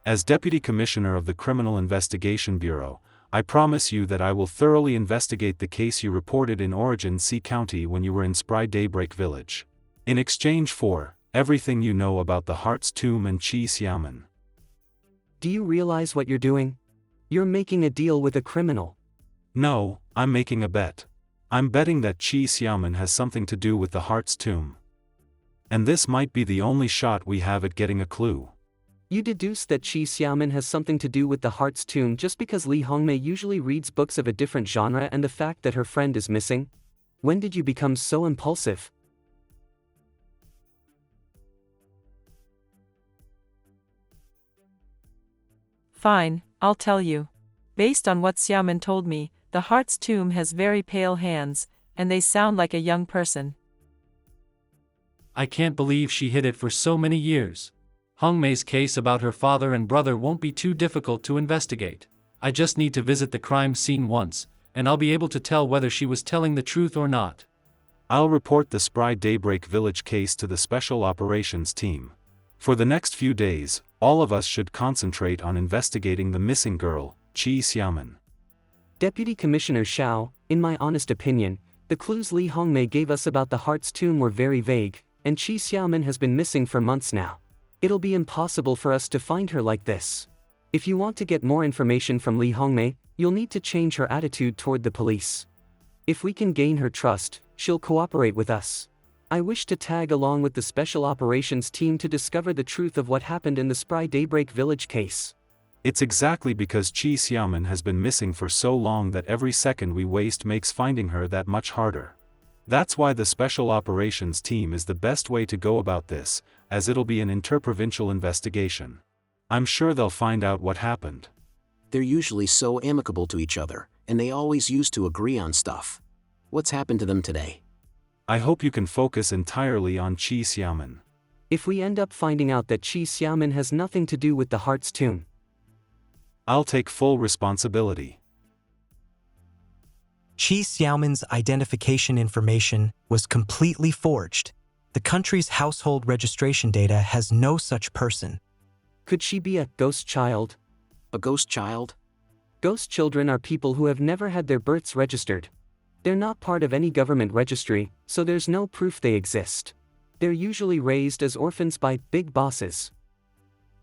Speaker 10: As Deputy Commissioner of the Criminal Investigation Bureau, I promise you that I will thoroughly investigate the case you reported in Origin C County when you were in Spry Daybreak Village. In exchange for everything you know about the Heart's Tomb and Chi Xiaomin.
Speaker 2: Do you realize what you're doing? You're making a deal with a criminal.
Speaker 10: No, I'm making a bet. I'm betting that Chi Xiaomin has something to do with the Heart's Tomb. And this might be the only shot we have at getting a clue.
Speaker 2: You deduce that Chi Xiaomin has something to do with the Heart's Tomb just because Li Hongmei usually reads books of a different genre and the fact that her friend is missing? When did you become so impulsive?
Speaker 4: Fine, I'll tell you. Based on what Xiaomin told me, the Heart's Tomb has very pale hands, and they sound like a young person.
Speaker 21: I can't believe she hid it for so many years. Hongmei's case about her father and brother won't be too difficult to investigate. I just need to visit the crime scene once, and I'll be able to tell whether she was telling the truth or not.
Speaker 10: I'll report the Spry Daybreak Village case to the Special Operations Team. For the next few days, all of us should concentrate on investigating the missing girl, Chi Xiaomin.
Speaker 2: Deputy Commissioner Xiao, in my honest opinion, the clues Li Hongmei gave us about the Heart's Tomb were very vague, and Chi Xiaomin has been missing for months now. It'll be impossible for us to find her like this. If you want to get more information from Li Hongmei, you'll need to change her attitude toward the police. If we can gain her trust, she'll cooperate with us. I wish to tag along with the Special Operations Team to discover the truth of what happened in the Spry Daybreak Village case.
Speaker 10: It's exactly because Chi Xiaomin has been missing for so long that every second we waste makes finding her that much harder. That's why the Special Operations Team is the best way to go about this, as it'll be an interprovincial investigation. I'm sure they'll find out what happened.
Speaker 3: They're usually so amicable to each other, and they always used to agree on stuff. What's happened to them today?
Speaker 10: I hope you can focus entirely on Chi Xiaomin.
Speaker 2: If we end up finding out that Chi Xiaomin has nothing to do with the Heart's Tomb,
Speaker 10: I'll take full responsibility.
Speaker 14: Chi Xiaomin's identification information was completely forged. The country's household registration data has no such person.
Speaker 2: Could she be a ghost child?
Speaker 3: A ghost child?
Speaker 2: Ghost children are people who have never had their births registered. They're not part of any government registry, so there's no proof they exist. They're usually raised as orphans by big bosses.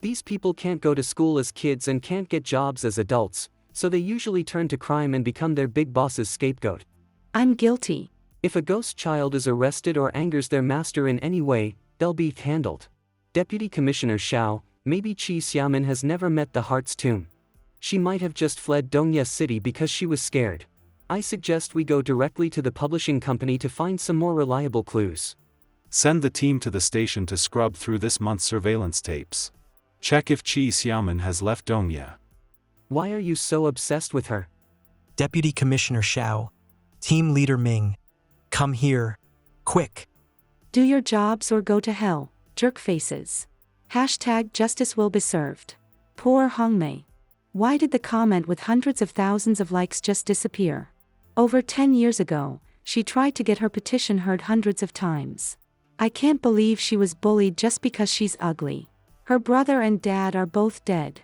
Speaker 2: These people can't go to school as kids and can't get jobs as adults, so they usually turn to crime and become their big boss's scapegoat.
Speaker 1: I'm guilty.
Speaker 2: If a ghost child is arrested or angers their master in any way, they'll be handled. Deputy Commissioner Xiao, maybe Chi Xiaomin has never met the Heart's Tomb. She might have just fled Dongye City because she was scared. I suggest we go directly to the publishing company to find some more reliable clues.
Speaker 10: Send the team to the station to scrub through this month's surveillance tapes. Check if Chi Xiaomin has left Dongye.
Speaker 2: Why are you so obsessed with her?
Speaker 14: Deputy Commissioner Xiao, Team Leader Ming, come here, quick.
Speaker 1: Do your jobs or go to hell, jerk faces. Hashtag justice will be served. Poor Hongmei. Why did the comment with hundreds of thousands of likes just disappear? Over 10 years ago, she tried to get her petition heard hundreds of times. I can't believe she was bullied just because she's ugly. Her brother and dad are both dead.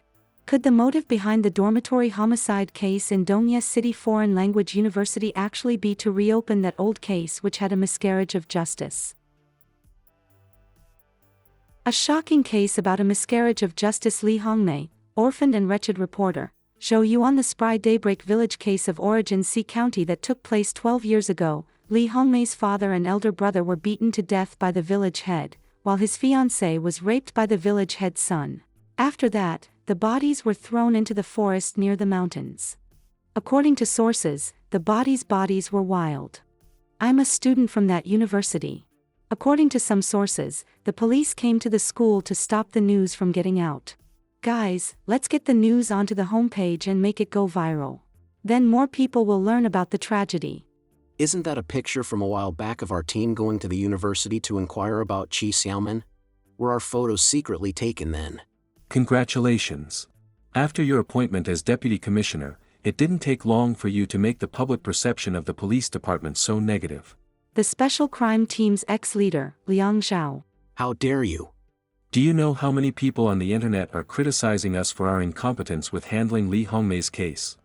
Speaker 1: Could the motive behind the dormitory homicide case in Dongye City Foreign Language University actually be to reopen that old case which had a miscarriage of justice? A shocking case about a miscarriage of justice. Li Hongmei, orphaned and wretched reporter, show you on the Spry Daybreak Village case of Origin C County that took place 12 years ago. Li Hongmei's father and elder brother were beaten to death by the village head, while his fiancée was raped by the village head's son. After that, the bodies were thrown into the forest near the mountains. According to sources, the bodies were wild. I'm a student from that university. According to some sources, the police came to the school to stop the news from getting out. Guys, let's get the news onto the homepage and make it go viral. Then more people will learn about the tragedy.
Speaker 3: Isn't that a picture from a while back of our team going to the university to inquire about Chi Xiaomin? Were our photos secretly taken then?
Speaker 20: Congratulations. After your appointment as deputy commissioner, it didn't take long for you to make the public perception of the police department so negative.
Speaker 1: The special crime team's ex-leader, Liang Zhao.
Speaker 3: How dare you?
Speaker 20: Do you know how many people on the internet are criticizing us for our incompetence with handling Li Hongmei's case?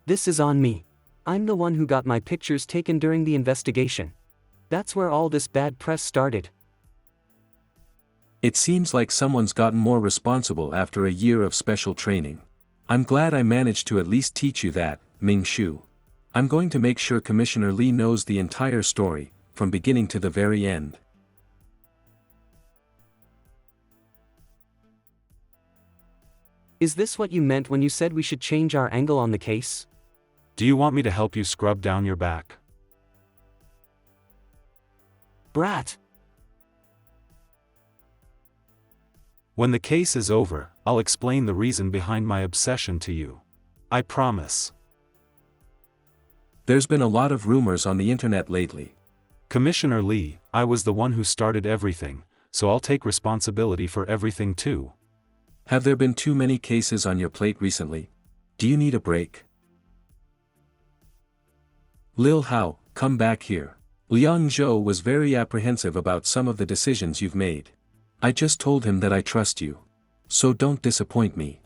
Speaker 2: This is on me. I'm the one who got my pictures taken during the investigation. That's where all this bad press started.
Speaker 20: It seems like someone's gotten more responsible after a year of special training. I'm glad I managed to at least teach you that, Ming Shu. I'm going to make sure Commissioner Li knows the entire story, from beginning to the very end.
Speaker 2: Is this what you meant when you said we should change our angle on the case?
Speaker 10: Do you want me to help you scrub down your back?
Speaker 2: Brat!
Speaker 10: When the case is over, I'll explain the reason behind my obsession to you. I promise.
Speaker 20: There's been a lot of rumors on the internet lately.
Speaker 10: Commissioner Li, I was the one who started everything, so I'll take responsibility for everything too.
Speaker 20: Have there been too many cases on your plate recently? Do you need a break? Lil Hao, come back here. Liang Zhou was very apprehensive about some of the decisions you've made. I just told him that I trust you. So don't disappoint me.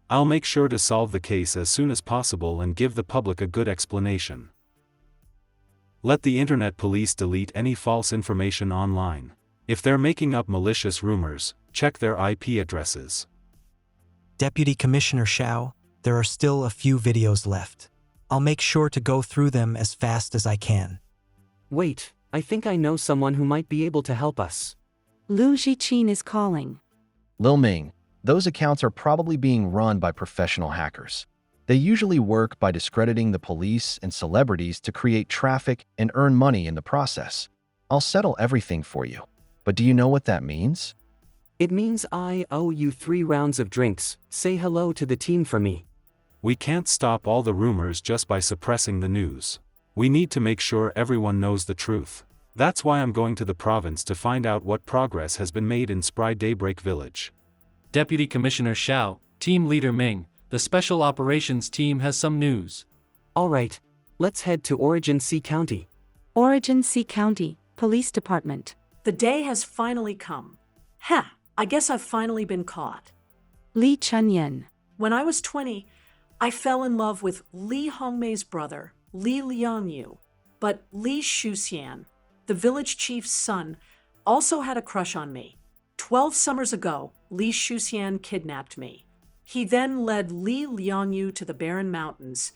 Speaker 10: I'll make sure to solve the case as soon as possible and give the public a good explanation. Let the internet police delete any false information online. If they're making up malicious rumors, check their IP addresses.
Speaker 14: Deputy Commissioner Xiao, there are still a few videos left. I'll make sure to go through them as fast as I can.
Speaker 2: Wait, I think I know someone who might be able to help us.
Speaker 1: Lu Zhiqin is calling.
Speaker 7: Lil Ming, those accounts are probably being run by professional hackers. They usually work by discrediting the police and celebrities to create traffic and earn money in the process. I'll settle everything for you. But do you know what that means?
Speaker 2: It means I owe you 3 rounds of drinks. Say hello to the team for me.
Speaker 10: We can't stop all the rumors just by suppressing the news. We need to make sure everyone knows the truth. That's why I'm going to the province to find out what progress has been made in Spry Daybreak Village.
Speaker 21: Deputy Commissioner Xiao, Team Leader Ming, the Special Operations Team has some news.
Speaker 2: Alright, let's head to Origin Sea County.
Speaker 1: Origin Sea County, Police Department.
Speaker 12: The day has finally come. I guess I've finally been caught.
Speaker 1: Li Chunyan.
Speaker 12: When I was 20, I fell in love with Li Hongmei's brother, Li Liangyu. But Li Shuxian, the village chief's son, also had a crush on me. 12 summers ago, Li Shuxian kidnapped me. He then led Li Liangyu to the Barren Mountains,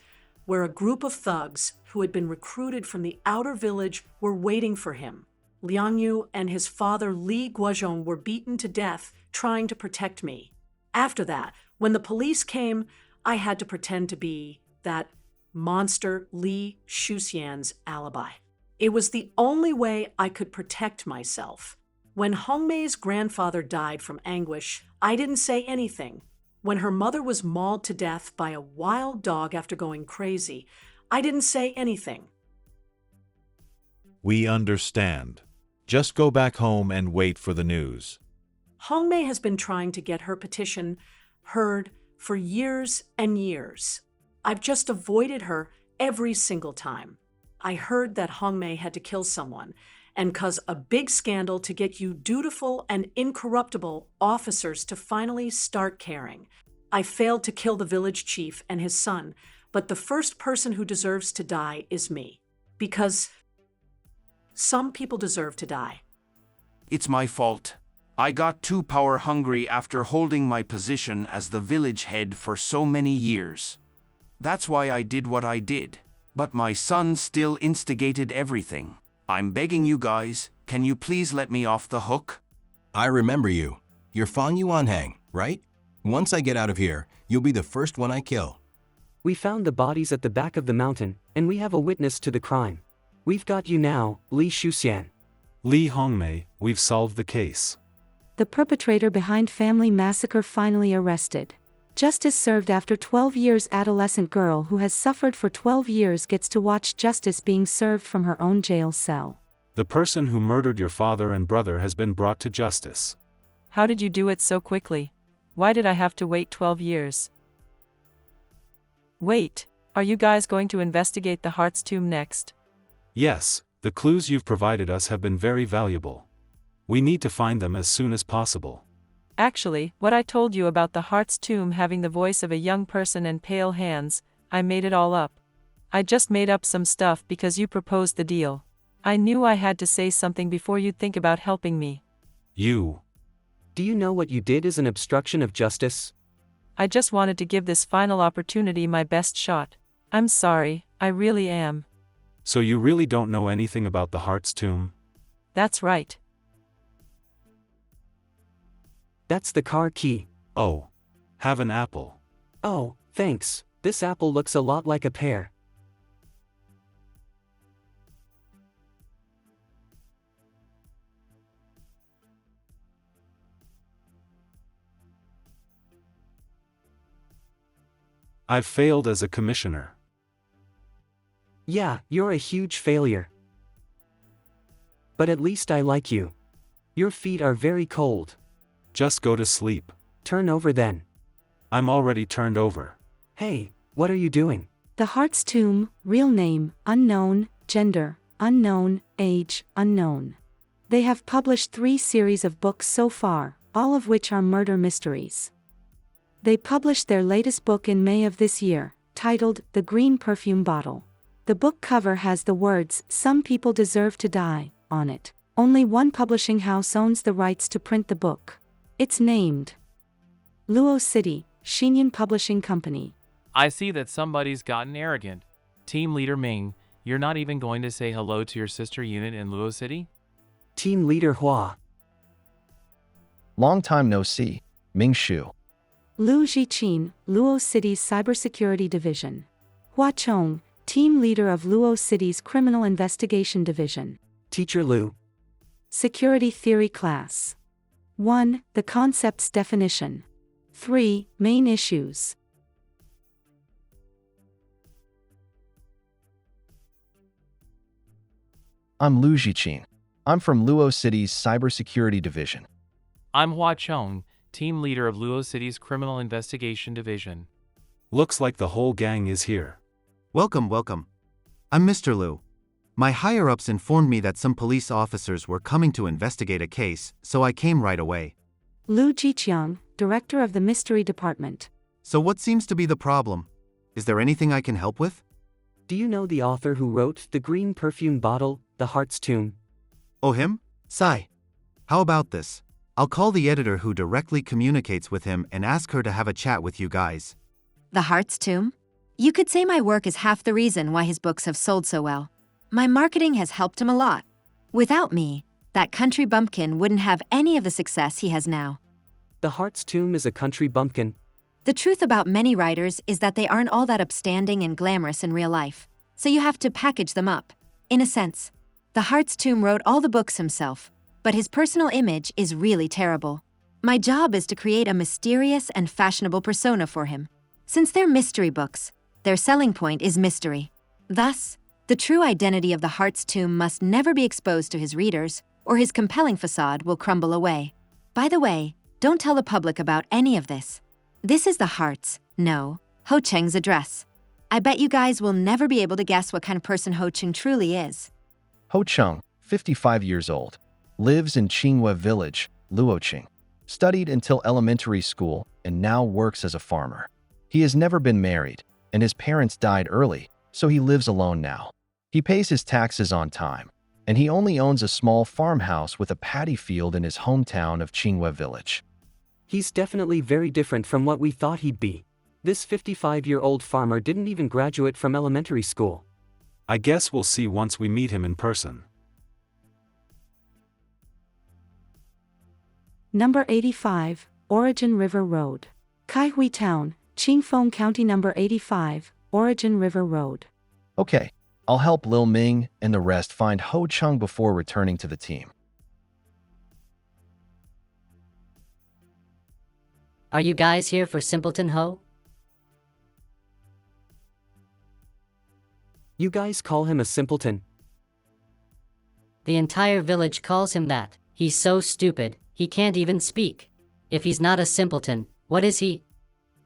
Speaker 12: where a group of thugs who had been recruited from the outer village were waiting for him. Liangyu and his father Li Guozhong were beaten to death trying to protect me. After that, when the police came, I had to pretend to be that monster Li Shuxian's alibi. It was the only way I could protect myself. When Hongmei's grandfather died from anguish, I didn't say anything. When her mother was mauled to death by a wild dog after going crazy, I didn't say anything.
Speaker 15: We understand. Just go back home and wait for the news.
Speaker 12: Hongmei has been trying to get her petition heard for years and years. I've just avoided her every single time. I heard that Hongmei had to kill someone and cause a big scandal to get you dutiful and incorruptible officers to finally start caring. I failed to kill the village chief and his son, but the first person who deserves to die is me. Because some people deserve to die.
Speaker 18: It's my fault. I got too power-hungry after holding my position as the village head for so many years. That's why I did what I did. But my son still instigated everything. I'm begging you guys, can you please let me off the hook?
Speaker 24: I remember you. You're Fang Yuanhang, right? Once I get out of here, you'll be the first one I kill.
Speaker 2: We found the bodies at the back of the mountain, and we have a witness to the crime. We've got you now, Li Shuxian.
Speaker 10: Li Hongmei, we've solved the case.
Speaker 1: The perpetrator behind family massacre finally arrested. Justice served after 12 years. Adolescent girl who has suffered for 12 years gets to watch justice being served from her own jail cell.
Speaker 10: The person who murdered your father and brother has been brought to justice.
Speaker 4: How did you do it so quickly? Why did I have to wait 12 years? Wait, are you guys going to investigate the Heart's tomb next?
Speaker 10: Yes, the clues you've provided us have been very valuable. We need to find them as soon as possible.
Speaker 4: Actually, what I told you about the Heart's tomb having the voice of a young person and pale hands, I made it all up. I just made up some stuff because you proposed the deal. I knew I had to say something before you'd think about helping me.
Speaker 10: You.
Speaker 2: Do you know what you did is an obstruction of justice?
Speaker 4: I just wanted to give this final opportunity my best shot. I'm sorry, I really am.
Speaker 10: So you really don't know anything about the Heart's tomb?
Speaker 4: That's right.
Speaker 2: That's the car key.
Speaker 10: Oh. Have an apple.
Speaker 2: Oh, thanks. This apple looks a lot like a pear.
Speaker 10: I've failed as a commissioner.
Speaker 2: Yeah, you're a huge failure. But at least I like you. Your feet are very cold.
Speaker 10: Just go to sleep.
Speaker 2: Turn over then.
Speaker 10: I'm already turned over.
Speaker 2: Hey, what are you doing?
Speaker 1: The Heart's tomb, real name, unknown, gender, unknown, age, unknown. They have published 3 series of books so far, all of which are murder mysteries. They published their latest book in May of this year, titled The Green Perfume Bottle. The book cover has the words, "Some people deserve to die," on it. Only one publishing house owns the rights to print the book. It's named Luo City, Xinyan Publishing Company.
Speaker 9: I see that somebody's gotten arrogant. Team Leader Ming, you're not even going to say hello to your sister unit in Luo City?
Speaker 2: Team Leader Hua.
Speaker 7: Long time no see, Ming Shu.
Speaker 1: Lu Zhiqin, Luo City's Cybersecurity Division. Hua Chong, Team Leader of Luo City's Criminal Investigation Division.
Speaker 2: Teacher Lu.
Speaker 1: Security Theory Class. 1. The Concept's Definition. 3. Main Issues.
Speaker 7: I'm Lu Zhiqin. I'm from Luo City's Cybersecurity Division.
Speaker 9: I'm Hua Chong, Team Leader of Luo City's Criminal Investigation Division.
Speaker 10: Looks like the whole gang is here.
Speaker 11: Welcome, welcome. I'm Mr. Lu. My higher-ups informed me that some police officers were coming to investigate a case, so I came right away.
Speaker 1: Lu Jiqiang, Director of the Mystery Department.
Speaker 11: So what seems to be the problem? Is there anything I can help with?
Speaker 2: Do you know the author who wrote The Green Perfume Bottle, The Heart's Tomb?
Speaker 11: Oh, him? Sai. How about this? I'll call the editor who directly communicates with him and ask her to have a chat with you guys.
Speaker 13: The Heart's Tomb? You could say my work is half the reason why his books have sold so well. My marketing has helped him a lot. Without me, that country bumpkin wouldn't have any of the success he has now.
Speaker 2: The Heart's Tomb is a country bumpkin.
Speaker 13: The truth about many writers is that they aren't all that upstanding and glamorous in real life, so you have to package them up. In a sense, The Heart's Tomb wrote all the books himself, but his personal image is really terrible. My job is to create a mysterious and fashionable persona for him. Since they're mystery books, their selling point is mystery. Thus, the true identity of the Heart's Tomb must never be exposed to his readers, or his compelling facade will crumble away. By the way, don't tell the public about any of this. This is the Heart's, no, Ho Cheng's address. I bet you guys will never be able to guess what kind of person Ho Cheng truly is.
Speaker 7: Ho Cheng, 55 years old, lives in Qinghua Village, Luoqing. Studied until elementary school and now works as a farmer. He has never been married, and his parents died early, so he lives alone now. He pays his taxes on time, and he only owns a small farmhouse with a paddy field in his hometown of Qinghua Village.
Speaker 2: He's definitely very different from what we thought he'd be. This 55-year-old farmer didn't even graduate from elementary school.
Speaker 10: I guess we'll see once we meet him in person.
Speaker 1: Number 85, Origin River Road. Kaihui Town, Qingfeng County number 85, Origin River Road.
Speaker 7: Okay, I'll help Lil Ming and the rest find Ho Chung before returning to the team.
Speaker 5: Are you guys here for Simpleton Ho?
Speaker 2: You guys call him a simpleton?
Speaker 5: The entire village calls him that. He's so stupid, he can't even speak. If he's not a simpleton, what is he?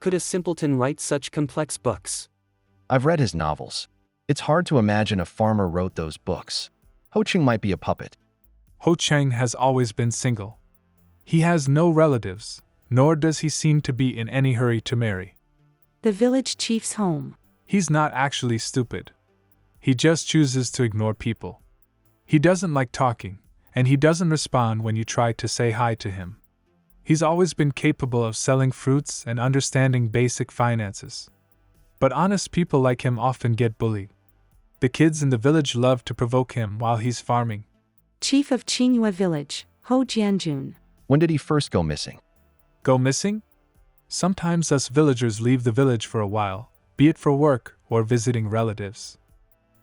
Speaker 2: Could a simpleton write such complex books?
Speaker 7: I've read his novels. It's hard to imagine a farmer wrote those books. Ho Chung might be a puppet.
Speaker 8: Ho Chang has always been single. He has no relatives, nor does he seem to be in any hurry to marry.
Speaker 1: The village chief's home.
Speaker 8: He's not actually stupid. He just chooses to ignore people. He doesn't like talking, and he doesn't respond when you try to say hi to him. He's always been capable of selling fruits and understanding basic finances. But honest people like him often get bullied. The kids in the village love to provoke him while he's farming.
Speaker 1: Chief of Qinghua Village, Ho Jianjun.
Speaker 7: When did he first go missing?
Speaker 8: Go missing? Sometimes us villagers leave the village for a while, be it for work or visiting relatives.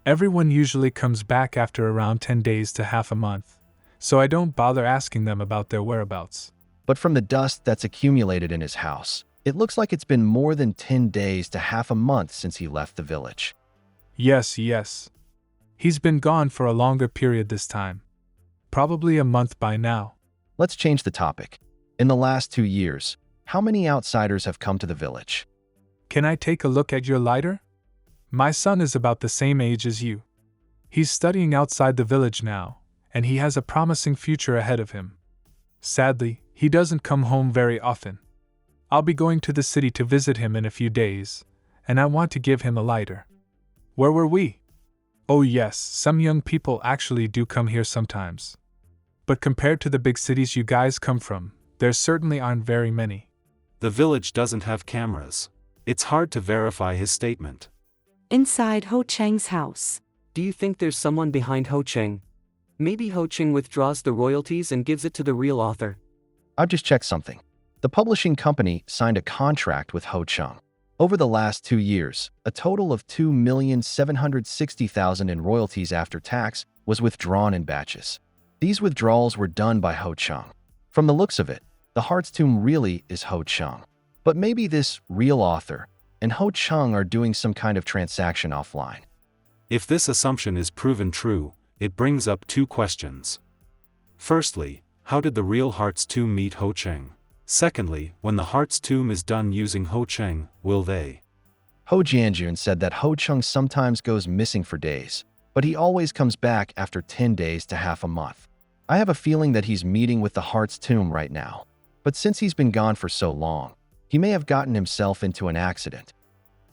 Speaker 8: Everyone usually comes back after around 10 days to half a month, so I don't bother asking them about their whereabouts.
Speaker 7: But from the dust that's accumulated in his house, it looks like it's been more than 10 days to half a month since he left the village.
Speaker 8: Yes. He's been gone for a longer period this time. Probably a month by now.
Speaker 7: Let's change the topic. In the last 2 years, how many outsiders have come to the village?
Speaker 8: Can I take a look at your lighter? My son is about the same age as you. He's studying outside the village now, and he has a promising future ahead of him. Sadly, he doesn't come home very often. I'll be going to the city to visit him in a few days, and I want to give him a lighter. Where were we? Oh yes, some young people actually do come here sometimes. But compared to the big cities you guys come from, there certainly aren't very many.
Speaker 10: The village doesn't have cameras. It's hard to verify his statement.
Speaker 1: Inside Ho Chang's house.
Speaker 2: Do you think there's someone behind Ho Chang? Maybe Ho Chang withdraws the royalties and gives it to the real author.
Speaker 7: I've just checked something. The publishing company signed a contract with Ho Chung. Over the last 2 years, a total of $2,760,000 in royalties after tax was withdrawn in batches. These withdrawals were done by Ho Chung. From the looks of it, the Heart's Tomb really is Ho Chung. But maybe this real author and Ho Chung are doing some kind of transaction offline.
Speaker 10: If this assumption is proven true, it brings up 2 questions. Firstly, how did the real Heart's Tomb meet Ho Chang? Secondly, when the Heart's Tomb is done using Ho Chang, will they?
Speaker 7: Ho Jianjun said that Ho Chung sometimes goes missing for days, but he always comes back after 10 days to half a month. I have a feeling that he's meeting with the Heart's Tomb right now. But since he's been gone for so long, he may have gotten himself into an accident.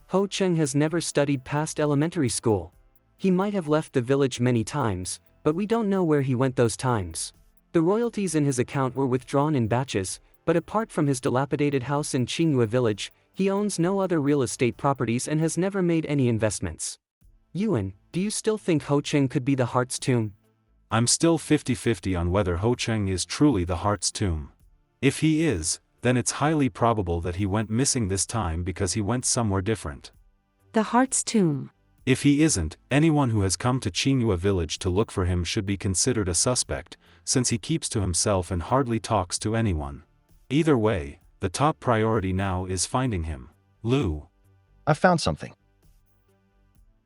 Speaker 2: Ho Chang has never studied past elementary school. He might have left the village many times, but we don't know where he went those times. The royalties in his account were withdrawn in batches, but apart from his dilapidated house in Qinghua Village, he owns no other real estate properties and has never made any investments. Yuan, do you still think Ho Chang could be the Heart's Tomb?
Speaker 10: I'm still 50-50 on whether Ho Chang is truly the Heart's Tomb. If he is, then it's highly probable that he went missing this time because he went somewhere different.
Speaker 1: The Heart's Tomb.
Speaker 10: If he isn't, anyone who has come to Qinghua Village to look for him should be considered a suspect, since he keeps to himself and hardly talks to anyone. Either way, the top priority now is finding him. Lu.
Speaker 7: I found something.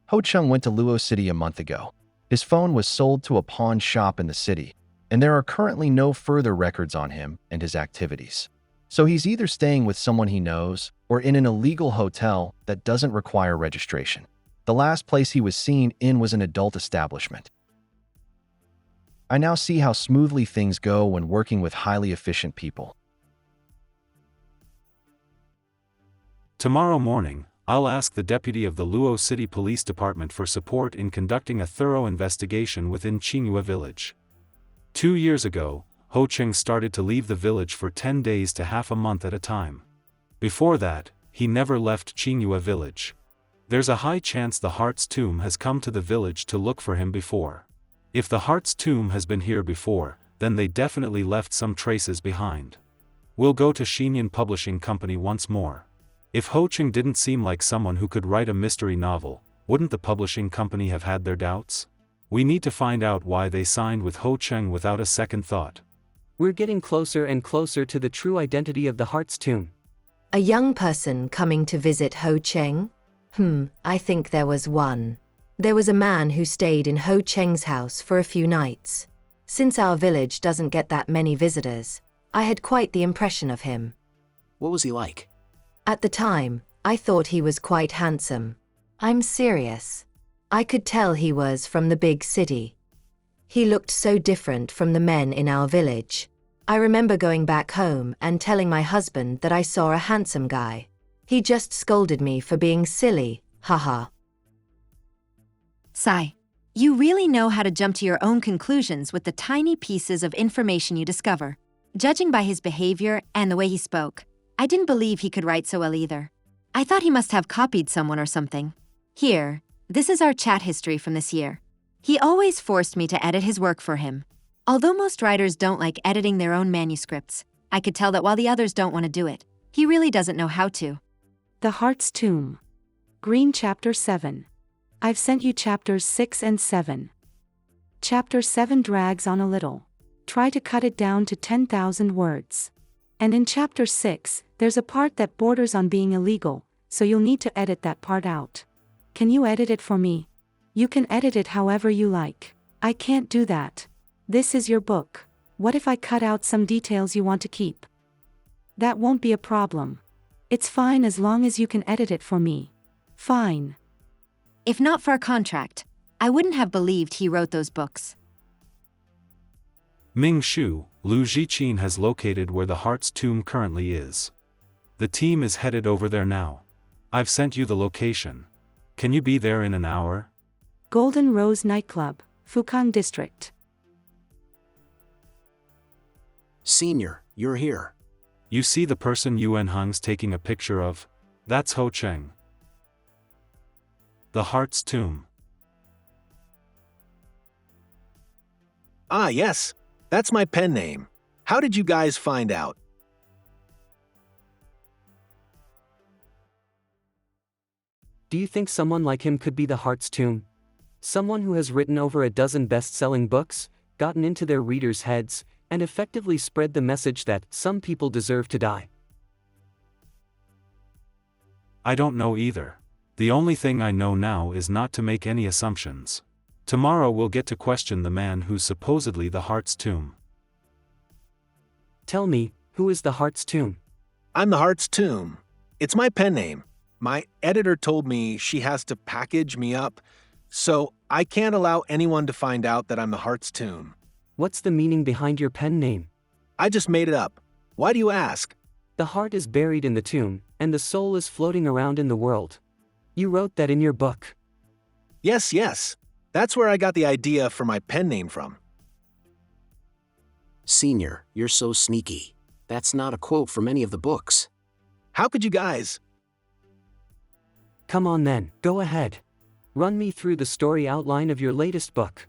Speaker 7: Ho Chung went to Luo City a month ago. His phone was sold to a pawn shop in the city, and there are currently no further records on him and his activities. So he's either staying with someone he knows or in an illegal hotel that doesn't require registration. The last place he was seen in was an adult establishment. I now see how smoothly things go when working with highly efficient people.
Speaker 10: Tomorrow morning, I'll ask the deputy of the Luo City Police Department for support in conducting a thorough investigation within Qinghua Village. 2 years ago, Ho Chang started to leave the village for 10 days to half a month at a time. Before that, he never left Qinghua Village. There's a high chance the Heart's Tomb has come to the village to look for him before. If the Heart's Tomb has been here before, then they definitely left some traces behind. We'll go to Xinyan Publishing Company once more. If Ho Cheng didn't seem like someone who could write a mystery novel, wouldn't the publishing company have had their doubts? We need to find out why they signed with Ho Cheng without a second thought.
Speaker 2: We're getting closer and closer to the true identity of the Heart's Tomb.
Speaker 22: A young person coming to visit Ho Cheng? I think there was one. There was a man who stayed in Ho Cheng's house for a few nights. Since our village doesn't get that many visitors, I had quite the impression of him.
Speaker 3: What was he like?
Speaker 22: At the time, I thought he was quite handsome. I'm serious. I could tell he was from the big city. He looked so different from the men in our village. I remember going back home and telling my husband that I saw a handsome guy. He just scolded me for being silly, haha.
Speaker 13: Psy, you really know how to jump to your own conclusions with the tiny pieces of information you discover. Judging by his behavior and the way he spoke, I didn't believe he could write so well either. I thought he must have copied someone or something. Here, this is our chat history from this year. He always forced me to edit his work for him. Although most writers don't like editing their own manuscripts, I could tell that while the others don't want to do it, he really doesn't know how to.
Speaker 1: The Heart's Tomb. Green Chapter 7. I've sent you Chapters 6 and 7. Chapter 7 drags on a little. Try to cut it down to 10,000 words. And in Chapter 6, there's a part that borders on being illegal, so you'll need to edit that part out. Can you edit it for me? You can edit it however you like. I can't do that. This is your book. What if I cut out some details you want to keep? That won't be a problem. It's fine as long as you can edit it for me. Fine.
Speaker 13: If not for a contract, I wouldn't have believed he wrote those books.
Speaker 10: Ming Shu, Lu Zhiqin has located where the Heart's Tomb currently is. The team is headed over there now. I've sent you the location. Can you be there in an hour?
Speaker 1: Golden Rose Nightclub, Fukang District.
Speaker 3: Senior, you're here.
Speaker 10: You see the person Yuan Heng's taking a picture of? That's Ho Cheng. The Heart's Tomb.
Speaker 6: Ah, yes. That's my pen name. How did you guys find out?
Speaker 2: Do you think someone like him could be the Heart's Tomb? Someone who has written over a dozen best-selling books, gotten into their readers' heads, and effectively spread the message that some people deserve to die.
Speaker 10: I don't know either. The only thing I know now is not to make any assumptions. Tomorrow we'll get to question the man who's supposedly the Heart's Tomb.
Speaker 2: Tell me, who is the Heart's Tomb?
Speaker 6: I'm the Heart's Tomb. It's my pen name. My editor told me she has to package me up, so I can't allow anyone to find out that I'm the Heart's Tomb.
Speaker 2: What's the meaning behind your pen name?
Speaker 6: I just made it up. Why do you ask?
Speaker 2: The heart is buried in the tomb, and the soul is floating around in the world. You wrote that in your book.
Speaker 6: Yes. That's where I got the idea for my pen name from.
Speaker 3: Senior, you're so sneaky. That's not a quote from any of the books.
Speaker 6: How could you guys?
Speaker 2: Come on then, go ahead. Run me through the story outline of your latest book.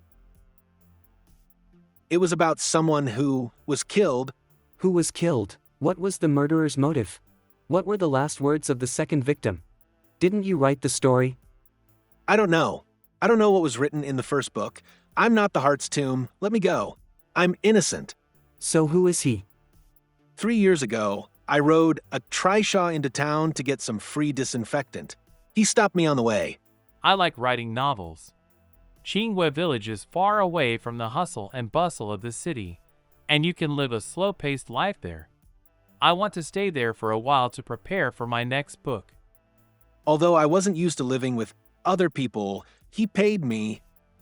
Speaker 6: It was about someone who was killed.
Speaker 2: Who was killed? What was the murderer's motive? What were the last words of the second victim? Didn't you write the story?
Speaker 6: I don't know. I don't know what was written in the first book. I'm not the Heart's Tomb. Let me go. I'm innocent.
Speaker 2: So who is he?
Speaker 6: 3 years ago, I rode a trishaw into town to get some free disinfectant. He stopped me on the way.
Speaker 9: I like writing novels. Qinghua Village is far away from the hustle and bustle of the city, and you can live a slow-paced life there. I want to stay there for a while to prepare for my next book.
Speaker 6: Although I wasn't used to living with other people, he paid me,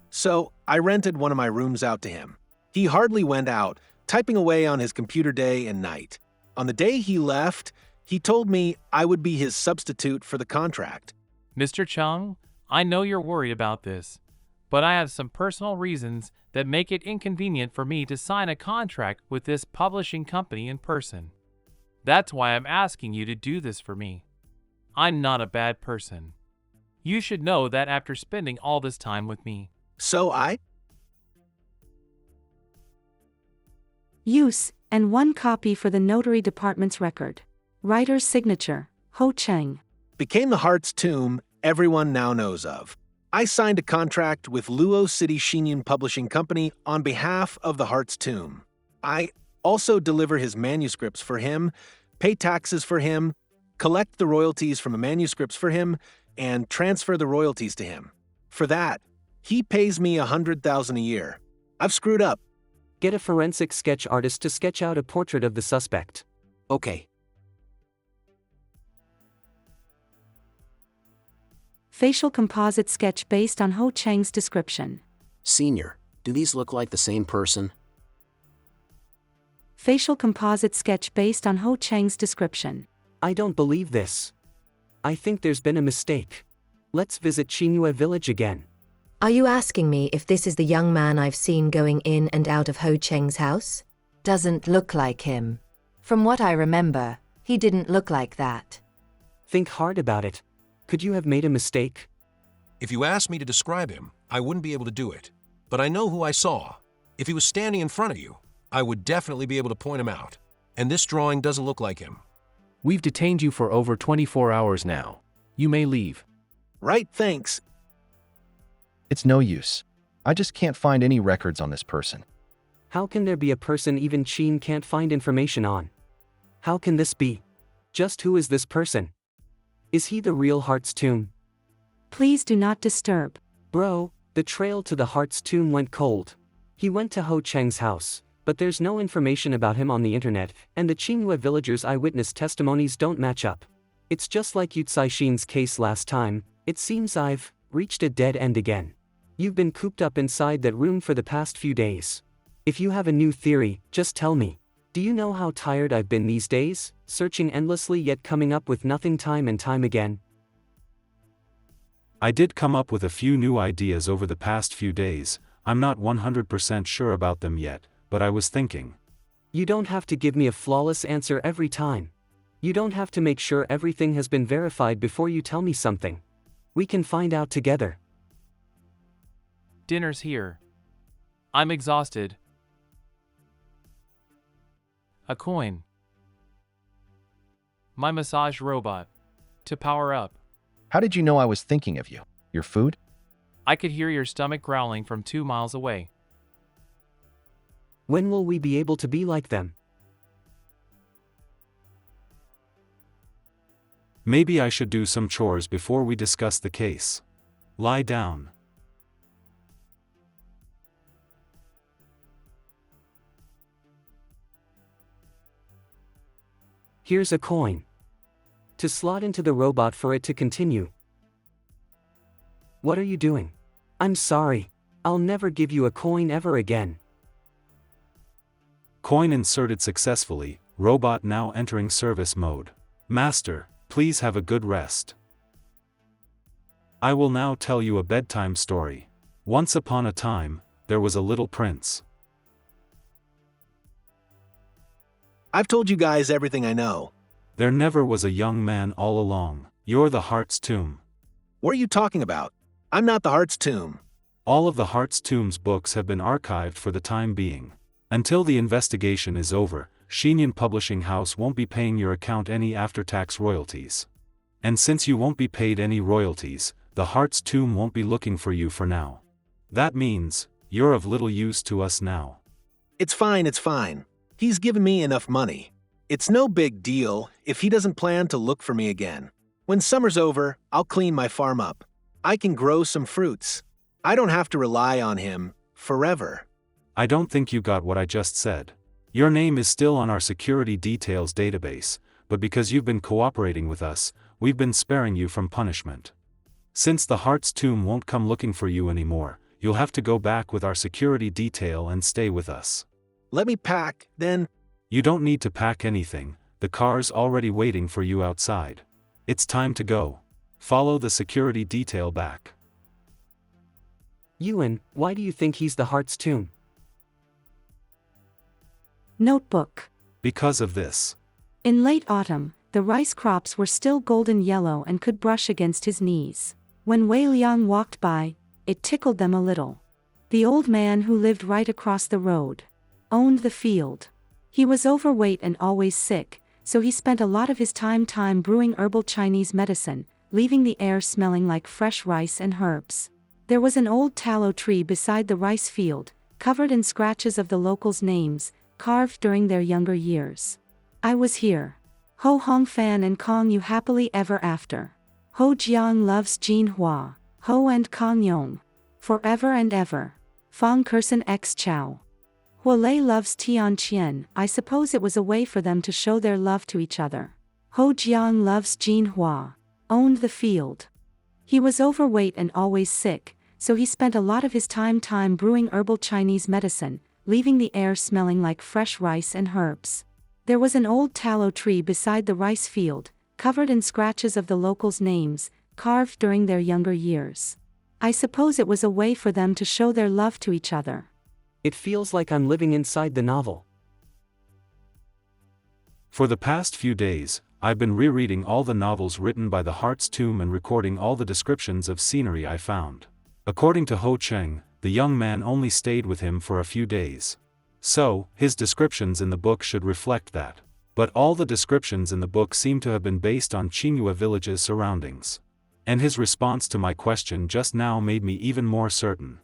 Speaker 6: so I rented one of my rooms out to him. He hardly went out, typing away on his computer day and night. On the day he left, he told me I would be his substitute for the contract.
Speaker 9: Mr. Chung, I know you're worried about this, but I have some personal reasons that make it inconvenient for me to sign a contract with this publishing company in person. That's why I'm asking you to do this for me. I'm not a bad person. You should know that after spending all this time with me.
Speaker 6: So I?
Speaker 1: Use, and 1 copy for the notary department's record. Writer's signature, Ho Cheng.
Speaker 6: Became the Heart's Tomb everyone now knows of. I signed a contract with Luo City Xinyan Publishing Company on behalf of the Heart's Tomb. I also deliver his manuscripts for him, pay taxes for him, collect the royalties from the manuscripts for him, and transfer the royalties to him. For that, he pays me 100,000 a year. I've screwed up.
Speaker 2: Get a forensic sketch artist to sketch out a portrait of the suspect.
Speaker 3: Okay.
Speaker 1: Facial composite sketch based on Ho Cheng's description.
Speaker 3: Senior, do these look like the same person?
Speaker 1: Facial composite sketch based on Ho Cheng's description.
Speaker 2: I don't believe this. I think there's been a mistake. Let's visit Qingyue village again.
Speaker 22: Are you asking me if this is the young man I've seen going in and out of Ho Cheng's house? Doesn't look like him. From what I remember, he didn't look like that.
Speaker 2: Think hard about it. Could you have made a mistake?
Speaker 16: If you asked me to describe him, I wouldn't be able to do it. But I know who I saw. If he was standing in front of you, I would definitely be able to point him out. And this drawing doesn't look like him.
Speaker 17: We've detained you for over 24 hours now. You may leave.
Speaker 6: Right, thanks.
Speaker 7: It's no use. I just can't find any records on this person.
Speaker 2: How can there be a person even Qin can't find information on? How can this be? Just who is this person? Is he the real Heart's Tomb?
Speaker 1: Please do not disturb.
Speaker 2: Bro, the trail to the Heart's Tomb went cold. He went to Ho Cheng's house, but there's no information about him on the internet, and the Qingyue villagers' eyewitness testimonies don't match up. It's just like Yu Caixin's case last time. It seems I've reached a dead end again. You've been cooped up inside that room for the past few days. If you have a new theory, just tell me. Do you know how tired I've been these days, searching endlessly yet coming up with nothing time and time again?
Speaker 10: I did come up with a few new ideas over the past few days. I'm not 100% sure about them yet, but I was thinking.
Speaker 2: You don't have to give me a flawless answer every time. You don't have to make sure everything has been verified before you tell me something. We can find out together.
Speaker 9: Dinner's here. I'm exhausted. A coin. My massage robot. To power up.
Speaker 7: How did you know I was thinking of you? Your food?
Speaker 9: I could hear your stomach growling from 2 miles away.
Speaker 2: When will we be able to be like them?
Speaker 10: Maybe I should do some chores before we discuss the case. Lie down.
Speaker 2: Here's a coin. To slot into the robot for it to continue. What are you doing? I'm sorry. I'll never give you a coin ever again.
Speaker 10: Coin inserted successfully, robot now entering service mode. Master, please have a good rest. I will now tell you a bedtime story. Once upon a time, there was a little prince.
Speaker 6: I've told you guys everything I know.
Speaker 10: There never was a young man all along. You're the Heart's Tomb.
Speaker 6: What are you talking about? I'm not the Heart's Tomb.
Speaker 10: All of the Heart's Tomb's books have been archived for the time being. Until the investigation is over, Xinyan Publishing House won't be paying your account any after-tax royalties. And since you won't be paid any royalties, the Heart's Tomb won't be looking for you for now. That means, you're of little use to us now.
Speaker 6: It's fine, it's fine. He's given me enough money. It's no big deal if he doesn't plan to look for me again. When summer's over, I'll clean my farm up. I can grow some fruits. I don't have to rely on him forever.
Speaker 10: I don't think you got what I just said. Your name is still on our security details database, but because you've been cooperating with us, we've been sparing you from punishment. Since the Heart's Tomb won't come looking for you anymore, you'll have to go back with our security detail and stay with us.
Speaker 6: Let me pack, then.
Speaker 10: You don't need to pack anything, the car's already waiting for you outside. It's time to go. Follow the security detail back.
Speaker 2: Yuan, why do you think he's the Heart's Tomb?
Speaker 1: Notebook.
Speaker 10: Because of this.
Speaker 1: In late autumn, the rice crops were still golden yellow and could brush against his knees. When Wei Liang walked by, it tickled them a little. The old man who lived right across the road owned the field. He was overweight and always sick, so he spent a lot of his time brewing herbal Chinese medicine, leaving the air smelling like fresh rice and herbs. There was an old tallow tree beside the rice field, covered in scratches of the locals' names, carved during their younger years. I was here. Ho Hong Fan and Kong you happily ever after. Ho Jiang loves Jin Hua, Ho and Kong Yong. Forever and ever. Fong Kersen X Chow. Huolei loves Tian Qian. I suppose it was a way for them to show their love to each other. Ho Jiang loves Jin Hua. Owned the field. He was overweight and always sick, so he spent a lot of his time brewing herbal Chinese medicine, leaving the air smelling like fresh rice and herbs. There was an old tallow tree beside the rice field, covered in scratches of the locals' names, carved during their younger years. I suppose it was a way for them to show their love to each other.
Speaker 2: It feels like I'm living inside the novel.
Speaker 10: For the past few days, I've been rereading all the novels written by the Heart's Tomb and recording all the descriptions of scenery I found. According to Ho Cheng, the young man only stayed with him for a few days. So, his descriptions in the book should reflect that. But all the descriptions in the book seem to have been based on Qinghua village's surroundings. And his response to my question just now made me even more certain.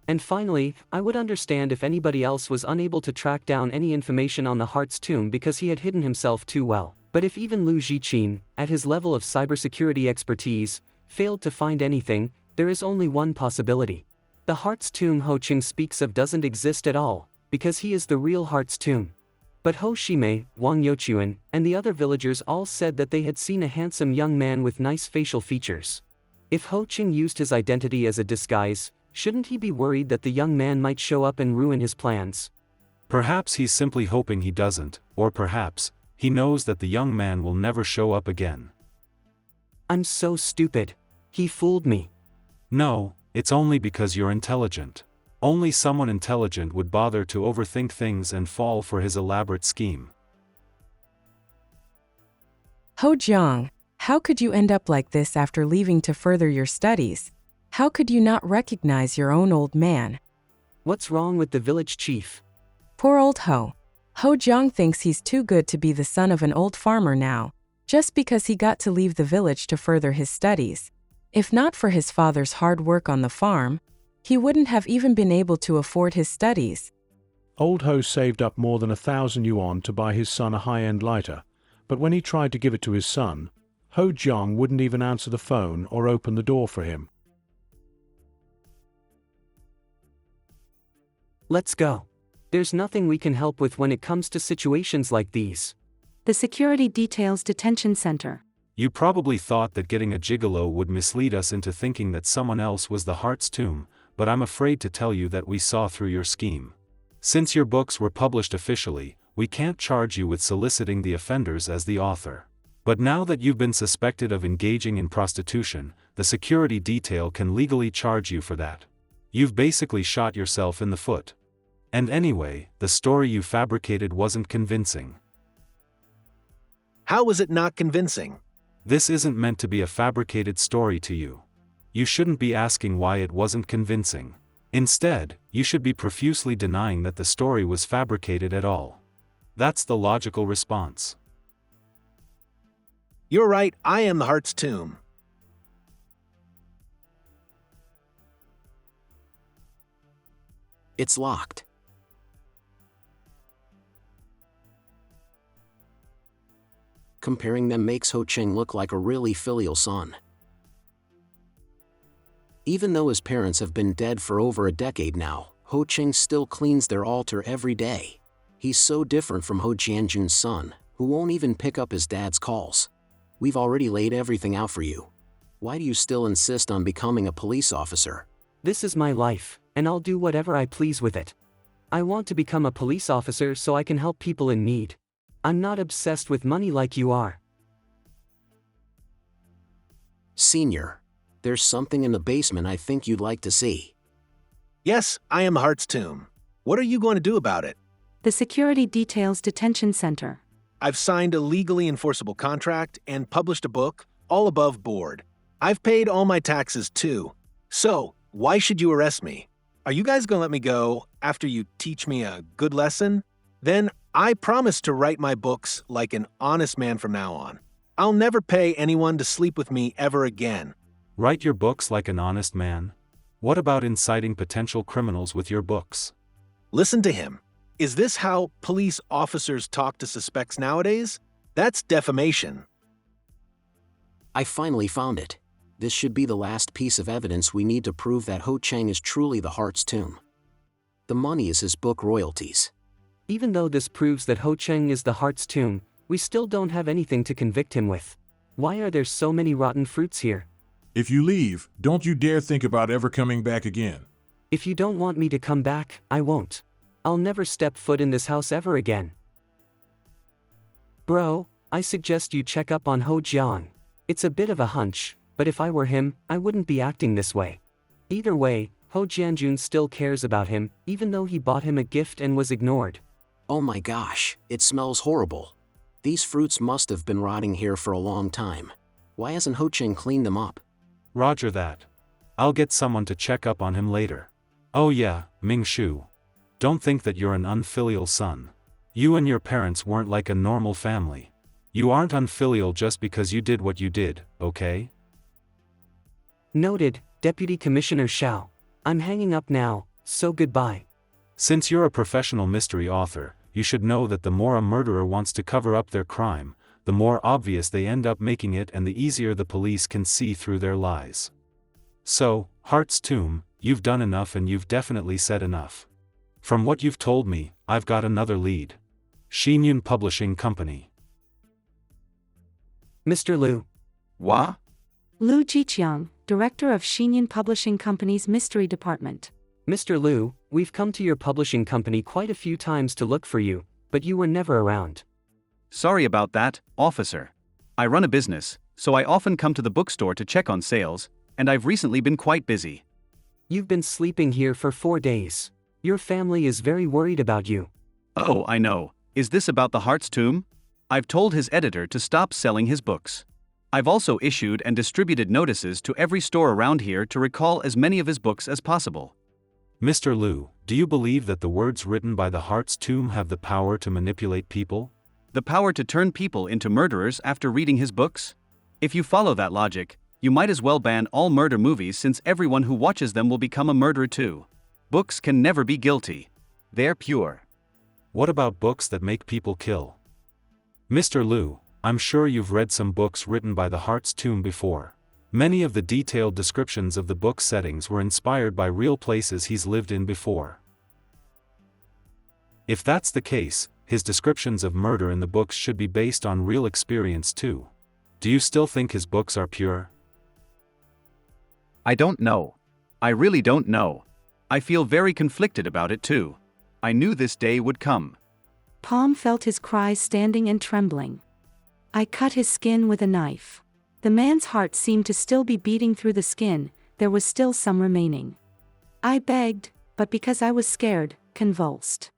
Speaker 2: And finally, I would understand if anybody else was unable to track down any information on the Heart's Tomb because he had hidden himself too well. But if even Lu Ziqin, at his level of cybersecurity expertise, failed to find anything, there is only one possibility. The Heart's Tomb Ho Cheng speaks of doesn't exist at all, because he is the real Heart's Tomb. But Ho Shimei, Wang Youchuan, and the other villagers all said that they had seen a handsome young man with nice facial features. If Ho Cheng used his identity as a disguise, shouldn't he be worried that the young man might show up and ruin his plans?
Speaker 10: Perhaps he's simply hoping he doesn't, or perhaps he knows that the young man will never show up again.
Speaker 2: I'm so stupid. He fooled me.
Speaker 10: No, it's only because you're intelligent. Only someone intelligent would bother to overthink things and fall for his elaborate scheme.
Speaker 19: Ho Jiang, how could you end up like this after leaving to further your studies? How could you not recognize your own old man?
Speaker 2: What's wrong with the village chief?
Speaker 19: Poor old Ho. Ho Jiang thinks he's too good to be the son of an old farmer now, just because he got to leave the village to further his studies. If not for his father's hard work on the farm, he wouldn't have even been able to afford his studies.
Speaker 15: Old Ho saved up more than 1,000 yuan to buy his son a high-end lighter, but when he tried to give it to his son, Ho Jiang wouldn't even answer the phone or open the door for him.
Speaker 2: Let's go. There's nothing we can help with when it comes to situations like these.
Speaker 1: The Security Details Detention Center.
Speaker 10: You probably thought that getting a gigolo would mislead us into thinking that someone else was the Heart's Tomb, but I'm afraid to tell you that we saw through your scheme. Since your books were published officially, we can't charge you with soliciting the offenders as the author. But now that you've been suspected of engaging in prostitution, the security detail can legally charge you for that. You've basically shot yourself in the foot. And anyway, the story you fabricated wasn't convincing.
Speaker 6: How was it not convincing?
Speaker 10: This isn't meant to be a fabricated story to you. You shouldn't be asking why it wasn't convincing. Instead, you should be profusely denying that the story was fabricated at all. That's the logical response.
Speaker 6: You're right, I am the Heart's Tomb.
Speaker 3: It's locked. Comparing them makes Ho Cheng look like a really filial son. Even though his parents have been dead for over a decade now, Ho Cheng still cleans their altar every day. He's so different from Ho Jianjun's son, who won't even pick up his dad's calls. We've already laid everything out for you. Why do you still insist on becoming a police officer?
Speaker 2: This is my life, and I'll do whatever I please with it. I want to become a police officer so I can help people in need. I'm not obsessed with money like you are.
Speaker 3: Senior, there's something in the basement I think you'd like to see.
Speaker 6: Yes, I am the Heart's Tomb. What are you going to do about it?
Speaker 1: The Security Details Detention Center.
Speaker 6: I've signed a legally enforceable contract and published a book, all above board. I've paid all my taxes too. So, why should you arrest me? Are you guys going to let me go after you teach me a good lesson? Then I promise to write my books like an honest man from now on. I'll never pay anyone to sleep with me ever again.
Speaker 10: Write your books like an honest man? What about inciting potential criminals with your books?
Speaker 6: Listen to him. Is this how police officers talk to suspects nowadays? That's defamation.
Speaker 3: I finally found it. This should be the last piece of evidence we need to prove that Ho Chang is truly the Heart's Tomb. The money is his book royalties.
Speaker 2: Even though this proves that Ho Chang is the Heart's Tomb, we still don't have anything to convict him with. Why are there so many rotten fruits here?
Speaker 14: If you leave, don't you dare think about ever coming back again.
Speaker 2: If you don't want me to come back, I won't. I'll never step foot in this house ever again. Bro, I suggest you check up on Ho Jiang. It's a bit of a hunch, but if I were him, I wouldn't be acting this way. Either way, Ho Jianjun still cares about him, even though he bought him a gift and was ignored.
Speaker 3: Oh my gosh, it smells horrible. These fruits must have been rotting here for a long time. Why hasn't Ho Chang cleaned them up?
Speaker 10: Roger that. I'll get someone to check up on him later. Oh yeah, Ming Shu. Don't think that you're an unfilial son. You and your parents weren't like a normal family. You aren't unfilial just because you did what you did, okay?
Speaker 2: Noted, Deputy Commissioner Xiao. I'm hanging up now, so goodbye.
Speaker 10: Since you're a professional mystery author, you should know that the more a murderer wants to cover up their crime, the more obvious they end up making it and the easier the police can see through their lies. So, Heart's Tomb, you've done enough and you've definitely said enough. From what you've told me, I've got another lead. Xinyun Publishing Company.
Speaker 2: Mr. Liu.
Speaker 20: What?
Speaker 1: Liu Jiqiang, Director of Xinyun Publishing Company's Mystery Department.
Speaker 2: Mr. Liu, we've come to your publishing company quite a few times to look for you, but you were never around.
Speaker 20: Sorry about that, officer. I run a business, so I often come to the bookstore to check on sales, and I've recently been quite busy.
Speaker 2: You've been sleeping here for 4 days. Your family is very worried about you.
Speaker 20: Oh, I know. Is this about the Heart's Tomb? I've told his editor to stop selling his books. I've also issued and distributed notices to every store around here to recall as many of his books as possible.
Speaker 10: Mr. Liu, do you believe that the words written by the Heart's Tomb have the power to manipulate people?
Speaker 20: The power to turn people into murderers after reading his books? If you follow that logic, you might as well ban all murder movies since everyone who watches them will become a murderer too. Books can never be guilty. They're pure.
Speaker 10: What about books that make people kill? Mr. Liu, I'm sure you've read some books written by the Heart's Tomb before. Many of the detailed descriptions of the book's settings were inspired by real places he's lived in before. If that's the case, his descriptions of murder in the books should be based on real experience too. Do you still think his books are pure?
Speaker 20: I don't know. I really don't know. I feel very conflicted about it too. I knew this day would come.
Speaker 1: Palm felt his cries standing and trembling. I cut his skin with a knife. The man's heart seemed to still be beating through the skin, there was still some remaining. I begged, but because I was scared, convulsed.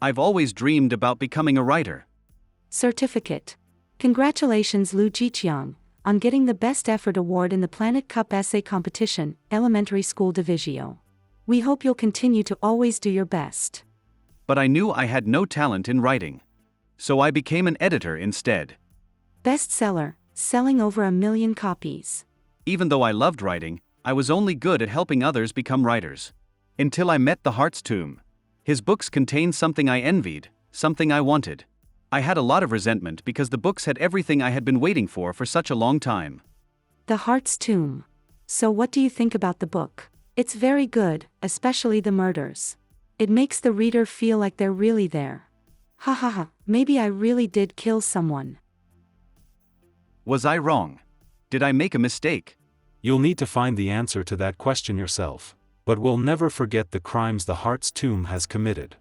Speaker 20: I've always dreamed about becoming a writer.
Speaker 1: Certificate. Congratulations Liu Jiqiang, on getting the Best Effort Award in the Planet Cup Essay Competition, Elementary School Divisio. We hope you'll continue to always do your best.
Speaker 20: But I knew I had no talent in writing. So I became an editor instead.
Speaker 1: Bestseller, selling over 1 million copies.
Speaker 20: Even though I loved writing, I was only good at helping others become writers. Until I met the Heart's Tomb. His books contained something I envied, something I wanted. I had a lot of resentment because the books had everything I had been waiting for such a long time.
Speaker 1: The Heart's Tomb. So what do you think about the book? It's very good, especially the murders. It makes the reader feel like they're really there. Ha ha ha, maybe I really did kill someone.
Speaker 20: Was I wrong? Did I make a mistake?
Speaker 10: You'll need to find the answer to that question yourself. But we'll never forget the crimes the Heart's Tomb has committed.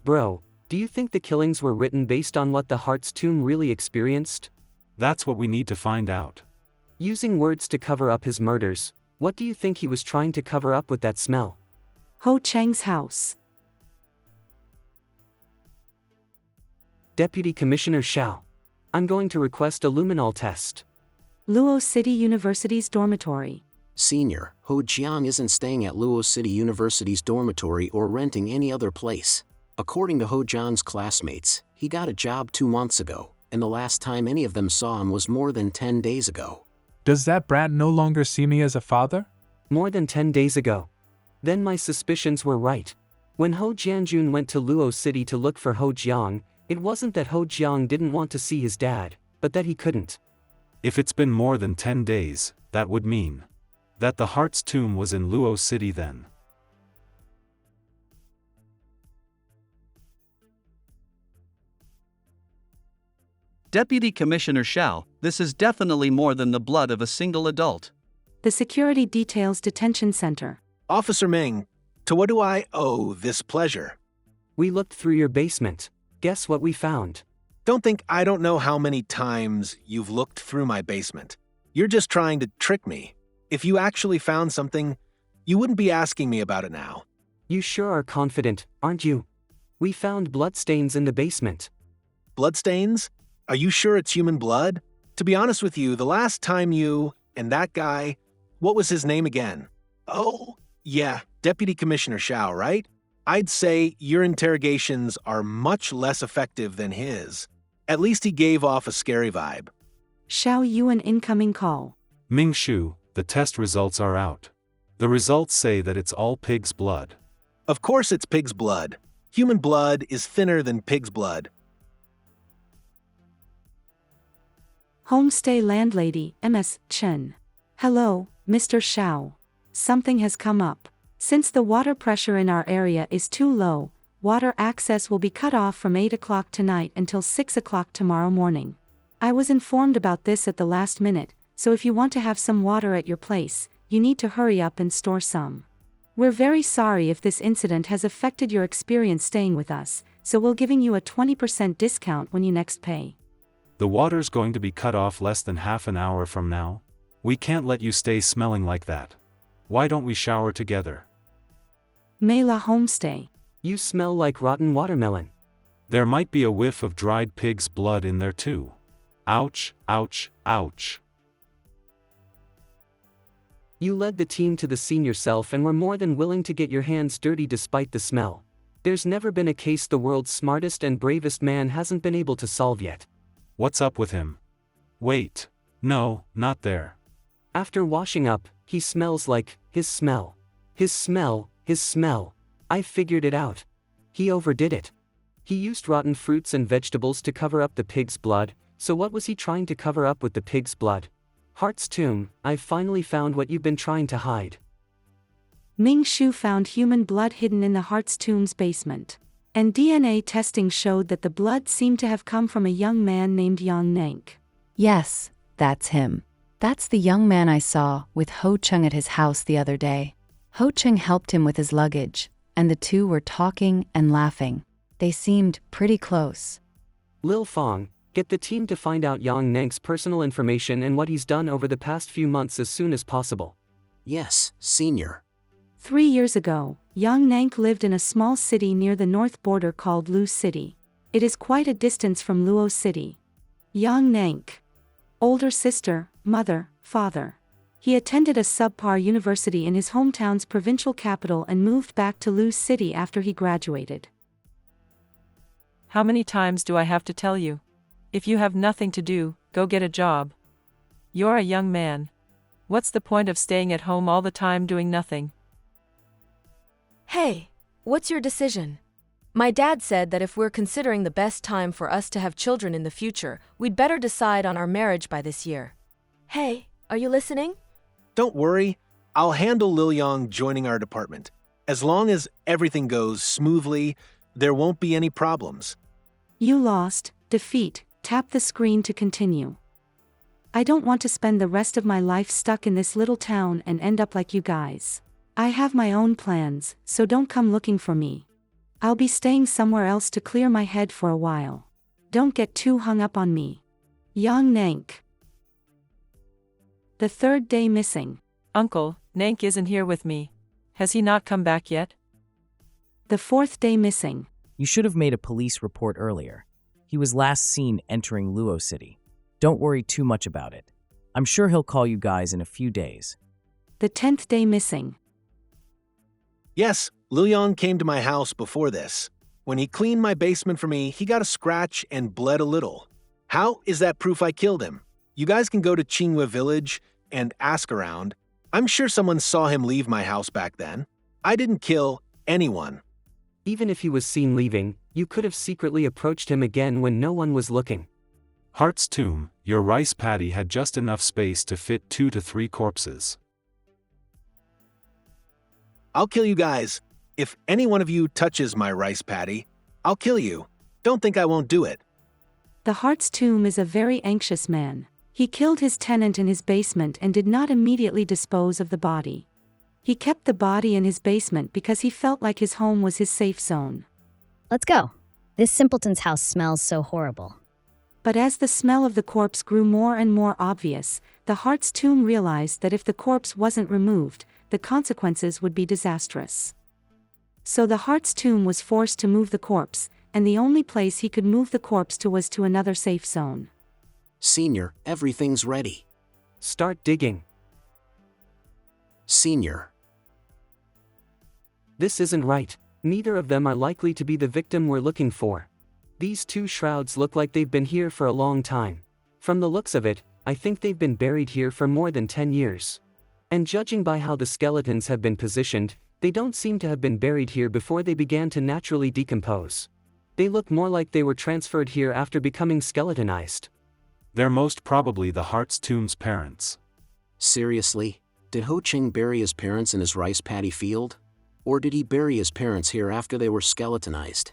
Speaker 2: Bro, do you think the killings were written based on what the Heart's Tomb really experienced?
Speaker 10: That's what we need to find out.
Speaker 2: Using words to cover up his murders, what do you think he was trying to cover up with that smell?
Speaker 1: Ho Chang's house.
Speaker 2: Deputy Commissioner Xiao. I'm going to request a luminol test.
Speaker 1: Luo City University's dormitory.
Speaker 3: Senior, Ho Jiang isn't staying at Luo City University's dormitory or renting any other place. According to Ho Jiang's classmates, he got a job 2 months ago, and the last time any of them saw him was more than 10 days ago.
Speaker 8: Does that brat no longer see me as a father?
Speaker 2: More than 10 days ago. Then my suspicions were right. When Ho Jianjun went to Luo City to look for Ho Jiang, it wasn't that Ho Jiang didn't want to see his dad, but that he couldn't.
Speaker 10: If it's been more than 10 days, that would mean that the Heart's tomb was in Luo City then.
Speaker 20: Deputy Commissioner Shao, this is definitely more than the blood of a single adult.
Speaker 1: The Security Details Detention Center.
Speaker 6: Officer Ming, to what do I owe this pleasure?
Speaker 2: We looked through your basement. Guess what we found?
Speaker 6: Don't think I don't know how many times you've looked through my basement. You're just trying to trick me. If you actually found something, you wouldn't be asking me about it now.
Speaker 2: You sure are confident, aren't you? We found bloodstains in the basement.
Speaker 6: Bloodstains? Are you sure it's human blood? To be honest with you, the last time you and that guy, what was his name again? Oh, yeah, Deputy Commissioner Shao, right? I'd say your interrogations are much less effective than his. At least he gave off a scary vibe.
Speaker 1: Shao Yuan incoming call.
Speaker 10: Ming Shu, the test results are out. The results say that it's all pig's blood.
Speaker 6: Of course it's pig's blood. Human blood is thinner than pig's blood.
Speaker 1: Homestay landlady, MS Chen. Hello, Mr. Shao. Something has come up. Since the water pressure in our area is too low, water access will be cut off from 8 o'clock tonight until 6 o'clock tomorrow morning. I was informed about this at the last minute, so if you want to have some water at your place, you need to hurry up and store some. We're very sorry if this incident has affected your experience staying with us, so we're giving you a 20% discount when you next pay.
Speaker 10: The water's going to be cut off less than half an hour from now. We can't let you stay smelling like that. Why don't we shower together?
Speaker 1: Mela Homestay.
Speaker 2: You smell like rotten watermelon.
Speaker 10: There might be a whiff of dried pig's blood in there too. Ouch, ouch, ouch.
Speaker 2: You led the team to the scene yourself and were more than willing to get your hands dirty despite the smell. There's never been a case the world's smartest and bravest man hasn't been able to solve yet.
Speaker 10: What's up with him? Wait. No, not there.
Speaker 2: After washing up, he smells like his smell. His smell, his smell. I figured it out. He overdid it. He used rotten fruits and vegetables to cover up the pig's blood, so what was he trying to cover up with the pig's blood? Heart's tomb, I've finally found what you've been trying to hide.
Speaker 1: Ming Shu found human blood hidden in the Heart's tomb's basement. And DNA testing showed that the blood seemed to have come from a young man named Yang Nank.
Speaker 12: Yes, that's him. That's the young man I saw with Ho Chung at his house the other day. Ho Chung helped him with his luggage, and the two were talking and laughing. They seemed pretty close.
Speaker 2: Lil Fong, get the team to find out Yang Nank's personal information and what he's done over the past few months as soon as possible.
Speaker 3: Yes, Senior.
Speaker 1: 3 years ago, Yang Nank lived in a small city near the north border called Lu City. It is quite a distance from Luo City. Yang Nank. Older sister, mother, father. He attended a subpar university in his hometown's provincial capital and moved back to Lu City after he graduated.
Speaker 4: How many times do I have to tell you? If you have nothing to do, go get a job. You're a young man. What's the point of staying at home all the time doing nothing?
Speaker 21: Hey, what's your decision? My dad said that if we're considering the best time for us to have children in the future, we'd better decide on our marriage by this year. Hey, are you listening?
Speaker 6: Don't worry, I'll handle Lil Yang joining our department. As long as everything goes smoothly, there won't be any problems.
Speaker 1: You lost, defeat, tap the screen to continue. I don't want to spend the rest of my life stuck in this little town and end up like you guys. I have my own plans, so don't come looking for me. I'll be staying somewhere else to clear my head for a while. Don't get too hung up on me. Yang Nank. The third day missing.
Speaker 4: Uncle, Nank isn't here with me. Has he not come back yet?
Speaker 1: The fourth day missing.
Speaker 23: You should have made a police report earlier. He was last seen entering Luo City. Don't worry too much about it. I'm sure he'll call you guys in a few days.
Speaker 1: the 10th day missing.
Speaker 6: Yes, Luyong came to my house before this. When he cleaned my basement for me, he got a scratch and bled a little. How is that proof I killed him? You guys can go to Qinghua Village and ask around. I'm sure someone saw him leave my house back then. I didn't kill anyone.
Speaker 2: Even if he was seen leaving, you could have secretly approached him again when no one was looking.
Speaker 10: Hart's tomb, your rice paddy had just enough space to fit 2 to 3 corpses.
Speaker 6: I'll kill you guys. If any one of you touches my rice paddy, I'll kill you. Don't think I won't do it.
Speaker 1: The Hart's tomb is a very anxious man. He killed his tenant in his basement and did not immediately dispose of the body. He kept the body in his basement because he felt like his home was his safe zone.
Speaker 5: Let's go. This simpleton's house smells so horrible.
Speaker 1: But as the smell of the corpse grew more and more obvious, the Hart's tomb realized that if the corpse wasn't removed, the consequences would be disastrous. So the Hart's tomb was forced to move the corpse, and the only place he could move the corpse to was to another safe zone.
Speaker 3: Senior, everything's ready.
Speaker 2: Start digging.
Speaker 3: Senior.
Speaker 2: This isn't right. Neither of them are likely to be the victim we're looking for. These 2 shrouds look like they've been here for a long time. From the looks of it, I think they've been buried here for more than 10 years. And judging by how the skeletons have been positioned, they don't seem to have been buried here before they began to naturally decompose. They look more like they were transferred here after becoming skeletonized.
Speaker 10: They're most probably the Hart's tomb's parents.
Speaker 3: Seriously? Did Ho Ching bury his parents in his rice paddy field? Or did he bury his parents here after they were skeletonized?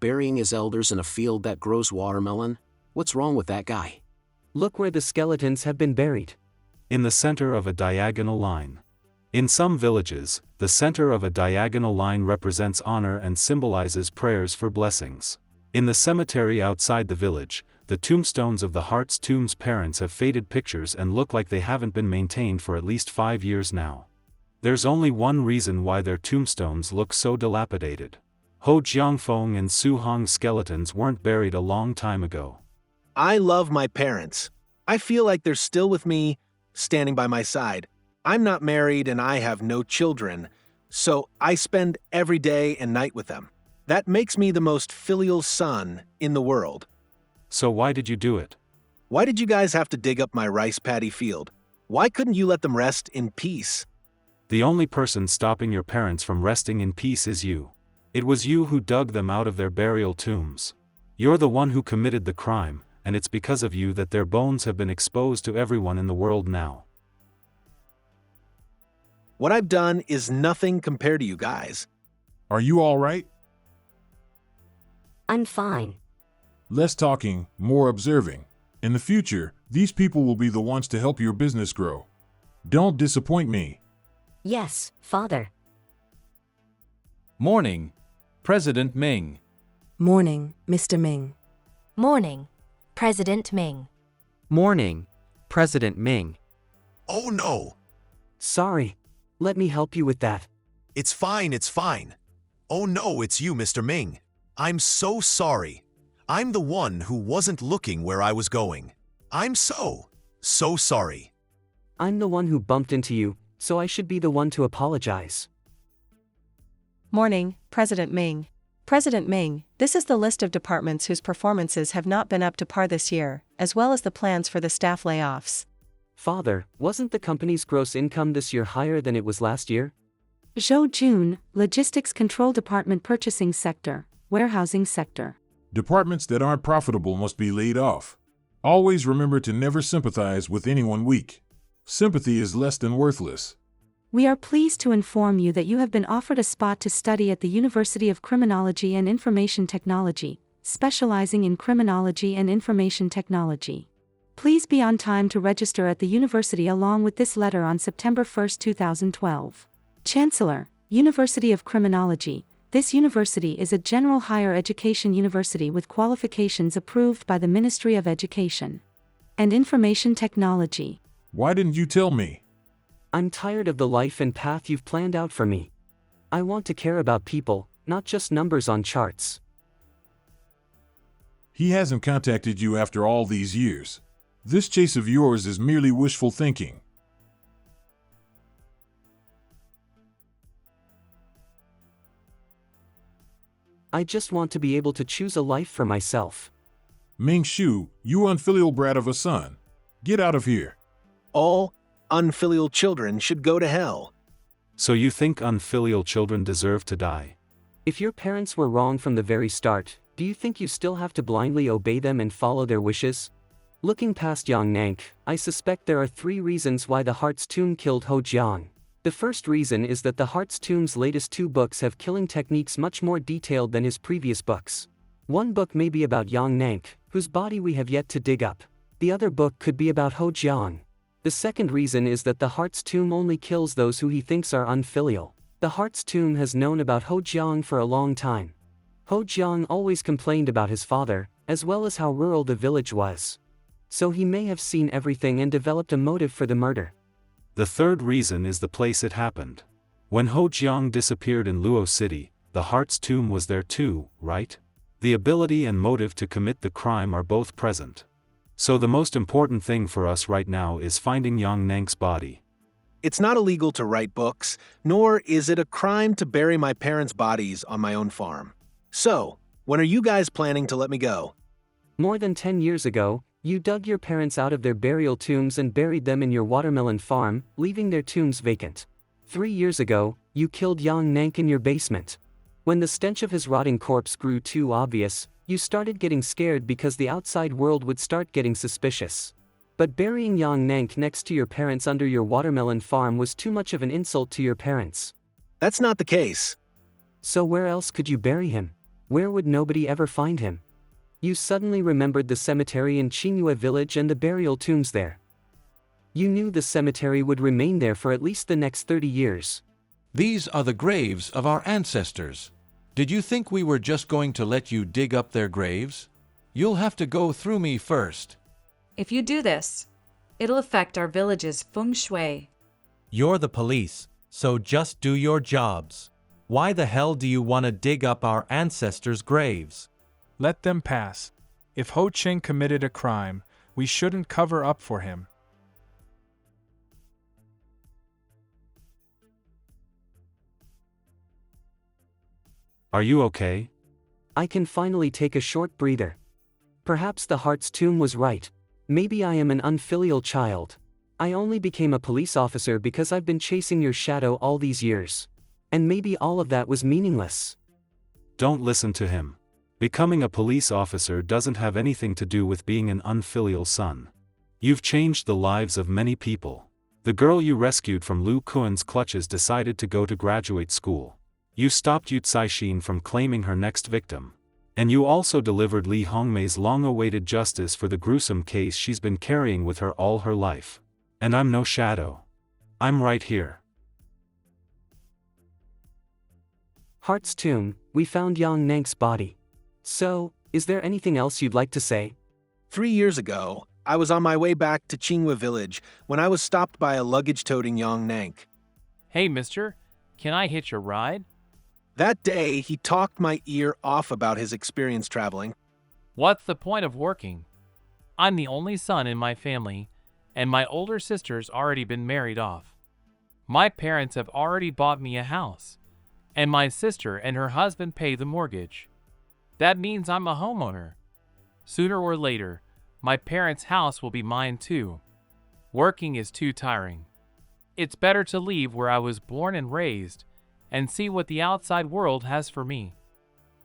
Speaker 3: Burying his elders in a field that grows watermelon? What's wrong with that guy?
Speaker 2: Look where the skeletons have been buried.
Speaker 10: In the center of a diagonal line. In some villages, the center of a diagonal line represents honor and symbolizes prayers for blessings. In the cemetery outside the village, the tombstones of the Hart's tomb's parents have faded pictures and look like they haven't been maintained for at least 5 years now. There's only one reason why their tombstones look so dilapidated. Ho Jiangfeng and Su Hong's skeletons weren't buried a long time ago.
Speaker 6: I love my parents. I feel like they're still with me, standing by my side. I'm not married and I have no children, so I spend every day and night with them. That makes me the most filial son in the world.
Speaker 10: So why did you do it?
Speaker 6: Why did you guys have to dig up my rice paddy field? Why couldn't you let them rest in peace?
Speaker 10: The only person stopping your parents from resting in peace is you. It was you who dug them out of their burial tombs. You're the one who committed the crime, and it's because of you that their bones have been exposed to everyone in the world now.
Speaker 6: What I've done is nothing compared to you guys.
Speaker 14: Are you all right?
Speaker 5: I'm fine.
Speaker 14: Less talking, more observing. In the future, these people will be the ones to help your business grow. Don't disappoint me.
Speaker 5: Yes, Father.
Speaker 17: Morning, President Ming.
Speaker 19: Morning, Mr. Ming.
Speaker 21: Morning, President Ming.
Speaker 2: Morning, President Ming.
Speaker 11: Oh no!
Speaker 2: Sorry. Let me help you with that.
Speaker 11: It's fine, it's fine. Oh no, it's you, Mr. Ming. I'm so sorry. I'm the one who wasn't looking where I was going. I'm so sorry.
Speaker 2: I'm the one who bumped into you, so I should be the one to apologize.
Speaker 4: Morning, President Ming. President Ming, this is the list of departments whose performances have not been up to par this year, as well as the plans for the staff layoffs.
Speaker 2: Father, wasn't the company's gross income this year higher than it was last year?
Speaker 1: Zhou Jun, Logistics Control Department, Purchasing Sector, Warehousing Sector.
Speaker 14: Departments that aren't profitable must be laid off. Always remember to never sympathize with anyone weak. Sympathy is less than worthless.
Speaker 1: We are pleased to inform you that you have been offered a spot to study at the University of Criminology and Information Technology, specializing in criminology and information technology. Please be on time to register at the university along with this letter on September 1, 2012. Chancellor, University of Criminology. This university is a general higher education university with qualifications approved by the Ministry of Education and Information Technology.
Speaker 14: Why didn't you tell me?
Speaker 2: I'm tired of the life and path you've planned out for me. I want to care about people, not just numbers on charts.
Speaker 14: He hasn't contacted you after all these years. This chase of yours is merely wishful thinking.
Speaker 2: I just want to be able to choose a life for myself.
Speaker 14: Ming Shu, you unfilial brat of a son. Get out of here.
Speaker 6: All unfilial children should go to hell.
Speaker 10: So you think unfilial children deserve to die?
Speaker 2: If your parents were wrong from the very start, do you think you still have to blindly obey them and follow their wishes? Looking past Yang Nank, I suspect there are 3 reasons why the Heart's Tomb killed Ho Jiang. The first reason is that the Heart's Tomb's latest 2 books have killing techniques much more detailed than his previous books. One book may be about Yang Nank, whose body we have yet to dig up. The other book could be about Ho Jiang. The second reason is that the Heart's Tomb only kills those who he thinks are unfilial. The Heart's Tomb has known about Ho Jiang for a long time. Ho Jiang always complained about his father, as well as how rural the village was. So he may have seen everything and developed a motive for the murder.
Speaker 10: The third reason is the place it happened. When Ho Jiang disappeared in Luo City, the Heart's Tomb was there too, right? The ability and motive to commit the crime are both present. So the most important thing for us right now is finding Yang Nank's body.
Speaker 6: It's not illegal to write books, nor is it a crime to bury my parents' bodies on my own farm. So, when are you guys planning to let me go?
Speaker 2: More than 10 years ago, you dug your parents out of their burial tombs and buried them in your watermelon farm, leaving their tombs vacant. 3 years ago, you killed Yang Nank in your basement. When the stench of his rotting corpse grew too obvious, you started getting scared because the outside world would start getting suspicious. But burying Yang Nank next to your parents under your watermelon farm was too much of an insult to your parents.
Speaker 6: That's not the case.
Speaker 2: So where else could you bury him? Where would nobody ever find him? You suddenly remembered the cemetery in Qingyue village and the burial tombs there. You knew the cemetery would remain there for at least the next 30 years.
Speaker 13: These are the graves of our ancestors. Did you think we were just going to let you dig up their graves? You'll have to go through me first.
Speaker 18: If you do this, it'll affect our village's feng shui.
Speaker 22: You're the police, so just do your jobs. Why the hell do you want to dig up our ancestors' graves?
Speaker 8: Let them pass. If Ho Cheng committed a crime, we shouldn't cover up for him.
Speaker 10: Are you okay?
Speaker 2: I can finally take a short breather. Perhaps the Heart's Tomb was right. Maybe I am an unfilial child. I only became a police officer because I've been chasing your shadow all these years. And maybe all of that was meaningless.
Speaker 10: Don't listen to him. Becoming a police officer doesn't have anything to do with being an unfilial son. You've changed the lives of many people. The girl you rescued from Lu Kuan's clutches decided to go to graduate school. You stopped Yu Caixin from claiming her next victim. And you also delivered Li Hongmei's long-awaited justice for the gruesome case she's been carrying with her all her life. And I'm no shadow. I'm right here.
Speaker 2: Heart's Tomb, we found Yang Nank's body. So, is there anything else you'd like to say?
Speaker 6: 3 years ago, I was on my way back to Qingyue village when I was stopped by a luggage-toting Yang Nank.
Speaker 9: Hey, mister, can I hitch a ride?
Speaker 6: That day, he talked my ear off about his experience traveling.
Speaker 9: What's the point of working? I'm the only son in my family, and my older sister's already been married off. My parents have already bought me a house, and my sister and her husband pay the mortgage. That means I'm a homeowner. Sooner or later, my parents' house will be mine too. Working is too tiring. It's better to leave where I was born and raised and see what the outside world has for me.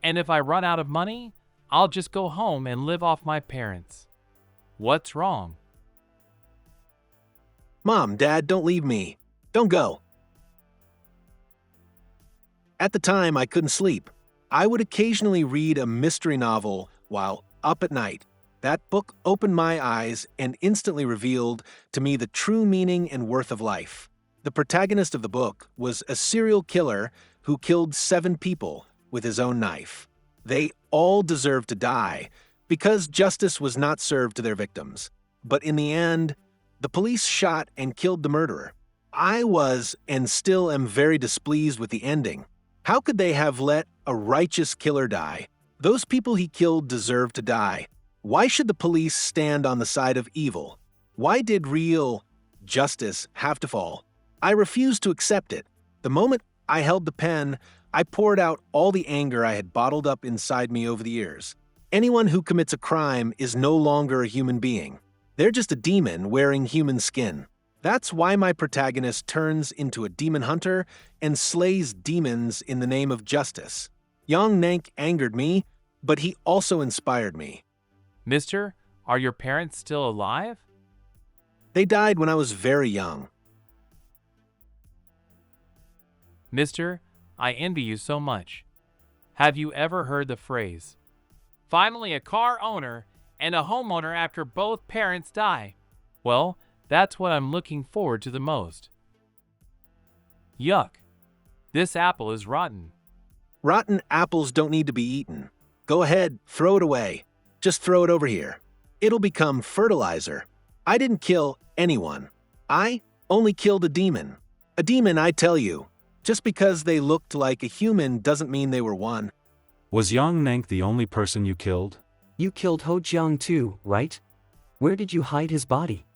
Speaker 9: And if I run out of money, I'll just go home and live off my parents. What's wrong?
Speaker 6: Mom, Dad, don't leave me. Don't go. At the time, I couldn't sleep. I would occasionally read a mystery novel while up at night. That book opened my eyes and instantly revealed to me the true meaning and worth of life. The protagonist of the book was a serial killer who killed 7 people with his own knife. They all deserved to die because justice was not served to their victims. But in the end, the police shot and killed the murderer. I was and still am very displeased with the ending. How could they have let a righteous killer die? Those people he killed deserve to die. Why should the police stand on the side of evil? Why did real justice have to fall? I refused to accept it. The moment I held the pen, I poured out all the anger I had bottled up inside me over the years. Anyone who commits a crime is no longer a human being. They're just a demon wearing human skin. That's why my protagonist turns into a demon hunter and slays demons in the name of justice. Young Nank angered me, but he also inspired me.
Speaker 9: Mister, are your parents still alive?
Speaker 6: They died when I was very young.
Speaker 9: Mister, I envy you so much. Have you ever heard the phrase, finally a car owner and a homeowner after both parents die? Well, that's what I'm looking forward to the most. Yuck. This apple is rotten.
Speaker 6: Rotten apples don't need to be eaten. Go ahead, throw it away. Just throw it over here. It'll become fertilizer. I didn't kill anyone. I only killed a demon. A demon, I tell you. Just because they looked like a human doesn't mean they were one.
Speaker 10: Was Yang Nank the only person you killed?
Speaker 2: You killed Ho Jiang too, right? Where did you hide his body?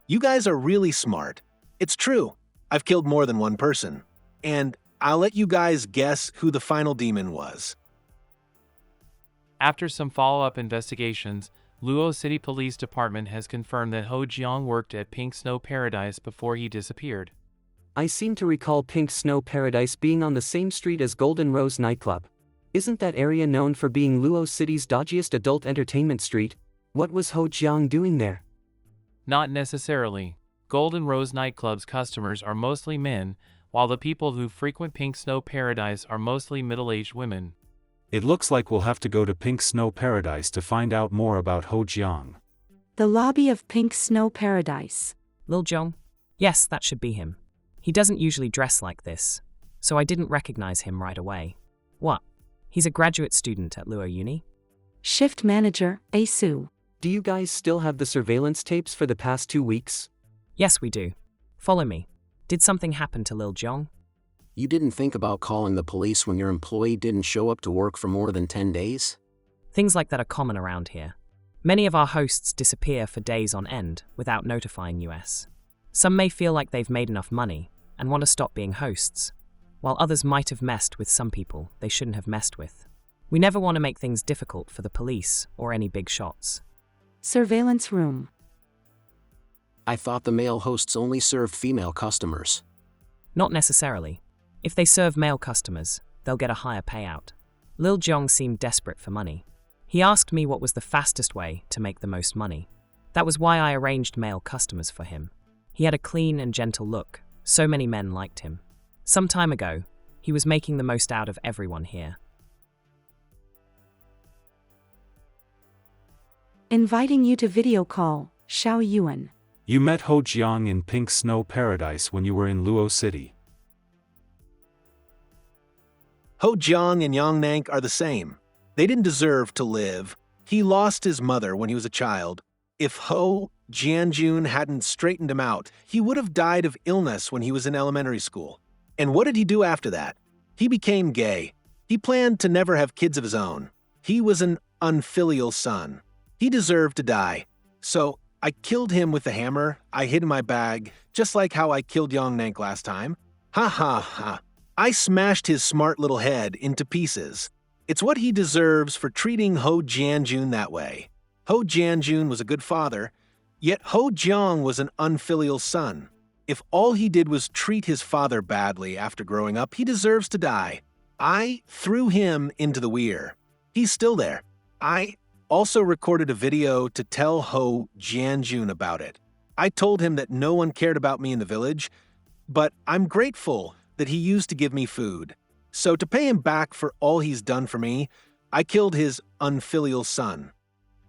Speaker 6: You guys are really smart. It's true. I've killed more than one person. And I'll let you guys guess who the final demon was.
Speaker 9: After some follow-up investigations, Luo City Police Department has confirmed that Ho Jiang worked at Pink Snow Paradise before he disappeared.
Speaker 2: I seem to recall Pink Snow Paradise being on the same street as Golden Rose nightclub. Isn't that area known for being Luo City's dodgiest adult entertainment street? What was Ho Jiang doing there?
Speaker 9: Not necessarily. Golden Rose nightclub's customers are mostly men, while the people who frequent Pink Snow Paradise are mostly middle-aged women.
Speaker 10: It looks like we'll have to go to Pink Snow Paradise to find out more about Ho Jiang.
Speaker 1: The lobby of Pink Snow Paradise.
Speaker 17: Lil Jong? Yes, that should be him. He doesn't usually dress like this, so I didn't recognize him right away. What? He's a graduate student at Luo Uni?
Speaker 1: Shift manager, Asu.
Speaker 2: Do you guys still have the surveillance tapes for the past 2 weeks?
Speaker 17: Yes, we do. Follow me. Did something happen to Lil Jong?
Speaker 3: You didn't think about calling the police when your employee didn't show up to work for more than 10 days?
Speaker 17: Things like that are common around here. Many of our hosts disappear for days on end without notifying us. Some may feel like they've made enough money and want to stop being hosts, while others might have messed with some people they shouldn't have messed with. We never want to make things difficult for the police or any big shots.
Speaker 1: Surveillance room.
Speaker 3: I thought the male hosts only served female customers.
Speaker 17: Not necessarily. If they serve male customers, they'll get a higher payout. Lil Jong seemed desperate for money. He asked me what was the fastest way to make the most money. That was why I arranged male customers for him. He had a clean and gentle look. So many men liked him. Some time ago, he was making the most out of everyone here.
Speaker 1: Inviting you to video call, Xiao Yuan.
Speaker 10: You met Ho Jiang in Pink Snow Paradise when you were in Luo City.
Speaker 6: Ho Jiang and Yang Nank are the same. They didn't deserve to live. He lost his mother when he was a child. If Ho Jianjun hadn't straightened him out, he would have died of illness when he was in elementary school. And what did he do after that? He became gay. He planned to never have kids of his own. He was an unfilial son. He deserved to die. So I killed him with the hammer I hid in my bag, just like how I killed Yang Nank last time. Ha ha ha. I smashed his smart little head into pieces. It's what he deserves for treating Ho Jianjun that way. Ho Jianjun was a good father, yet Ho Jiang was an unfilial son. If all he did was treat his father badly after growing up, he deserves to die. I threw him into the weir. He's still there. I also recorded a video to tell Ho Jianjun about it. I told him that no one cared about me in the village, but I'm grateful that he used to give me food. So to pay him back for all he's done for me, I killed his unfilial son.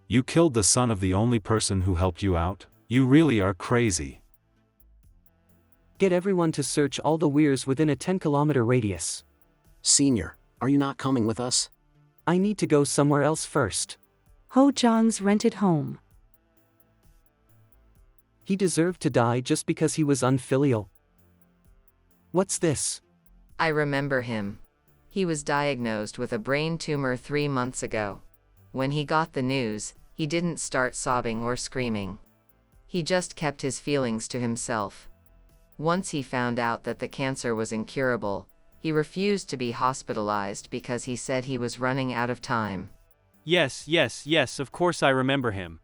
Speaker 10: You killed the son of the only person who helped you out? You really are crazy.
Speaker 2: Get everyone to search all the weirs within a 10-kilometer radius.
Speaker 3: Senior, are you not coming with us?
Speaker 2: I need to go somewhere else first.
Speaker 1: Ho Jiang's rented home.
Speaker 2: He deserved to die just because he was unfilial. What's this?
Speaker 7: I remember him. He was diagnosed with a brain tumor 3 months ago. When he got the news, he didn't start sobbing or screaming. He just kept his feelings to himself. Once he found out that the cancer was incurable, He refused to be hospitalized because he said he was running out of time.
Speaker 2: Yes, of course I remember him.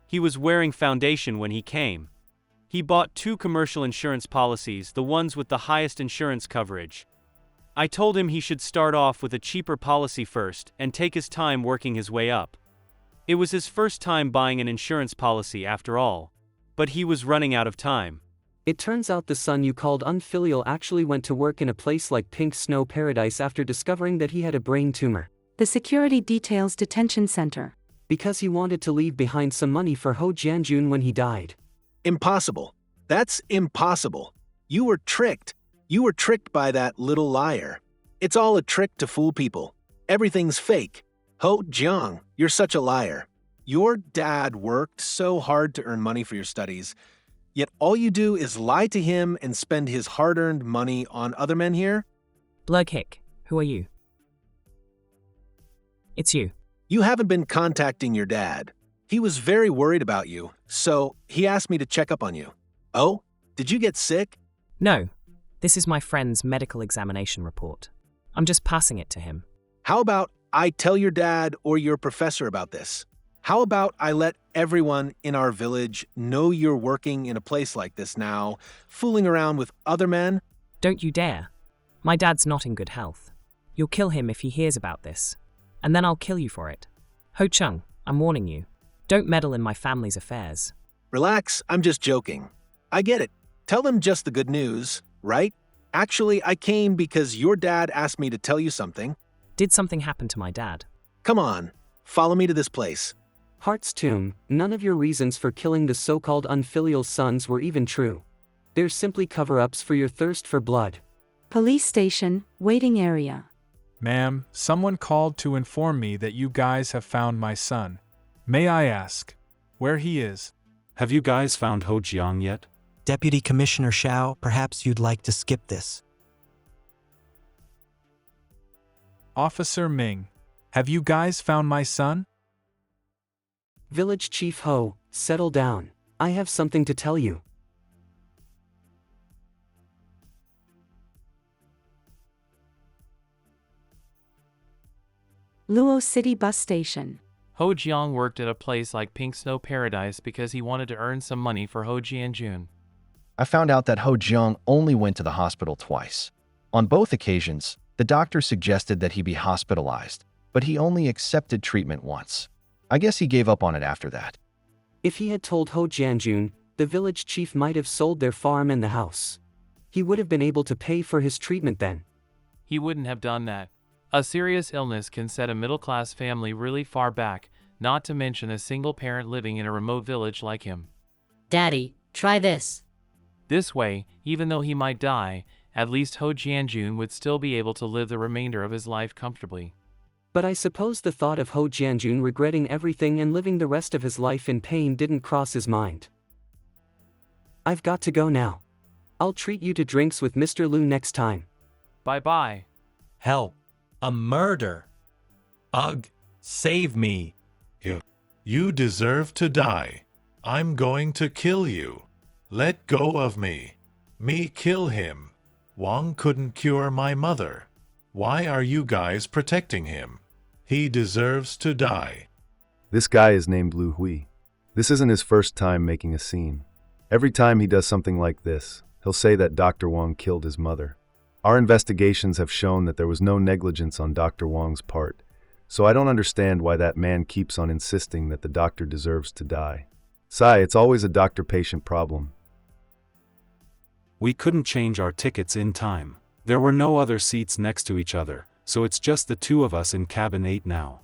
Speaker 2: He was wearing foundation when he came. He bought 2 commercial insurance policies, the ones with the highest insurance coverage. I told him he should start off with a cheaper policy first and take his time working his way up. It was his first time buying an insurance policy after all, but he was running out of time. It turns out the son you called unfilial actually went to work in a place like Pink Snow Paradise after discovering that he had a brain tumor.
Speaker 1: The Security Details Detention Center.
Speaker 2: Because he wanted to leave behind some money for Ho Jianjun when he died.
Speaker 6: Impossible. That's impossible. You were tricked. You were tricked by that little liar. It's all a trick to fool people. Everything's fake. Ho Jiang, you're such a liar. Your dad worked so hard to earn money for your studies, yet all you do is lie to him and spend his hard-earned money on other men here?
Speaker 17: Blurkick, who are you? It's you.
Speaker 6: You haven't been contacting your dad. He was very worried about you, so he asked me to check up on you. Oh, did you get sick?
Speaker 17: No, this is my friend's medical examination report. I'm just passing it to him.
Speaker 6: How about I tell your dad or your professor about this? How about I let everyone in our village know you're working in a place like this now, fooling around with other men?
Speaker 17: Don't you dare. My dad's not in good health. You'll kill him if he hears about this. And then I'll kill you for it. Ho Chung, I'm warning you. Don't meddle in my family's affairs.
Speaker 6: Relax, I'm just joking. I get it. Tell them just the good news, right? Actually, I came because your dad asked me to tell you something.
Speaker 17: Did something happen to my dad?
Speaker 6: Come on, follow me to this place.
Speaker 2: Heart's Tomb, none of your reasons for killing the so-called unfilial sons were even true. They're simply cover-ups for your thirst for blood.
Speaker 1: Police station, waiting area.
Speaker 8: Ma'am, someone called to inform me that you guys have found my son. May I ask where he is?
Speaker 10: Have you guys found Ho Jiang yet?
Speaker 15: Deputy Commissioner Shao, perhaps you'd like to skip this.
Speaker 8: Officer Ming, have you guys found my son?
Speaker 2: Village Chief Ho, settle down. I have something to tell you.
Speaker 1: Luo City Bus Station.
Speaker 9: Ho Jiang worked at a place like Pink Snow Paradise because he wanted to earn some money for Ho Jianjun.
Speaker 16: I found out that Ho Jiang only went to the hospital twice. On both occasions, the doctor suggested that he be hospitalized, but he only accepted treatment once. I guess he gave up on it after that.
Speaker 2: If he had told Ho Jianjun, the village chief might have sold their farm and the house. He would have been able to pay for his treatment then.
Speaker 9: He wouldn't have done that. A serious illness can set a middle-class family really far back, not to mention a single parent living in a remote village like him.
Speaker 20: Daddy, try this.
Speaker 9: This way, even though he might die, at least Ho Jianjun would still be able to live the remainder of his life comfortably.
Speaker 2: But I suppose the thought of Ho Jianjun regretting everything and living the rest of his life in pain didn't cross his mind. I've got to go now. I'll treat you to drinks with Mr. Lu next time.
Speaker 9: Bye-bye.
Speaker 22: Help. A murder. Ugh, save me.
Speaker 24: You deserve to die. I'm going to kill you. Let go of me. Me kill him. Wang couldn't cure my mother. Why are you guys protecting him? He deserves to die.
Speaker 25: This guy is named Lu Hui. This isn't his first time making a scene. Every time he does something like this, he'll say that Dr. Wang killed his mother. Our investigations have shown that there was no negligence on Dr. Wang's part, so I don't understand why that man keeps on insisting that the doctor deserves to die. Sai, it's always a doctor-patient problem.
Speaker 10: We couldn't change our tickets in time. There were no other seats next to each other, so it's just the two of us in cabin 8 now.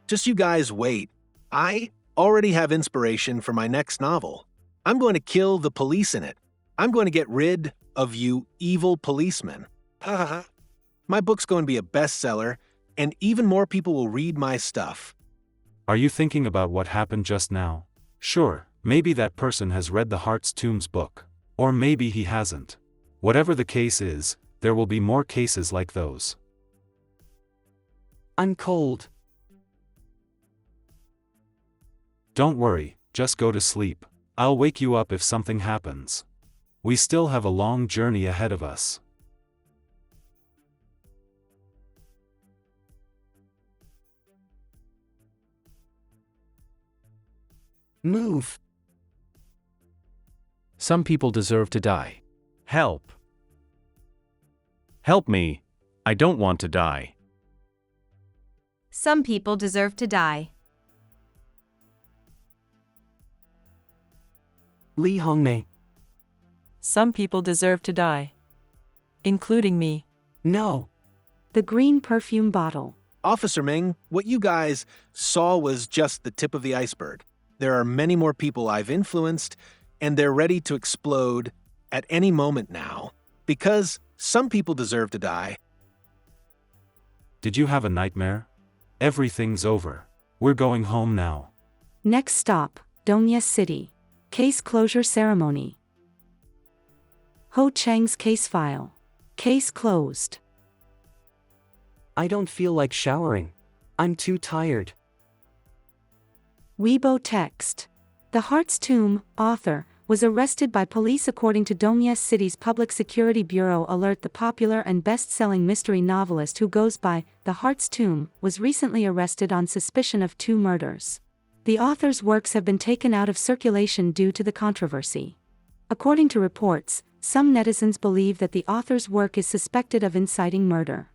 Speaker 6: Just you guys wait. I already have inspiration for my next novel. I'm going to kill the police in it. I'm going to get rid of you evil policemen. My book's going to be a bestseller, and even more people will read my stuff.
Speaker 10: Are you thinking about what happened just now? Sure, maybe that person has read the Heart's Tombs book. Or maybe he hasn't. Whatever the case is, there will be more cases like those.
Speaker 2: I'm cold.
Speaker 10: Don't worry, just go to sleep. I'll wake you up if something happens. We still have a long journey ahead of us.
Speaker 2: Move.
Speaker 5: Some people deserve to die.
Speaker 22: Help.
Speaker 5: Help me. I don't want to die.
Speaker 12: Some people deserve to die.
Speaker 2: Lee Hongmei.
Speaker 4: Some people deserve to die. Including me.
Speaker 2: No.
Speaker 1: The green perfume bottle.
Speaker 6: Officer Ming, what you guys saw was just the tip of the iceberg. There are many more people I've influenced, and they're ready to explode at any moment now. Because some people deserve to die.
Speaker 10: Did you have a nightmare? Everything's over. We're going home now.
Speaker 1: Next stop, Dongye City. Case closure ceremony. Ho Chang's case file. Case closed.
Speaker 2: I don't feel like showering. I'm too tired.
Speaker 1: Weibo text. The Heart's Tomb, author, was arrested by police according to Dongye City's Public Security Bureau alert. The popular and best-selling mystery novelist who goes by The Heart's Tomb was recently arrested on suspicion of 2 murders. The author's works have been taken out of circulation due to the controversy. According to reports, some netizens believe that the author's work is suspected of inciting murder.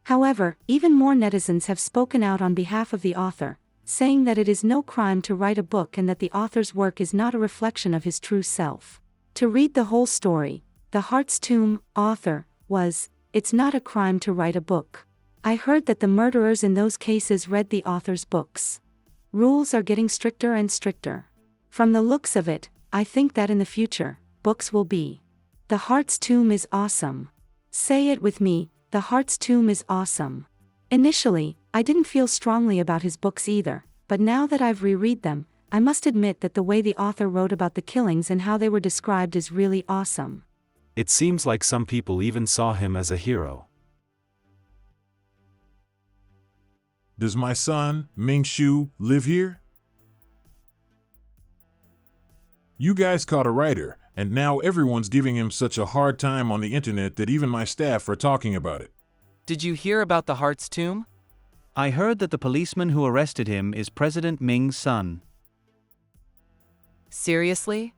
Speaker 1: However, even more netizens have spoken out on behalf of the author, saying that it is no crime to write a book and that the author's work is not a reflection of his true self. To read the whole story, The Heart's Tomb, author, was, "It's not a crime to write a book. I heard that the murderers in those cases read the author's books. Rules are getting stricter and stricter. From the looks of it, I think that in the future, books will be. The Heart's Tomb is awesome. Say it with me, The Heart's Tomb is awesome." Initially, I didn't feel strongly about his books either, but now that I've reread them, I must admit that the way the author wrote about the killings and how they were described is really awesome.
Speaker 10: It seems like some people even saw him as a hero.
Speaker 14: Does my son, Ming Shu, live here? You guys caught a writer, and now everyone's giving him such a hard time on the internet that even my staff are talking about it.
Speaker 19: Did you hear about the Heart's Tomb? I heard that the policeman who arrested him is President Ming's son. Seriously?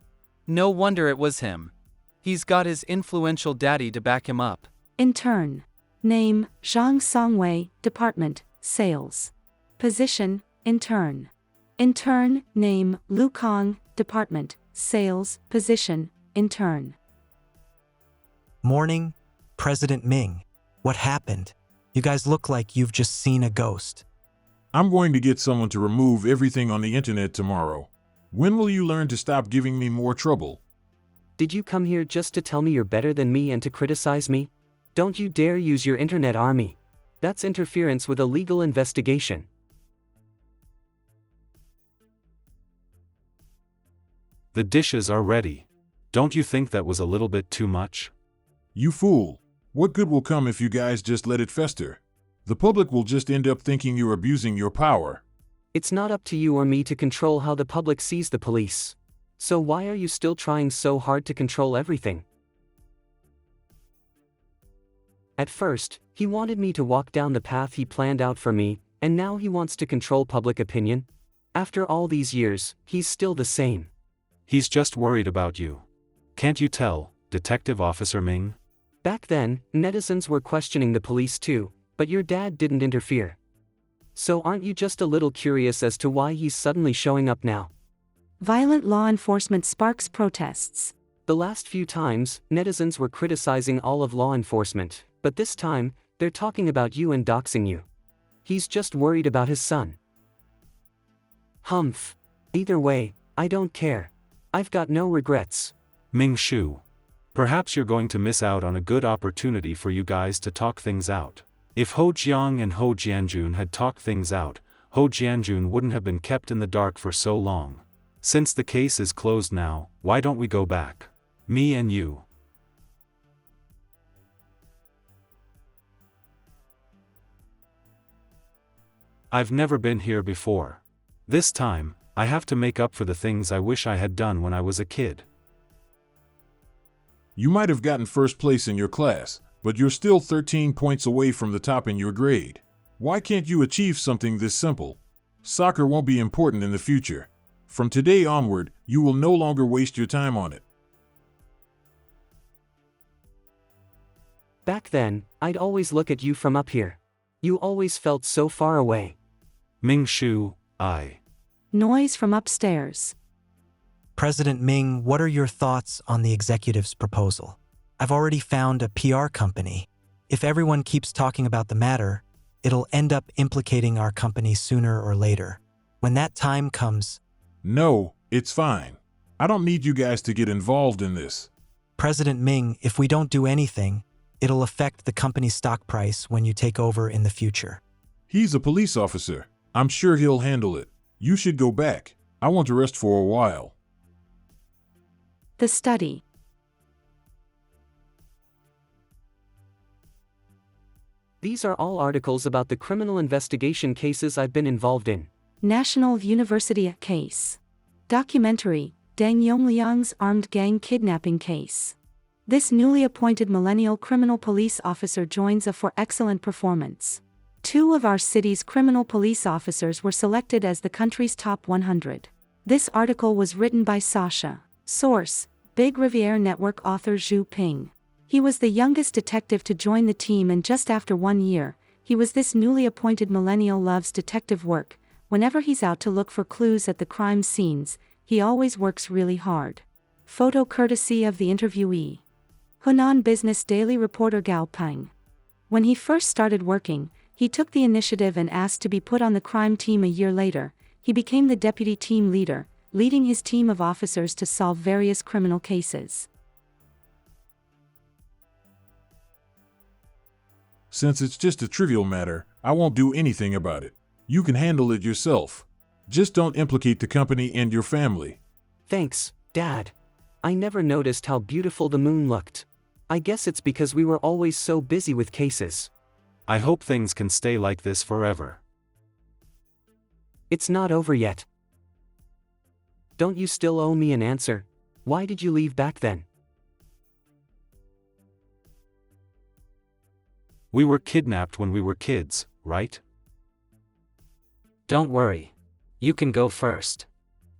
Speaker 19: No wonder it was him. He's got his influential daddy to back him up.
Speaker 1: Intern. Name, Zhang Songwei, Department, Sales. Position, Intern. Intern, name, Lu Kong, Department, Sales, Position, Intern.
Speaker 15: Morning, President Ming. What happened? You guys look like you've just seen a ghost.
Speaker 14: I'm going to get someone to remove everything on the internet tomorrow. When will you learn to stop giving me more trouble?
Speaker 2: Did you come here just to tell me you're better than me and to criticize me? Don't you dare use your internet army. That's interference with a legal investigation.
Speaker 10: The dishes are ready. Don't you think that was a little bit too much?
Speaker 14: You fool. What good will come if you guys just let it fester? The public will just end up thinking you're abusing your power.
Speaker 2: It's not up to you or me to control how the public sees the police. So why are you still trying so hard to control everything? At first, he wanted me to walk down the path he planned out for me, and now he wants to control public opinion? After all these years, he's still the same.
Speaker 10: He's just worried about you. Can't you tell, Detective Officer Ming?
Speaker 2: Back then, netizens were questioning the police too, but your dad didn't interfere. So aren't you just a little curious as to why he's suddenly showing up now?
Speaker 1: Violent law enforcement sparks protests.
Speaker 2: The last few times, netizens were criticizing all of law enforcement, but this time, they're talking about you and doxing you. He's just worried about his son. Humph. Either way, I don't care. I've got no regrets.
Speaker 10: Ming Shu. Perhaps you're going to miss out on a good opportunity for you guys to talk things out. If Ho Jiang and Ho Jianjun had talked things out, Ho Jianjun wouldn't have been kept in the dark for so long. Since the case is closed now, why don't we go back? Me and you. I've never been here before. This time, I have to make up for the things I wish I had done when I was a kid.
Speaker 14: You might have gotten first place in your class, but you're still 13 points away from the top in your grade. Why can't you achieve something this simple? Soccer won't be important in the future. From today onward, you will no longer waste your time on it.
Speaker 2: Back then, I'd always look at you from up here. You always felt so far away.
Speaker 10: Ming Shu, I.
Speaker 1: Noise from upstairs.
Speaker 15: President Ming, what are your thoughts on the executive's proposal? I've already found a PR company. If everyone keeps talking about the matter, it'll end up implicating our company sooner or later. When that time comes...
Speaker 14: No, it's fine. I don't need you guys to get involved in this.
Speaker 15: President Ming, if we don't do anything, it'll affect the company's stock price when you take over in the future.
Speaker 14: He's a police officer. I'm sure he'll handle it. You should go back. I want to rest for a while.
Speaker 1: The study.
Speaker 2: These are all articles about the criminal investigation cases I've been involved in.
Speaker 1: National University case. Documentary, Deng Yongliang's armed gang kidnapping case. This newly appointed millennial criminal police officer joins a for excellent performance. 2 of our city's criminal police officers were selected as the country's top 100. This article was written by Sasha. Source, Big Riviere Network author Zhu Ping. He was the youngest detective to join the team, and just after 1 year, he was this newly appointed millennial loves detective work. Whenever he's out to look for clues at the crime scenes, he always works really hard. Photo courtesy of the interviewee. Hunan Business Daily reporter Gao Peng. When he first started working, he took the initiative and asked to be put on the crime team. A year later, he became the deputy team leader, leading his team of officers to solve various criminal cases.
Speaker 14: Since it's just a trivial matter, I won't do anything about it. You can handle it yourself. Just don't implicate the company and your family.
Speaker 2: Thanks, Dad. I never noticed how beautiful the moon looked. I guess it's because we were always so busy with cases.
Speaker 10: I hope things can stay like this forever.
Speaker 2: It's not over yet. Don't you still owe me an answer? Why did you leave back then?
Speaker 10: We were kidnapped when we were kids, right?
Speaker 11: Don't worry. You can go first.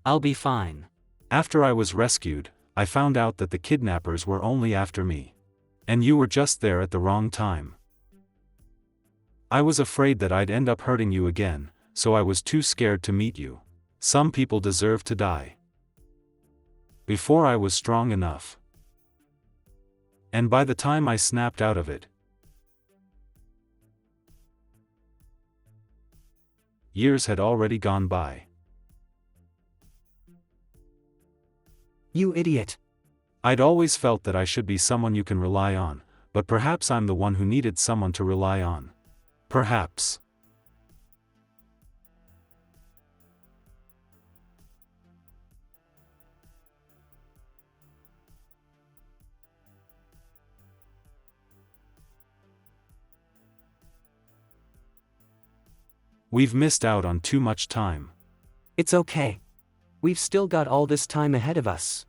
Speaker 11: I'll be fine.
Speaker 10: After I was rescued, I found out that the kidnappers were only after me. And you were just there at the wrong time. I was afraid that I'd end up hurting you again, so I was too scared to meet you. Some people deserve to die. Before I was strong enough. And by the time I snapped out of it, years had already gone by.
Speaker 2: You idiot.
Speaker 10: I'd always felt that I should be someone you can rely on, but perhaps I'm the one who needed someone to rely on. Perhaps. We've missed out on too much time.
Speaker 2: It's okay. We've still got all this time ahead of us.